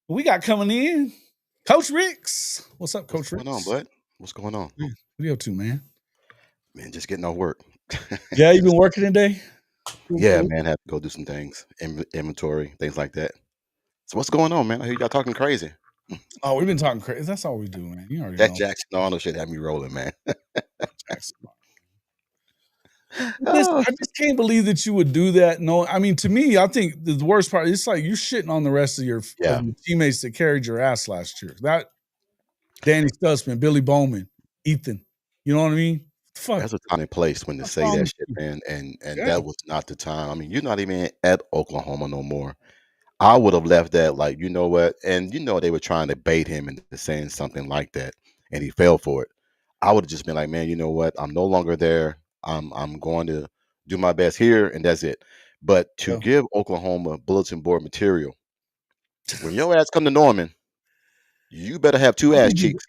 We got coming in Coach Ricks. What's up, Coach Ricks? What's going on, bud? What's going on? What are you up to, man? Man, just getting off work. Yeah, you been working today? Yeah, man, have to go do some things, inventory, things like that. So what's going on, man? I hear y'all talking crazy. Oh, we've been talking crazy. That's all we do, man. You already That know. Jackson Arnold shit had me rolling, man. Jackson. I just can't believe that you would do that. No, I mean, to me, I think the worst part, it's like you're shitting on the rest of your teammates that carried your ass last year. That Danny Stutzman, Billy Bowman, Ethan. You know what I mean? Fuck. That's a time and place when to say that shit, man. And that was not the time. I mean, you're not even at Oklahoma no more. I would have left that like, you know what? And you know they were trying to bait him into saying something like that, and he fell for it. I would have just been like, man, you know what? I'm no longer there. I'm going to do my best here, and that's it. But to give Oklahoma bulletin board material, when your ass come to Norman, you better have two ass cheeks.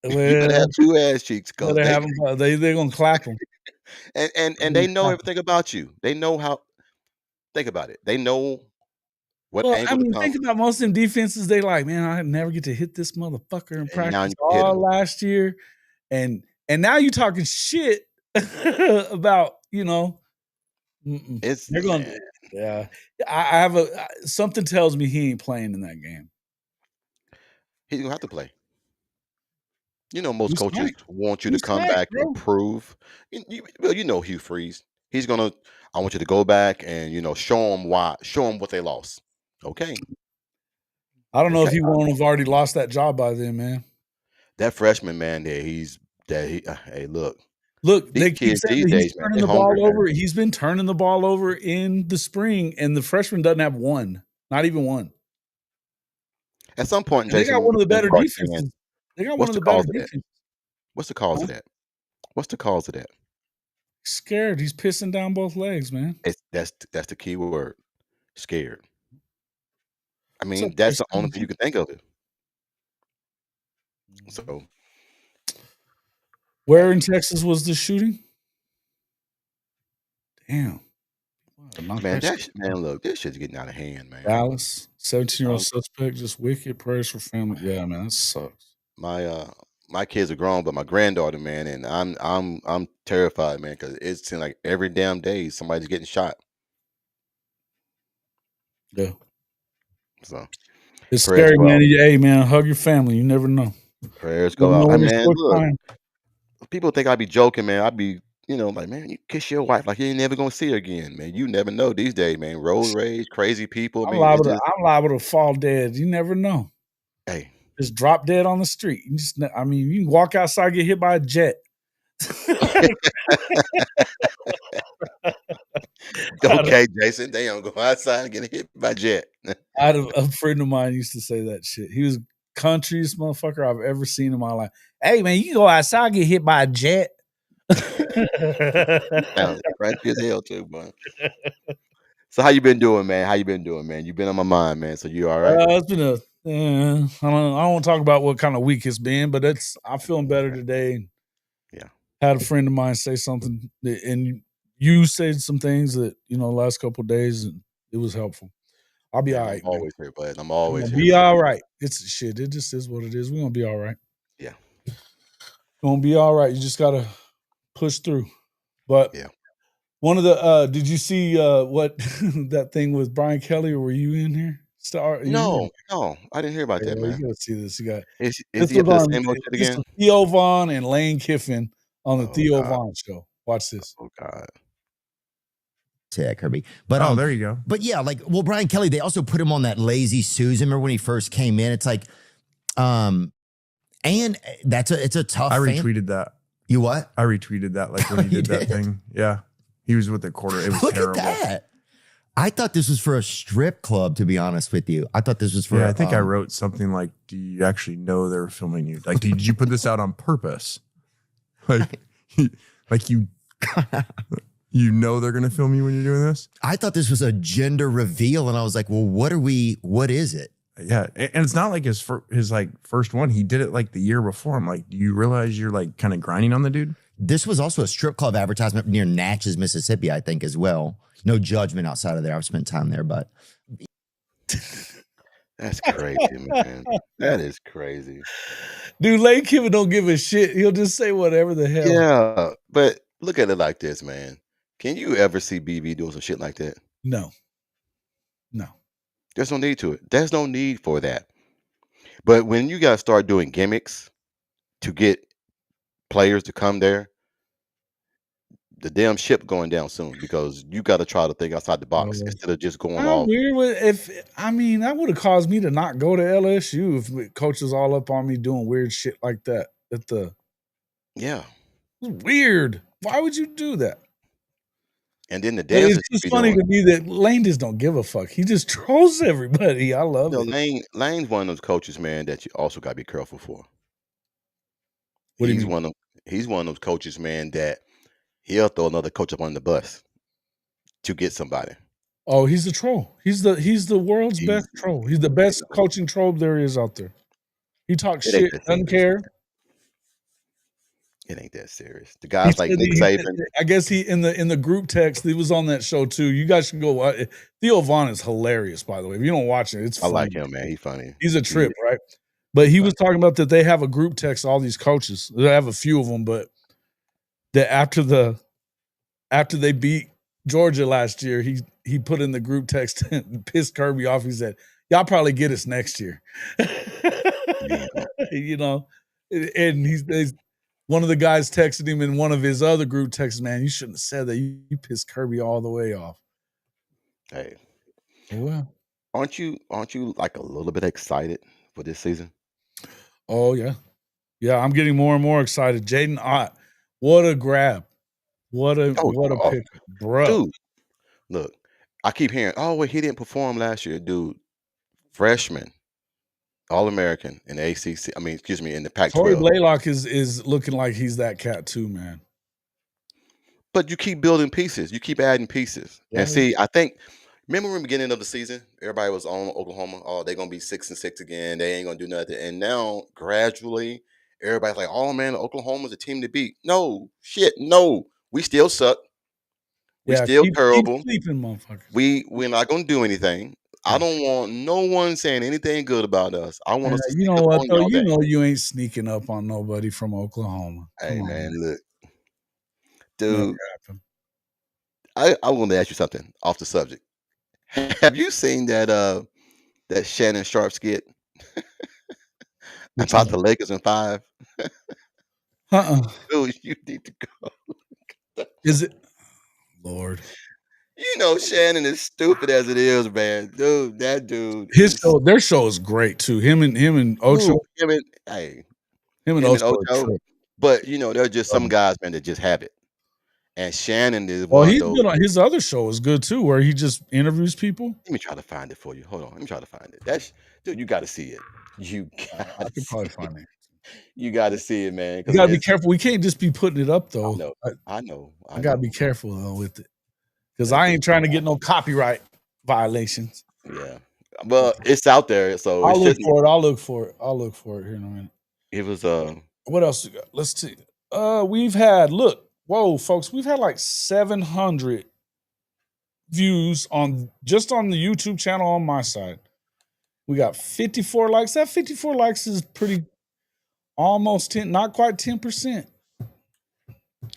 You better have two ass cheeks because they're gonna clap them. and they know everything about you. They know how. Think about it. They know what angle to come. Think about most of them defenses. They like, man, I never get to hit this motherfucker in practice hit all last year, and now you talking shit about, you know. They're gonna, yeah. I have something tells me he ain't playing in that game. He's gonna have to play. You know, most coaches want you to come back and prove. You know, Hugh Freeze. He's gonna. I want you to go back and show them why. Show them what they lost. Okay. I don't know if he won't have already lost that job by then, man. That freshman man there, hey, look. They keep saying that he's turning the ball over. He's been turning the ball over in the spring, and the freshman doesn't have one, not even one. At some point, Jason, they got one of the better defenses. They got one of the better defenses. What's the cause of that? What's the cause of that? Scared. He's pissing down both legs, man. That's the key word. Scared. I mean, that's the only thing you can think of it. So, where in Texas was the shooting? Damn. Man, look, this shit's getting out of hand, man. Dallas, 17-year-old suspect, just wicked. Prayers for family. Yeah, man, that sucks. My kids are grown, but my granddaughter, man, and I'm terrified, man, because it seems like every damn day somebody's getting shot. Yeah. So it's scary, man. Hey, man, hug your family. You never know. Prayers go out. Man, look, people think I'd be joking, man. I'd be, like, man, you kiss your wife like you ain't never gonna see her again, man. You never know these days, man. Road rage, crazy people. I'm liable to fall dead. You never know. Hey, just drop dead on the street. You can walk outside, get hit by a jet. Okay, Jason. Damn, go outside and get hit by a jet. I had a friend of mine used to say that shit. He was countryest motherfucker I've ever seen in my life. Hey, man, you can go outside and get hit by a jet. Crazy as hell too, boy. So how you been doing, man? You've been on my mind, man. So you all right? It's been I don't want to talk about what kind of week it's been, but I'm feeling better today. Yeah. Had a friend of mine say something, and you said some things that, last couple of days, and it was helpful. I'll be all right. I'm always here, bud. I'm always here. Be all right. It's shit. It just is what it is. We're gonna be all right. Yeah. Gonna be all right. You just gotta push through. But Yeah. one of the did you see what that thing with Brian Kelly, or were you in here? No, I didn't hear about that, You man. gotta see this. You got Is this he up was to the on same old shit this again? was Theo Vaughn and Lane Kiffin on the Oh, Theo God. Vaughn show. Watch this. Oh, God. Say that, Kirby. But Oh, there you go. But yeah, like, well, Brian Kelly, they also put him on that Lazy Susan. Remember when he first came in? It's like, and it's a tough. I retweeted that. You what? I retweeted that, like when he did that thing. Yeah, he was with the quarter. It was Look terrible. at that. I thought this was for a strip club, to be honest with you. I thought this was for. Yeah, I think I wrote something like, "Do you actually know they're filming you? Like, did you put this out on purpose? Like, you." You know they're gonna film you when you're doing this. I thought this was a gender reveal, and I was like, "Well, what is it?" Yeah, and it's not like his like first one. He did it like the year before. I'm like, do you realize you're like kind of grinding on the dude? This was also a strip club advertisement near Natchez, Mississippi, I think, as well. No judgment outside of there. I've spent time there, but That's crazy, man. That is crazy. Dude, Lane Kiffin don't give a shit. He'll just say whatever the hell. Yeah, but look at it like this, man. Can you ever see BB doing some shit like that? No. There's no need to it. There's no need for that. But when you guys start doing gimmicks to get players to come there, the damn ship going down soon, because you got to try to think outside the box instead of just going How all. weird that would have caused me to not go to LSU if coach was all up on me doing weird shit like that. Yeah. It's weird. Why would you do that? And then the But dances. it's just funny to me that Lane just don't give a fuck. He just trolls everybody. I love it. Lane's one of those coaches, man, that you also got to be careful for. What do you mean? He's one of those coaches, man, that he'll throw another coach up on the bus to get somebody. Oh, he's a troll. He's the world's best troll. He's the best coaching troll there is out there. He talks shit, doesn't care. It ain't that serious. The guys like Nick Saban. I guess he in the group text, he was on that show too. You guys should go watch it. Theo Vaughn is hilarious, by the way. If you don't watch it, it's funny. I like him, man. He's funny. He's a trip, right? But he was talking about that they have a group text, all these coaches. They have a few of them, but that after they beat Georgia last year, he put in the group text and pissed Kirby off. He said, "Y'all probably get us next year." You know, and he's one of the guys texted him in one of his other group texts, "Man, you shouldn't have said that. You pissed Kirby all the way off." Hey, well, aren't you like a little bit excited for this season? Oh yeah, I'm getting more and more excited. Jaden Ott, what a grab! What a pick, bro. Dude, look, I keep hearing, "Oh, well, he didn't perform last year." Dude, freshman, All-American in the ACC. I mean, excuse me, in the Pac-12. Torrey Blaylock is looking like he's that cat too, man. But you keep building pieces. You keep adding pieces. Yeah. And see, I think, remember in the beginning of the season, everybody was on Oklahoma. Oh, they're going to be 6-6 again. They ain't going to do nothing. And now, gradually, everybody's like, "Oh, man, Oklahoma's a team to beat." No, shit, no. We still suck. We still terrible. Keep sleeping, motherfuckers. We're not going to do anything. I don't want no one saying anything good about us. I want us to you know what, though? You know you ain't sneaking up on nobody from Oklahoma. Hey, man, look. Dude, I want to ask you something off the subject. Have you seen that Shannon Sharp skit about the Lakers in 5? Dude, you need to go. Is it? Lord. You know Shannon is stupid as it is, man. Dude, that dude. Their show is great too. Him and Ocho. Him and Ocho. But you know, there are just some guys, man, that just have it. And Shannon is one of those. Been on his other show is good too, where he just interviews people. Let me try to find it for you. Hold on. Let me try to find it. Dude, you got to see it. I could probably find it. You got to see it, man. You got to be careful. We can't just be putting it up though. I know. I got to be careful though with it, because I ain't trying to get no copyright violations. Yeah, well, it's out there, so I'll look for it. I'll look for it here in a minute. It was What else we got? Let's see. We've had folks, we've had like 700 views on the YouTube channel on my side. We got 54 likes. That 54 likes is pretty. Almost 10, not quite 10%.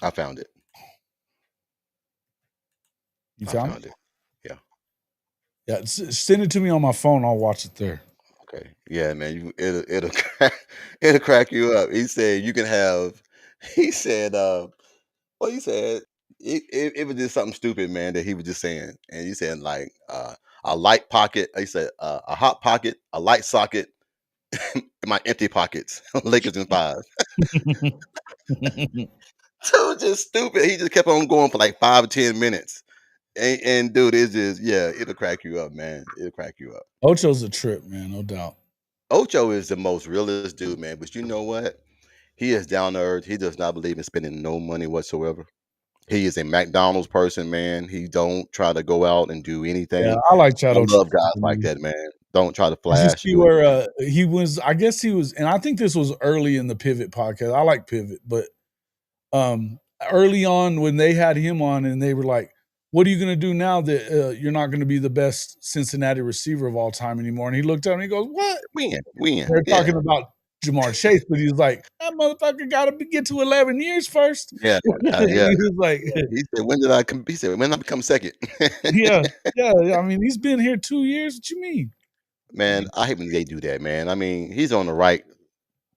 I found it. You I found found it? it. Yeah. Yeah, send it to me on my phone. I'll watch it there. Okay. Yeah, man. It'll it'll crack you up. He said you can have. He said, well, he said it was just something stupid, man, that he was just saying, and he said like a light pocket. He said a hot pocket, a light socket, in my empty pockets. Lakers in 5. So just stupid. He just kept on going for like 5 or 10 minutes. And dude, it's just it'll crack you up, man. It'll crack you up. Ocho's a trip, man, no doubt. Ocho is the most realist dude, man. But you know what? He is down to earth. He does not believe in spending no money whatsoever. He is a McDonald's person, man. He don't try to go out and do Yeah, anything. I like Chad I Ocho. love guys like that, man. Don't try to Did you flash. see Do anything. where he was? I guess he was, and I think this was early in the Pivot podcast. I like Pivot, but early on when they had him on, and they were like, "What are you going to do now that you're not going to be the best Cincinnati receiver of all time anymore?" And he looked at him and he goes, "What?" Win. They're Yeah. talking about Jamar Chase, but he's like, "That motherfucker got to get to 11 years first." Yeah. He was like, He said, "When did I come?" He said, "When did I become second?" "Yeah. I mean, he's been here 2 years. What you mean?" Man, I hate when they do that, man. I mean, he's on the right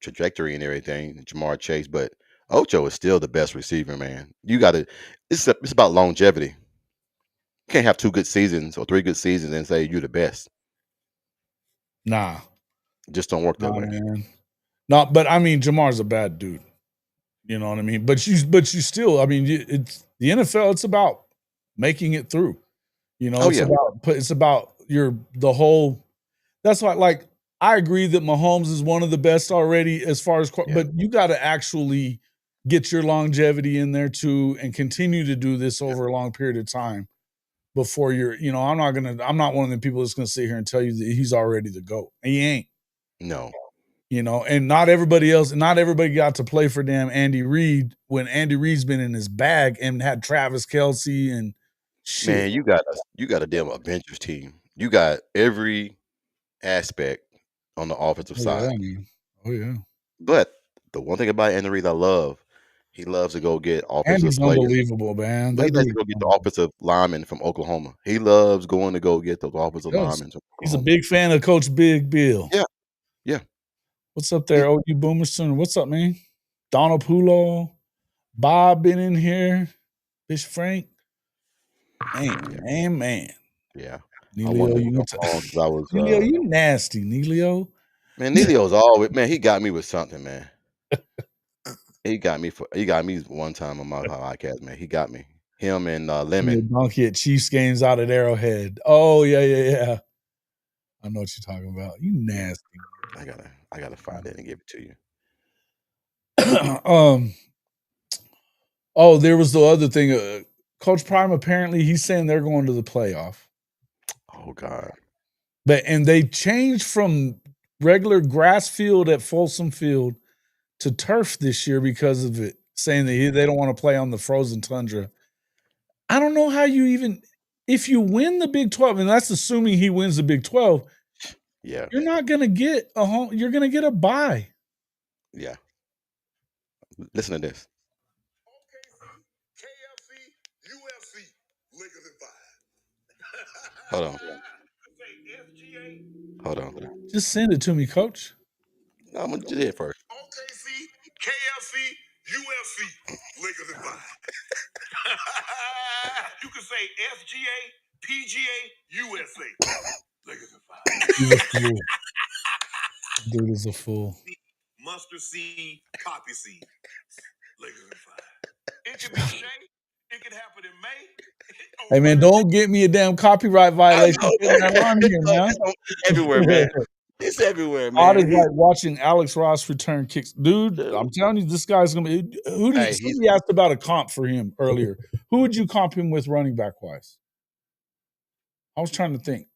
trajectory and everything, Jamar Chase, but Ocho is still the best receiver, man. You got to. It's about longevity. You can't have 2 good seasons or 3 good seasons and say you're the best. Nah, It just don't work that way. man. No, but I mean, Jamar's a bad dude. You know what I mean? But you still, I mean, it's the NFL. It's about making it through. You know, Oh yeah, it's about the whole. That's why, like, I agree that Mahomes is one of the best already as far as, yeah, but you got to actually get your longevity in there too, and continue to do this over a long period of time before you're. You know, I'm not one of the people that's gonna sit here and tell you that he's already the GOAT. He ain't. no, You know, and not everybody got to play for damn Andy Reid when Andy Reid's been in his bag and had Travis Kelce and shit. man. You got a damn Avengers team. You got every aspect on the offensive side. Oh yeah. But the one thing about Andy Reid I love, he loves to go get offensive Andy's players. unbelievable, man. He That likes dude to go get the offensive linemen from Oklahoma. He loves going to go get those offensive linemen from He's a Oklahoma. big fan of Coach Big Bill. Yeah, yeah. What's up there, OU Boomerson? What's up, man? Donald Pulo, Bob been in here. Fish Frank. Man. Yeah. Neilio, Neilio, you nasty, Neilio. Man, Neilio's always, man, he got me with something, man. he got me one time on my podcast, man. He got me. Him and Lemon. Donkey at Chiefs games out at Arrowhead. Oh, yeah. I know what you're talking about. You nasty. I gotta find it and give it to you. Oh, there was the other thing. Coach Prime, apparently he's saying they're going to the playoff. Oh God. And they changed from regular grass field at Folsom Field to turf this year because of it, saying that they don't want to play on the frozen tundra. I don't know how if you win the Big 12, and that's assuming he wins the Big 12, yeah, you're not going to get a home. You're going to get a bye. Yeah. Listen to this. KFC, UFC, Lakers in 5. Hold on. Just send it to me, Coach. No, I'm gonna do it first. OKC, KFC, UFC, Lakers in 5. You can say SGA, PGA, USA, Lakers in 5. He's a fool. Dude is a fool. Mustard seed, poppy seed, Lakers in 5. It could be Shay. It could happen in May. Hey man, don't get me a damn copyright violation on here, man. It's everywhere, man. It's everywhere, man. Odd is like watching Alex Ross return kicks. Dude, I'm telling you, this guy's gonna be somebody asked about a comp for him earlier. Who would you comp him with running back wise? I was trying to think.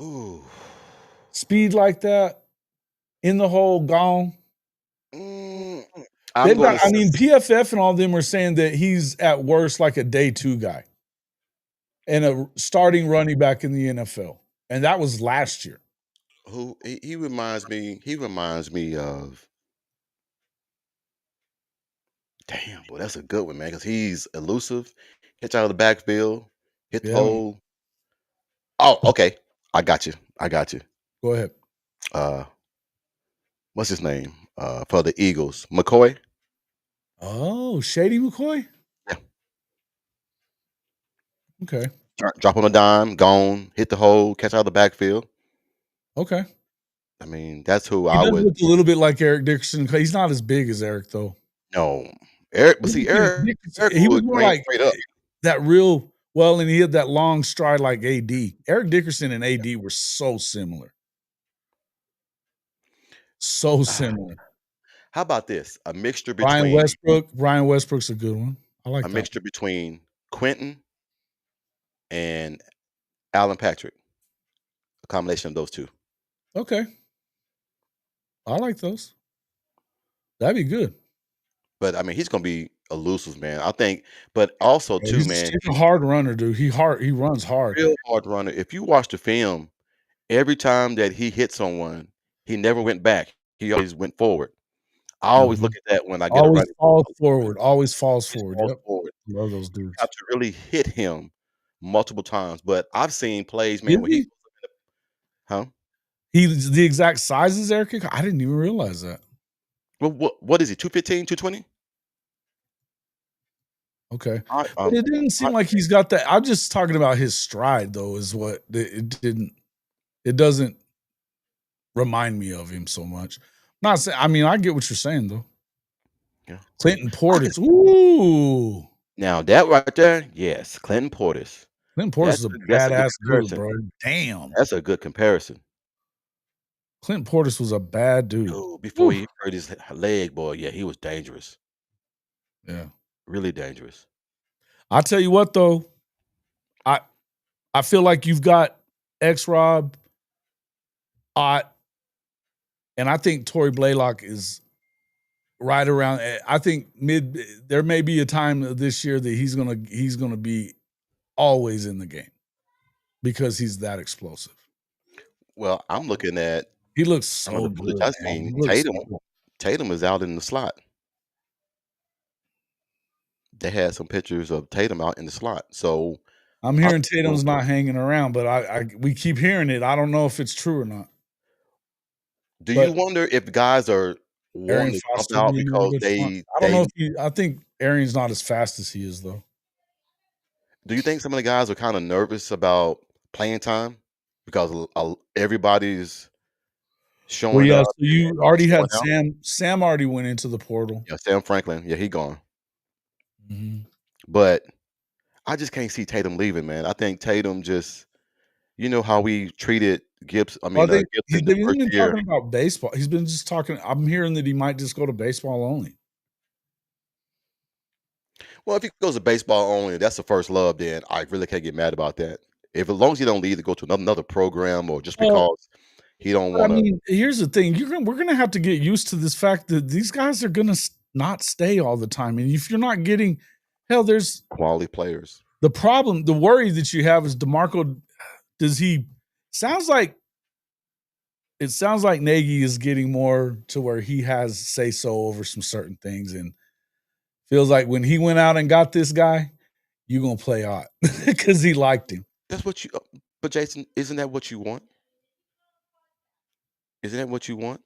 Ooh. Speed like that, in the hole, gone. PFF and all of them are saying that he's at worst like a day 2 guy and a starting running back in the NFL. And that was last year. Who he reminds me? He reminds me of. Damn, boy, that's a good one, man. Because he's elusive, hits out of the backfield, hit the Yeah, man. hole. Oh, okay. I got you. I got you. Go ahead. Uh, what's his name? For the Eagles, McCoy. Oh, Shady McCoy? Yeah. Okay. Drop on a dime, gone, hit the hole, catch out of the backfield. Okay. I mean, that's who He I does would. look a little bit like Eric Dickerson. He's not as big as Eric, though. No, Eric. But see, Eric He was would more train like straight up. that real well, and he had that long stride like AD. Eric Dickerson and AD were so similar. So similar. How about this? A mixture Brian between Westbrook. Brian Westbrook's a good one. I like a that. mixture between Quentin and Alan Patrick. A combination of those two. Okay. I like those. That'd be good. But I mean, he's gonna be elusive, man. I think, but also too, He's man, a hard runner, dude. He runs hard. real hard runner. If you watch the film, every time that he hit someone, he never went back. He always went forward. I always look at that when I get a Always running. falls forward. Always falls Just forward. falls Yep. forward. Love those You dudes. have to really hit him multiple times. But I've seen plays, man, Is where he? huh? He's the exact size as Eric. I didn't even realize that. Well, what is he? 215, 220? Okay. I, But it didn't seem like he's got that. I'm just talking about his stride, though, is what it doesn't remind me of him so much. Not saying, I mean, I get what you're saying, though. Yeah. Clinton Portis. Ooh. Now that right there, yes, Clinton Portis. Clinton Portis is a That's a good badass dude, comparison. bro. Damn. That's a good comparison. Clinton Portis was a bad dude. Dude, before he hurt his leg, boy, yeah, he was dangerous. Yeah. Really dangerous. I'll tell you what, though. I feel like you've got X-Rob, Ott, and I think Torrey Blaylock is right around. I think there may be a time this year that he's gonna be always in the game because he's that explosive. Well, I'm looking at He looks some of so the footage good. I've seen. Tatum. Tatum is out in the slot. They had some pictures of Tatum out in the slot. So I'm hearing Tatum's not hanging around, but we keep hearing it. I don't know if it's true or not. Do you wonder if guys are wanting to jump out because I don't know if I think Arian's not as fast as he is, though. Do you think some of the guys are kind of nervous about playing time because everybody's showing Well, yeah, up? so you already had showing out? Sam already went into the portal. Yeah, Sam Franklin. Yeah, he gone. Mhm. But I just can't see Tatum leaving, man. I think Tatum just, you know how we treated Gibbs. I mean, He's Gibson the been first year. talking about baseball. He's been just talking. I'm hearing that he might just go to baseball only. Well, if he goes to baseball only, that's the first love. Then I really can't get mad about that. If as long as he don't leave to go to another program or just because he don't want to. I mean, here's the thing: we're gonna have to get used to this fact that these guys are gonna not stay all the time, and if you're not getting, there's quality players. The problem, the worry that you have is DeMarco. It sounds like Nagy is getting more to where he has say so over some certain things, and feels like when he went out and got this guy, you're gonna play out because he liked him. That's what you. But Jason, isn't that what you want? Isn't that what you want?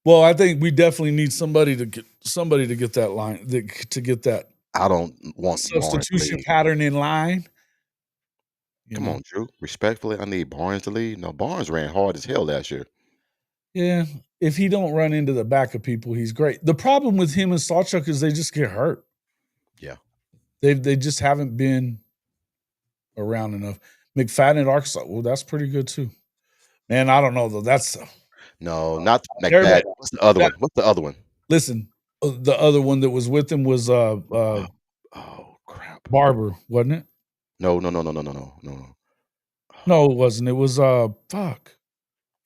Well, I think we definitely need somebody to get that line to get that. I don't want substitution pattern in line. Come on, Drew. Respectfully, I need Barnes to lead. No, Barnes ran hard as hell last year. Yeah, if he don't run into the back of people, he's great. The problem with him and Sawchuk is they just get hurt. Yeah, they just haven't been around enough. McFadden at Arkansas, well, that's pretty good too. Man, I don't know though. That's no, not McFadden. What's the other one? What's the other one? Listen, the other one that was with him was oh crap, Barber, wasn't it? No. No, it wasn't. It was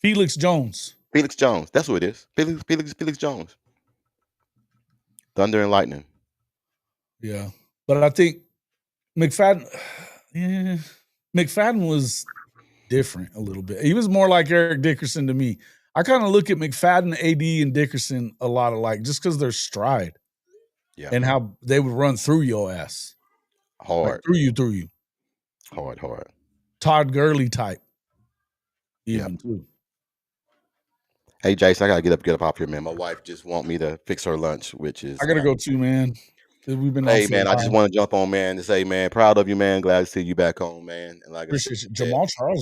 Felix Jones. Felix Jones. That's who it is. Felix Jones. Thunder and Lightning. Yeah, but I think McFadden. Yeah, McFadden was different a little bit. He was more like Eric Dickerson to me. I kind of look at McFadden, AD, and Dickerson a lot alike just because their stride and how they would run through your ass. Hard. Like through you. Hard. Todd Gurley type. Even too. Hey, Jason, I gotta get up off here, man. My wife just want me to fix her lunch, which is I gotta go too, man. We've been hey, man, I just want to jump on, man, to say, man, proud of you, man. Glad to see you back home, man. And like appreciate you. Jamal Charles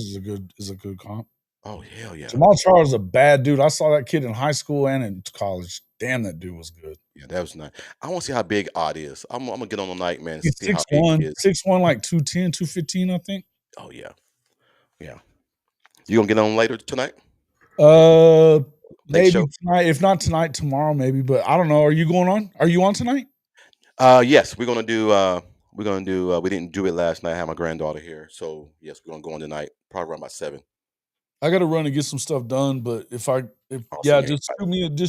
is a good comp. Oh, hell yeah. Jamal Charles is a bad dude. I saw that kid in high school and in college. Damn, that dude was good. Yeah, that was nice. I want to see how big Odd is. I'm gonna get on tonight, man. He's See how big he is. 6'1", like 210, 215, I think. Oh yeah. Yeah. You gonna get on later tonight? Maybe tonight. If not tonight, tomorrow, maybe. But I don't know. Are you going on? Are you on tonight? Yes, we're gonna do we didn't do it last night. I had my granddaughter here. So yes, we're gonna go on tonight, probably around about 7. I gotta run and get some stuff done, but just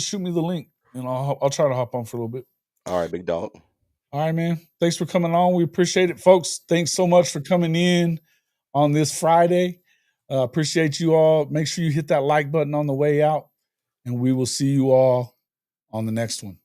shoot me the link and I'll try to hop on for a little bit. All right, big dog. All right, man. Thanks for coming on. We appreciate it, folks. Thanks so much for coming in on this Friday. Appreciate you all. Make sure you hit that like button on the way out, and we will see you all on the next one.